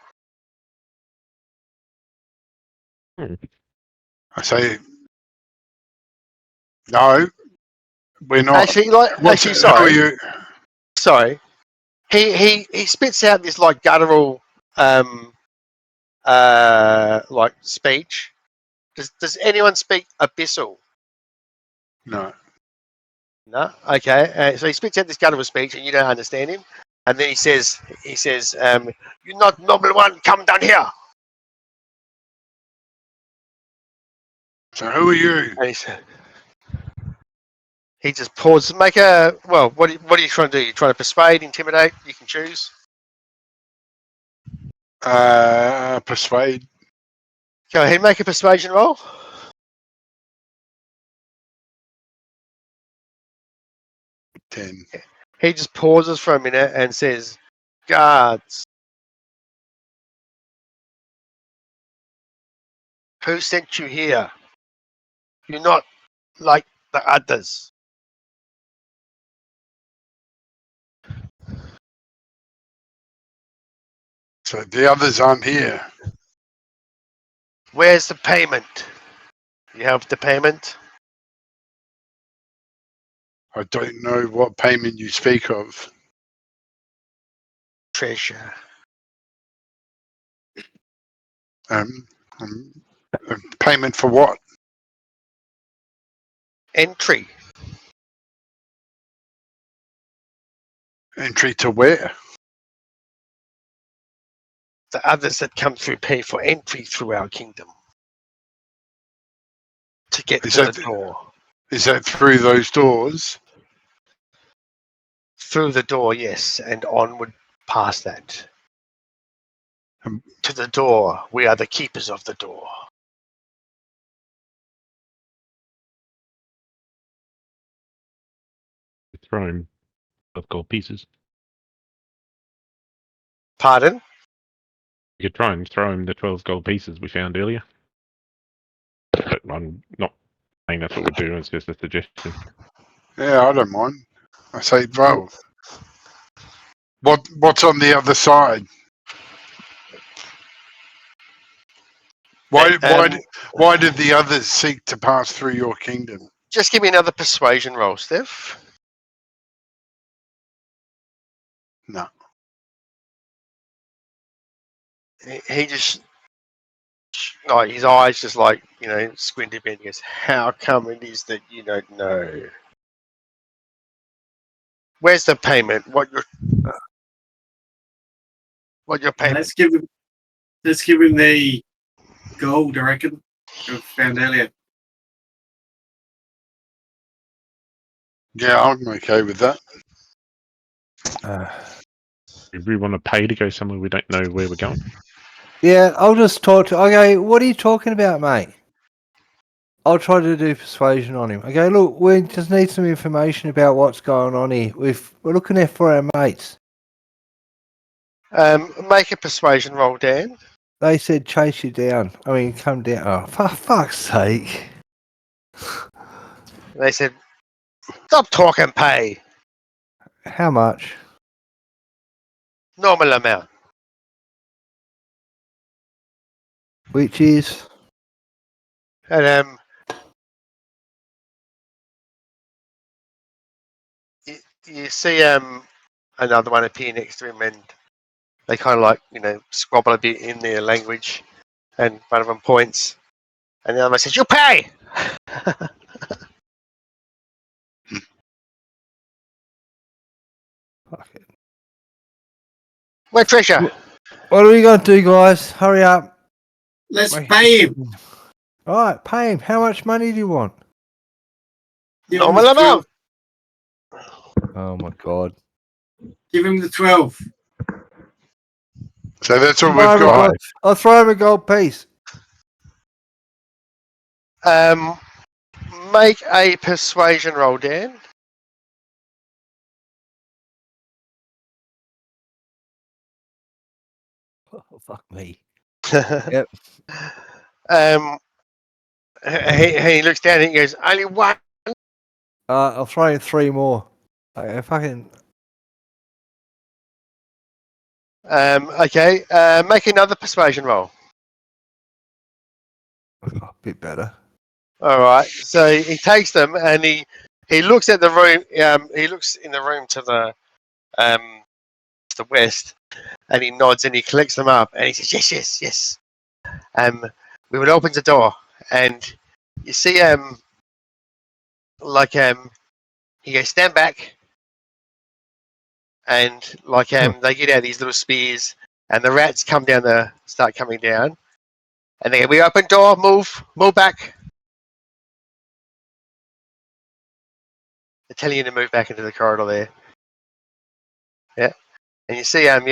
I say, no, we're not. Actually, How are you? sorry. He spits out this like guttural like speech. Does anyone speak abyssal? No. No. Okay. So he spits out this guttural speech, and you don't understand him. And then he says, "You're not noble one. Come down here." So who are you? And he just pauses. Make a What are you trying to do? You're trying to persuade, intimidate. You can choose. Persuade. Go ahead. Make a persuasion roll. 10. He just pauses for a minute and says, "Guards, who sent you here? You're not like the others." So the others aren't here. Where's the payment? You have the payment? I don't know what payment you speak of. Treasure. Payment for what? Entry. Entry to where? The others that come through pay for entry through our kingdom. To get Is to that the door. Is that through those doors? Through the door, yes, and onward past that. To the door. We are the keepers of the door. Throw him 12 gold pieces. Pardon? You could try and throw him the 12 gold pieces we found earlier. But I'm not saying that's what we'd do, it's just a suggestion. Yeah, I don't mind. I say, well, what's on the other side? Why did the others seek to pass through your kingdom? Just give me another persuasion roll, Steph. No. He just, like, his eyes just like, squint a bit and goes, "How come it is that you don't know? Where's the payment? What your payment?" Let's give him the gold, I reckon. I found earlier. Yeah, I'm okay with that. If we want to pay to go somewhere we don't know where we're going. Yeah, I'll just talk to. Okay, what are you talking about, mate? I'll try to do persuasion on him. Okay, look, we just need some information about what's going on here. We're looking there for our mates. Make a persuasion roll, Dan. They said chase you down. I mean, come down. Oh, for fuck's sake. They said, "Stop talking, pay. How much? Normal amount." Which is? And you see another one appear next to him, and they kind of like squabble a bit in their language, and one of them points, and the other one says, "You pay." Fuck it. My treasure. What are we going to do, guys? Hurry up. Let's pay him. All right, pay him. How much money do you want? Give him Normal the amount. 12. Oh, my God. Give him the 12. So that's what we've Throw him a got. gold- I'll throw him a gold piece. Make a persuasion roll, Dan. fuck me. Yep. He looks down and he goes, only one. I'll throw in 3 more. Fucking. Okay. Make another persuasion roll. A bit better. All right. So he takes them and he looks at the room. He looks in the room to the west, and he nods and he collects them up and he says, "Yes, yes, yes." We will open the door, and you see he goes, "Stand back," and they get out these little spears, and the rats start coming down, and they go, "We open door, move back." They're telling you to move back into the corridor there. Yeah, and you see I'm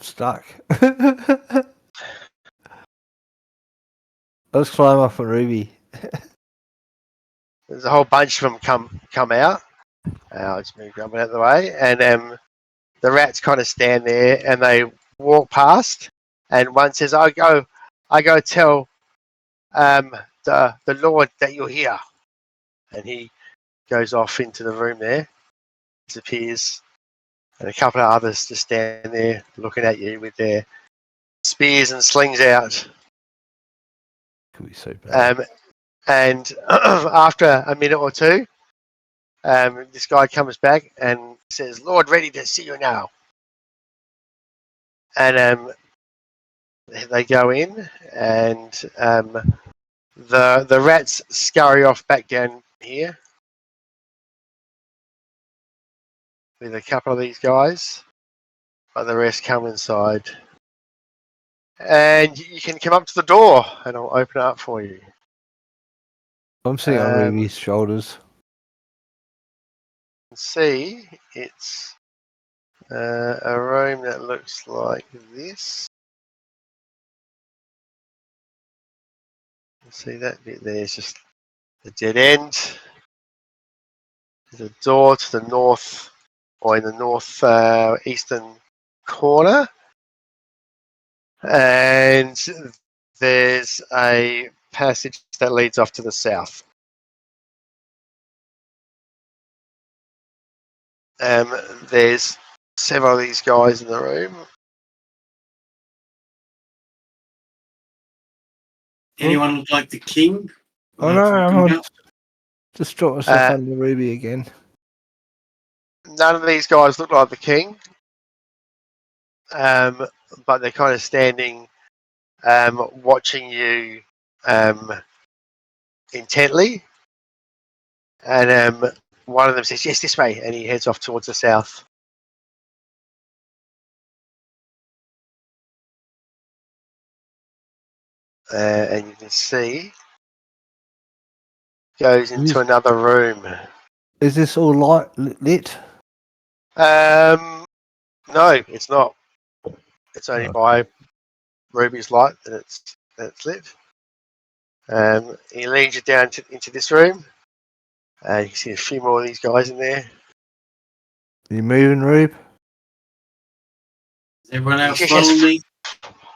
stuck. Let's climb up on Ruby. there's a whole bunch of them come out. I'll just move Grumpy out of the way, and the rats kind of stand there and they walk past, and one says, I go tell the Lord that you're here," and he goes off into the room there, disappears, and a couple of others just stand there looking at you with their spears and slings out. Could be so bad. And after a minute or two, this guy comes back and says, "Lord, ready to see you now." And they go in, and the rats scurry off back down here with a couple of these guys, but the rest come inside. And you can come up to the door, and I'll open it up for you. I'm sitting on Ruby's shoulders. See, it's a room that looks like this. See that bit there is just a dead end. There's a door to the north, or in the north eastern corner, and there's a passage that leads off to the south. There's several of these guys in the room. Anyone look like the king? Oh no, I'm just dropped myself under Ruby again. None of these guys look like the king, but they're kind of standing, watching you intently. And one of them says, "Yes, this way," and he heads off towards the south. And you can see goes into another room. Is this all lit? No, it's not. It's only by Ruby's light that it's lit. He leads you down into this room. You can see a few more of these guys in there. Are you moving, Rube? Everyone else Yes, follow yes. me?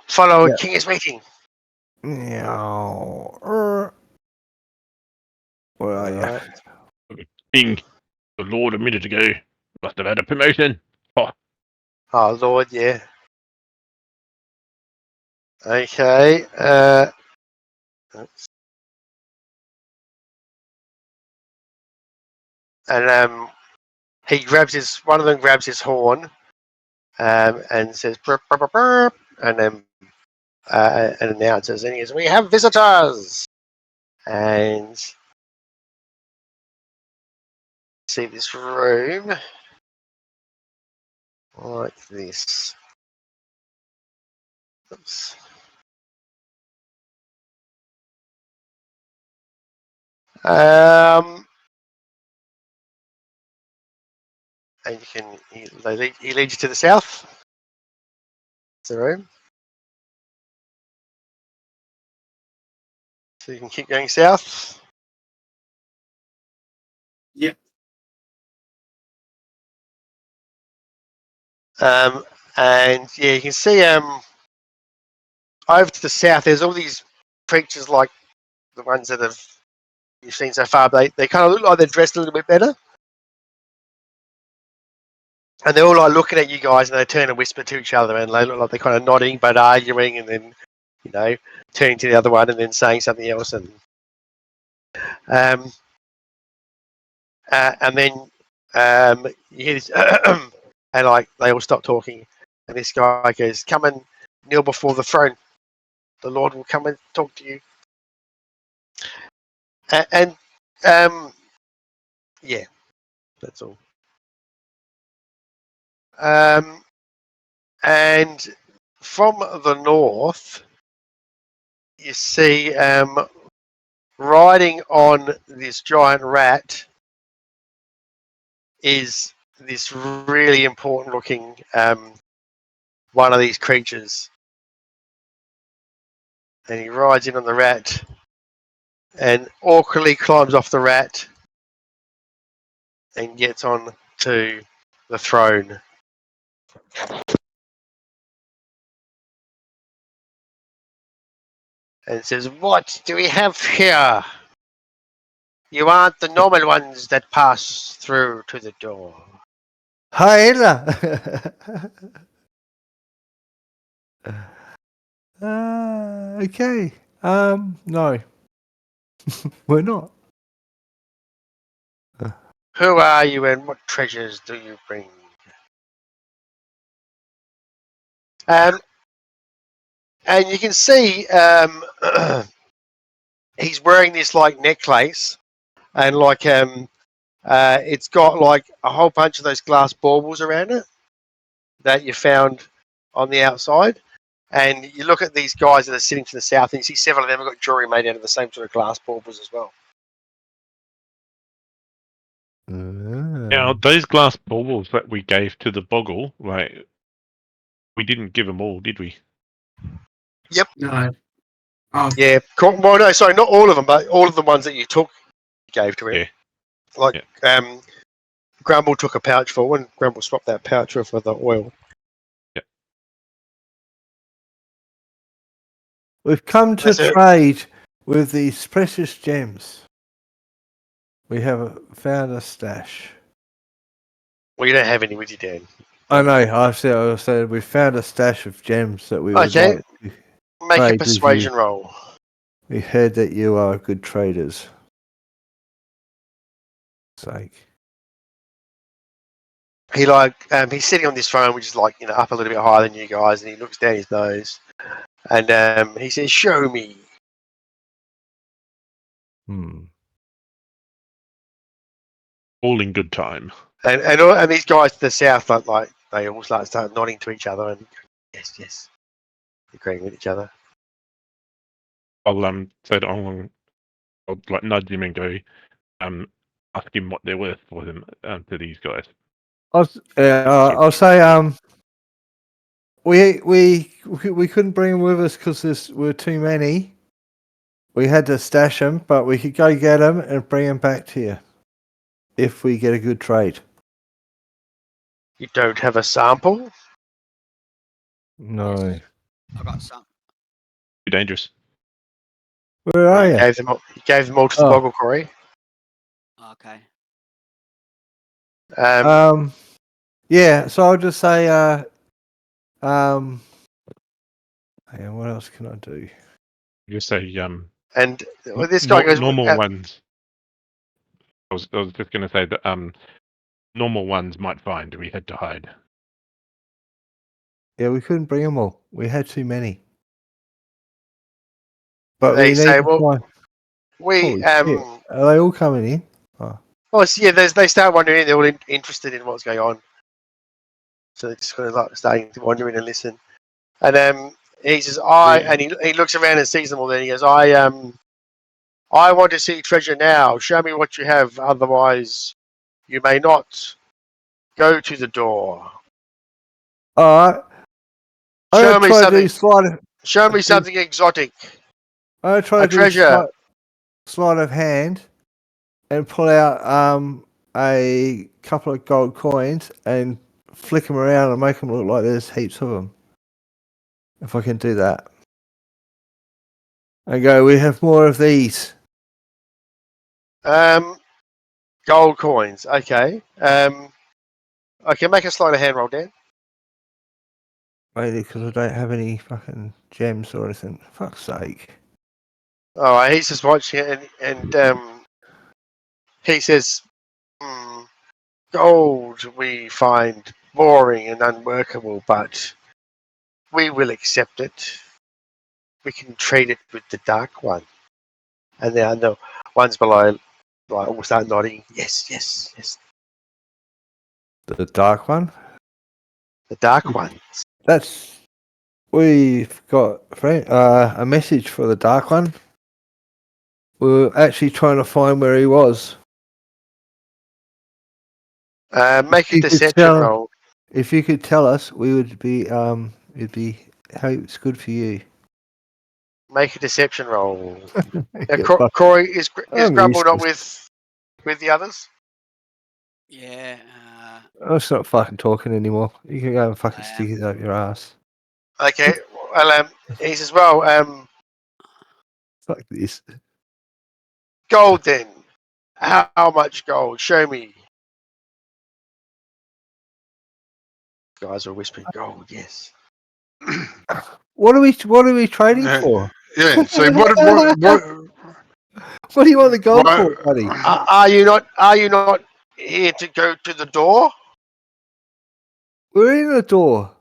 Follow, Yeah. King is waiting. Meow. Where are you? Alright. King, the Lord a minute ago must have had a promotion. Oh, Lord, yeah. Okay. And one of them grabs his horn, and says, "Burp, burp, burp, burp," and then and announces, and he goes, "We have visitors." And see this room like this. Oops. And he leads you to the south. It's the room. So you can keep going south. Yep. And yeah, you can see over to the south. There's all these creatures like the ones that you've seen so far. But they kind of look like they're dressed a little bit better. And they're all like looking at you guys, and they turn and whisper to each other, and they look like they're kind of nodding but arguing, and then turning to the other one and then saying something else, and then you hear this, and like they all stop talking, and this guy goes, "Come and kneel before the throne. The Lord will come and talk to you." And yeah, that's all. And from the north, you see riding on this giant rat is this really important looking one of these creatures. And he rides in on the rat and awkwardly climbs off the rat and gets on to the throne. And says, "What do we have here? You aren't the normal ones that pass through to the door." Haila. Okay. No, we're not. "Who are you and what treasures do you bring?" And you can see he's wearing this like necklace, and like it's got like a whole bunch of those glass baubles around it that you found on the outside. And you look at these guys that are sitting to the south, and you see several of them have got jewelry made out of the same sort of glass baubles as well. Now, those glass baubles that we gave to the boggle, like, we didn't give them all, did we? No. Oh, Yeah, well, no, sorry, not all of them, but all of the ones that you took, you gave to him. Yeah. Like, Grumble took a pouch full, and Grumble swapped that pouch for the oil. We've come to That's it. trade with these precious gems. We have found a stash. Well, you don't have any with you, Dan. I know. I said we found a stash of gems that we would Okay. like to Make a trade with persuasion you. roll. We heard that you are good traders. Sake. He's sitting on this throne, which is like up a little bit higher than you guys, and he looks down his nose, and he says, "Show me." All in good time. And these guys to the south, like they all start nodding to each other and yes, agreeing with each other. I'll say that I'll like nudge him and go, ask him what they're worth for them to these guys. I'll say we couldn't bring them with us because there were too many. We had to stash them, but we could go get them and bring them back to you if we get a good trade. You don't have a sample? No. I got some. Too dangerous. Where are you? You gave them all to the boggle, Corey. Okay. Yeah. So I'll just say hang on, what else can I do? Just say and this guy goes normal ones. I was just going to say that normal ones might find we had to hide. Yeah, we couldn't bring them all. We had too many. But they we say, need to find... we Are they all coming in? Oh, so yeah, they start wondering. They're all interested in what's going on, so they're just kind of like starting to wander in and listen. And he says, and he looks around and sees them all. Then he goes, I want to see treasure now. Show me what you have, otherwise you may not go to the door. All right. Show me something. Show me of something exotic. I'm gonna try to do treasure. Sleight of hand and pull out a couple of gold coins and flick them around and make them look like there's heaps of them. If I can do that. And go, we have more of these. Gold coins. Okay. Okay, make a sleight of hand roll, Dan. Mainly because I don't have any fucking gems or anything. Fuck's sake. All right, he's just watching it, and he says, "Gold we find boring and unworkable, but we will accept it. We can trade it with the dark one." And then the ones below, like, all start nodding. Yes, yes, yes. The dark one? The dark one. That's... We've got a message for the dark one. We're actually trying to find where he was. Make a You could deception tell- roll. If you could tell us, we would be it'd be how it's good for you. Make a deception roll. Yeah, Corey, is I'm Grumble not useless. with the others? Yeah. I'm just not fucking talking anymore. You can go and fucking I stick it up your ass. Okay. Well, he says, "Well, Fuck this. gold then. How much gold? Show me." Guys are whispering, "Gold, yes." What are we trading Yeah. for? Yeah. So what What do you want the gold Why- for, buddy? Are you not here to go to the door? We're in the door.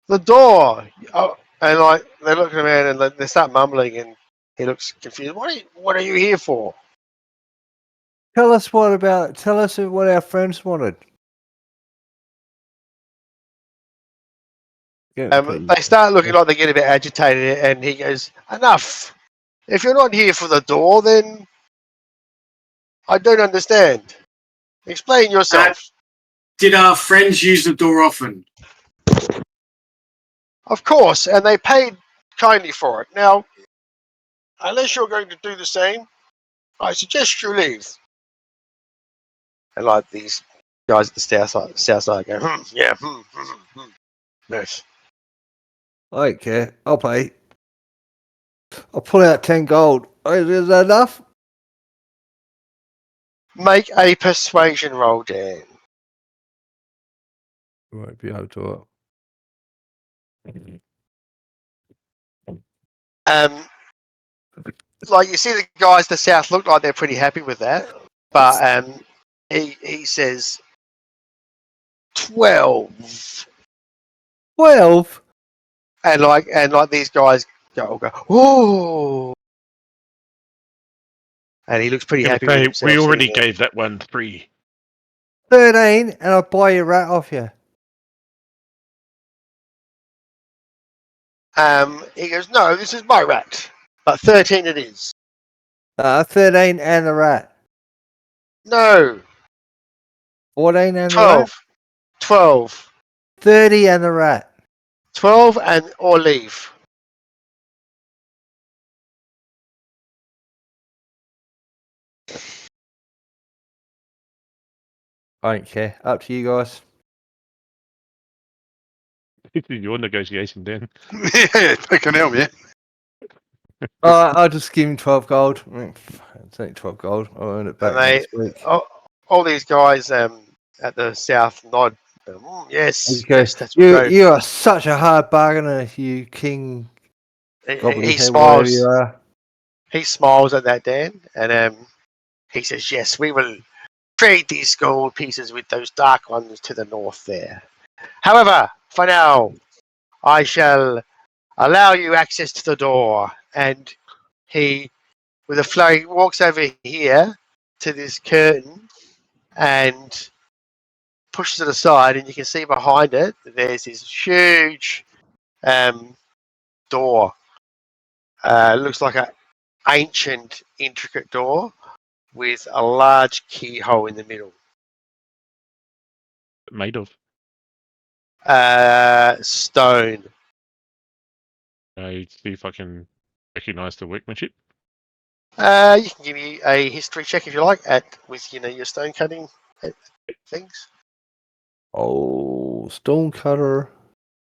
The door. Oh, and like they're looking around and they start mumbling, and he looks confused. What are you here for? Tell us what our friends wanted. Yeah, please. They start looking like they get a bit agitated, and he goes, "Enough! If you're not here for the door, then I don't understand. Explain yourself." Did our friends use the door often? Of course, and they paid kindly for it. Now, unless you're going to do the same, I suggest you leave. And like these guys at the south side go, yeah, yes. I don't care. I'll pay. I'll pull out 10 gold. Is that enough? Make a persuasion roll, Dan. You won't be able to. Like you see the guys to the south look like they're pretty happy with that, but he says 12, 12? and like these guys go, oh, and he looks pretty happy with himself. We already sitting there. gave that one 3. 13, and I'll buy your rat off you. He goes, "No, this is my rat, but 13 it is." 13 and the rat. No, 14 and 12. the rat. 12. 30 and the rat. 12 and or leave. I don't care. Up to you guys. This is your negotiation, Dan. Yeah, fucking hell, yeah. I'll just give him 12 gold. It's only 12 gold. I'll earn it back And they- next week. All these guys at the south nod. Yes, Okay. yes, that's great. You are such a hard bargainer, you king. He Gobbledygook, smiles. whatever you are. He smiles at that, Dan, and he says, "Yes, we will trade these gold pieces with those dark ones to the north there. However, for now, I shall allow you access to the door." And he, with a flurry, walks over here to this curtain and pushes it aside, and you can see behind it there's this huge door. Looks like an ancient, intricate door with a large keyhole in the middle. Made of. Stone. I see if I can recognize the workmanship. You can give me a history check if you like with your stone cutting things. Oh, Stonecutter.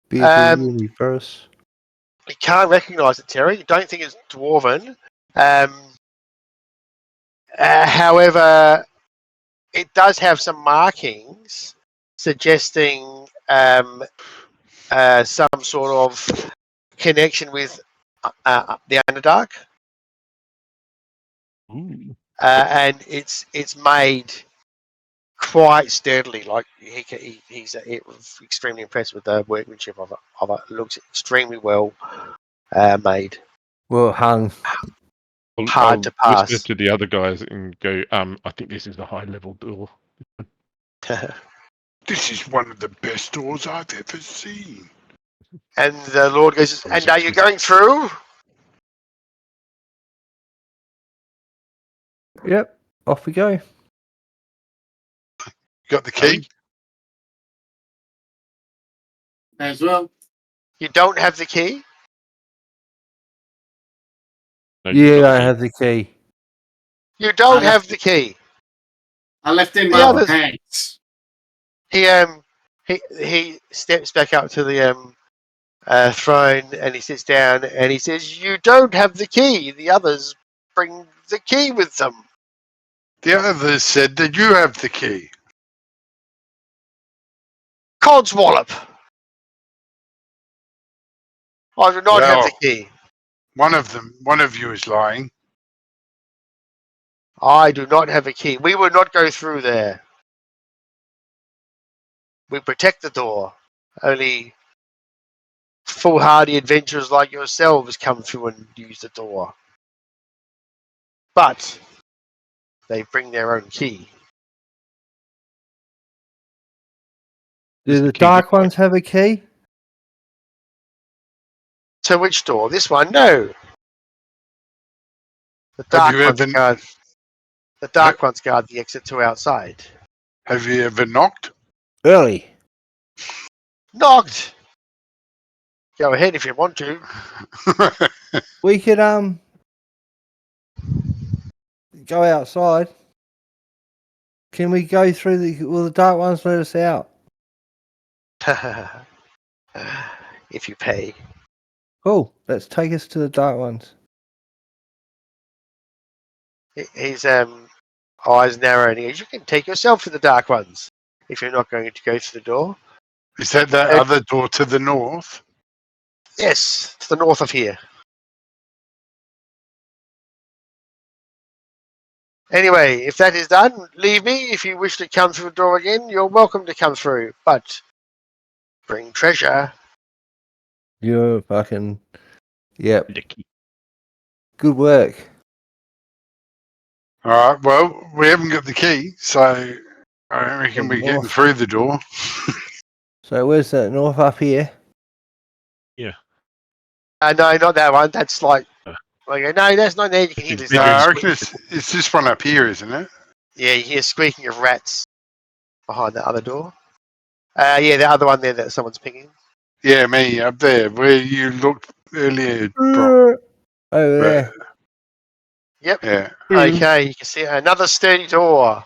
Bearded Universe. You can't recognise it, Terry. You don't think it's dwarven. However, it does have some markings suggesting some sort of connection with the Underdark, Ooh. and it's made quite sturdily. Like he's extremely impressed with the workmanship of it. It looks extremely well made. Well hung. Hard to pass. Whisper to the other guys and go, I think this is the high level door. This is one of the best doors I've ever seen. And the Lord goes, and are you going through? Yep, off we go. Got the key? As well. You don't have the key? No, Yeah, I have the key. You don't have the key. I left in The my others- pants. He steps back up to the throne and he sits down and he says, "You don't have the key. The others bring the key with them." The others said that you have the key. Codswallop. I do not have the Well. key. One of you is lying. I do not have a key. We would not go through there. We protect the door. Only foolhardy adventurers like yourselves come through and use the door. But they bring their own key. Do the dark ones have a key? To which door? This one? No. The dark you ones ever- guard. The dark ones guard the exit to outside. Have you ever knocked? Early. Knocked. Go ahead if you want to. We could go outside. Can we go through will the dark ones let us out? If you pay. Cool. Let's take us to the dark ones. His eyes narrow and he goes, "You can take yourself to the dark ones if you're not going to go through the door." Is that other door to the north? Yes, to the north of here. Anyway, if that is done, leave me. If you wish to come through the door again, you're welcome to come through. But bring treasure. You're fucking... Yep. The key. Good work. All right. Well, we haven't got the key, so I reckon we're getting through the door. So where's that? North up here? No, not that one. That's like... Okay, no, that's not there. You can hear this. I reckon it's this one up here, isn't it? Yeah, you hear squeaking of rats behind the other door. Yeah, the other one there that someone's picking. Yeah, me up there where you looked earlier. Brock. Over there. Yep. Yeah. Okay, you can see another sturdy door.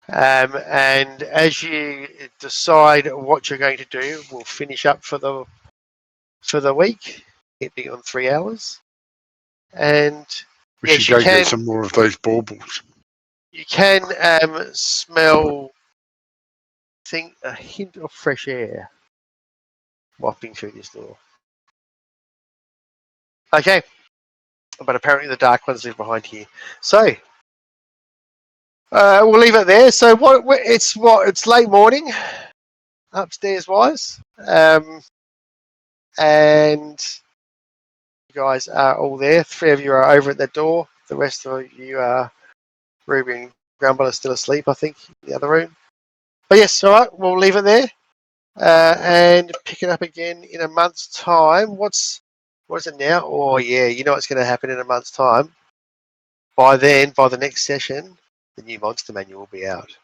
And as you decide what you're going to do, we'll finish up for the week. It being on 3 hours. And We yes, should you go can. get some more of those baubles. You can smell, a hint of fresh air wafting through this door. Okay, but apparently the dark ones live behind here. So we'll leave it there. So it's late morning, upstairs wise, and you guys are all there. 3 of you are over at that door. The rest of you are. Ruby and Grumble are still asleep, I think, in the other room. But yes, all right, we'll leave it there and pick it up again in a month's time. What is it now? Oh, yeah, you know what's going to happen in a month's time. By then, by the next session, the new Monster Manual will be out.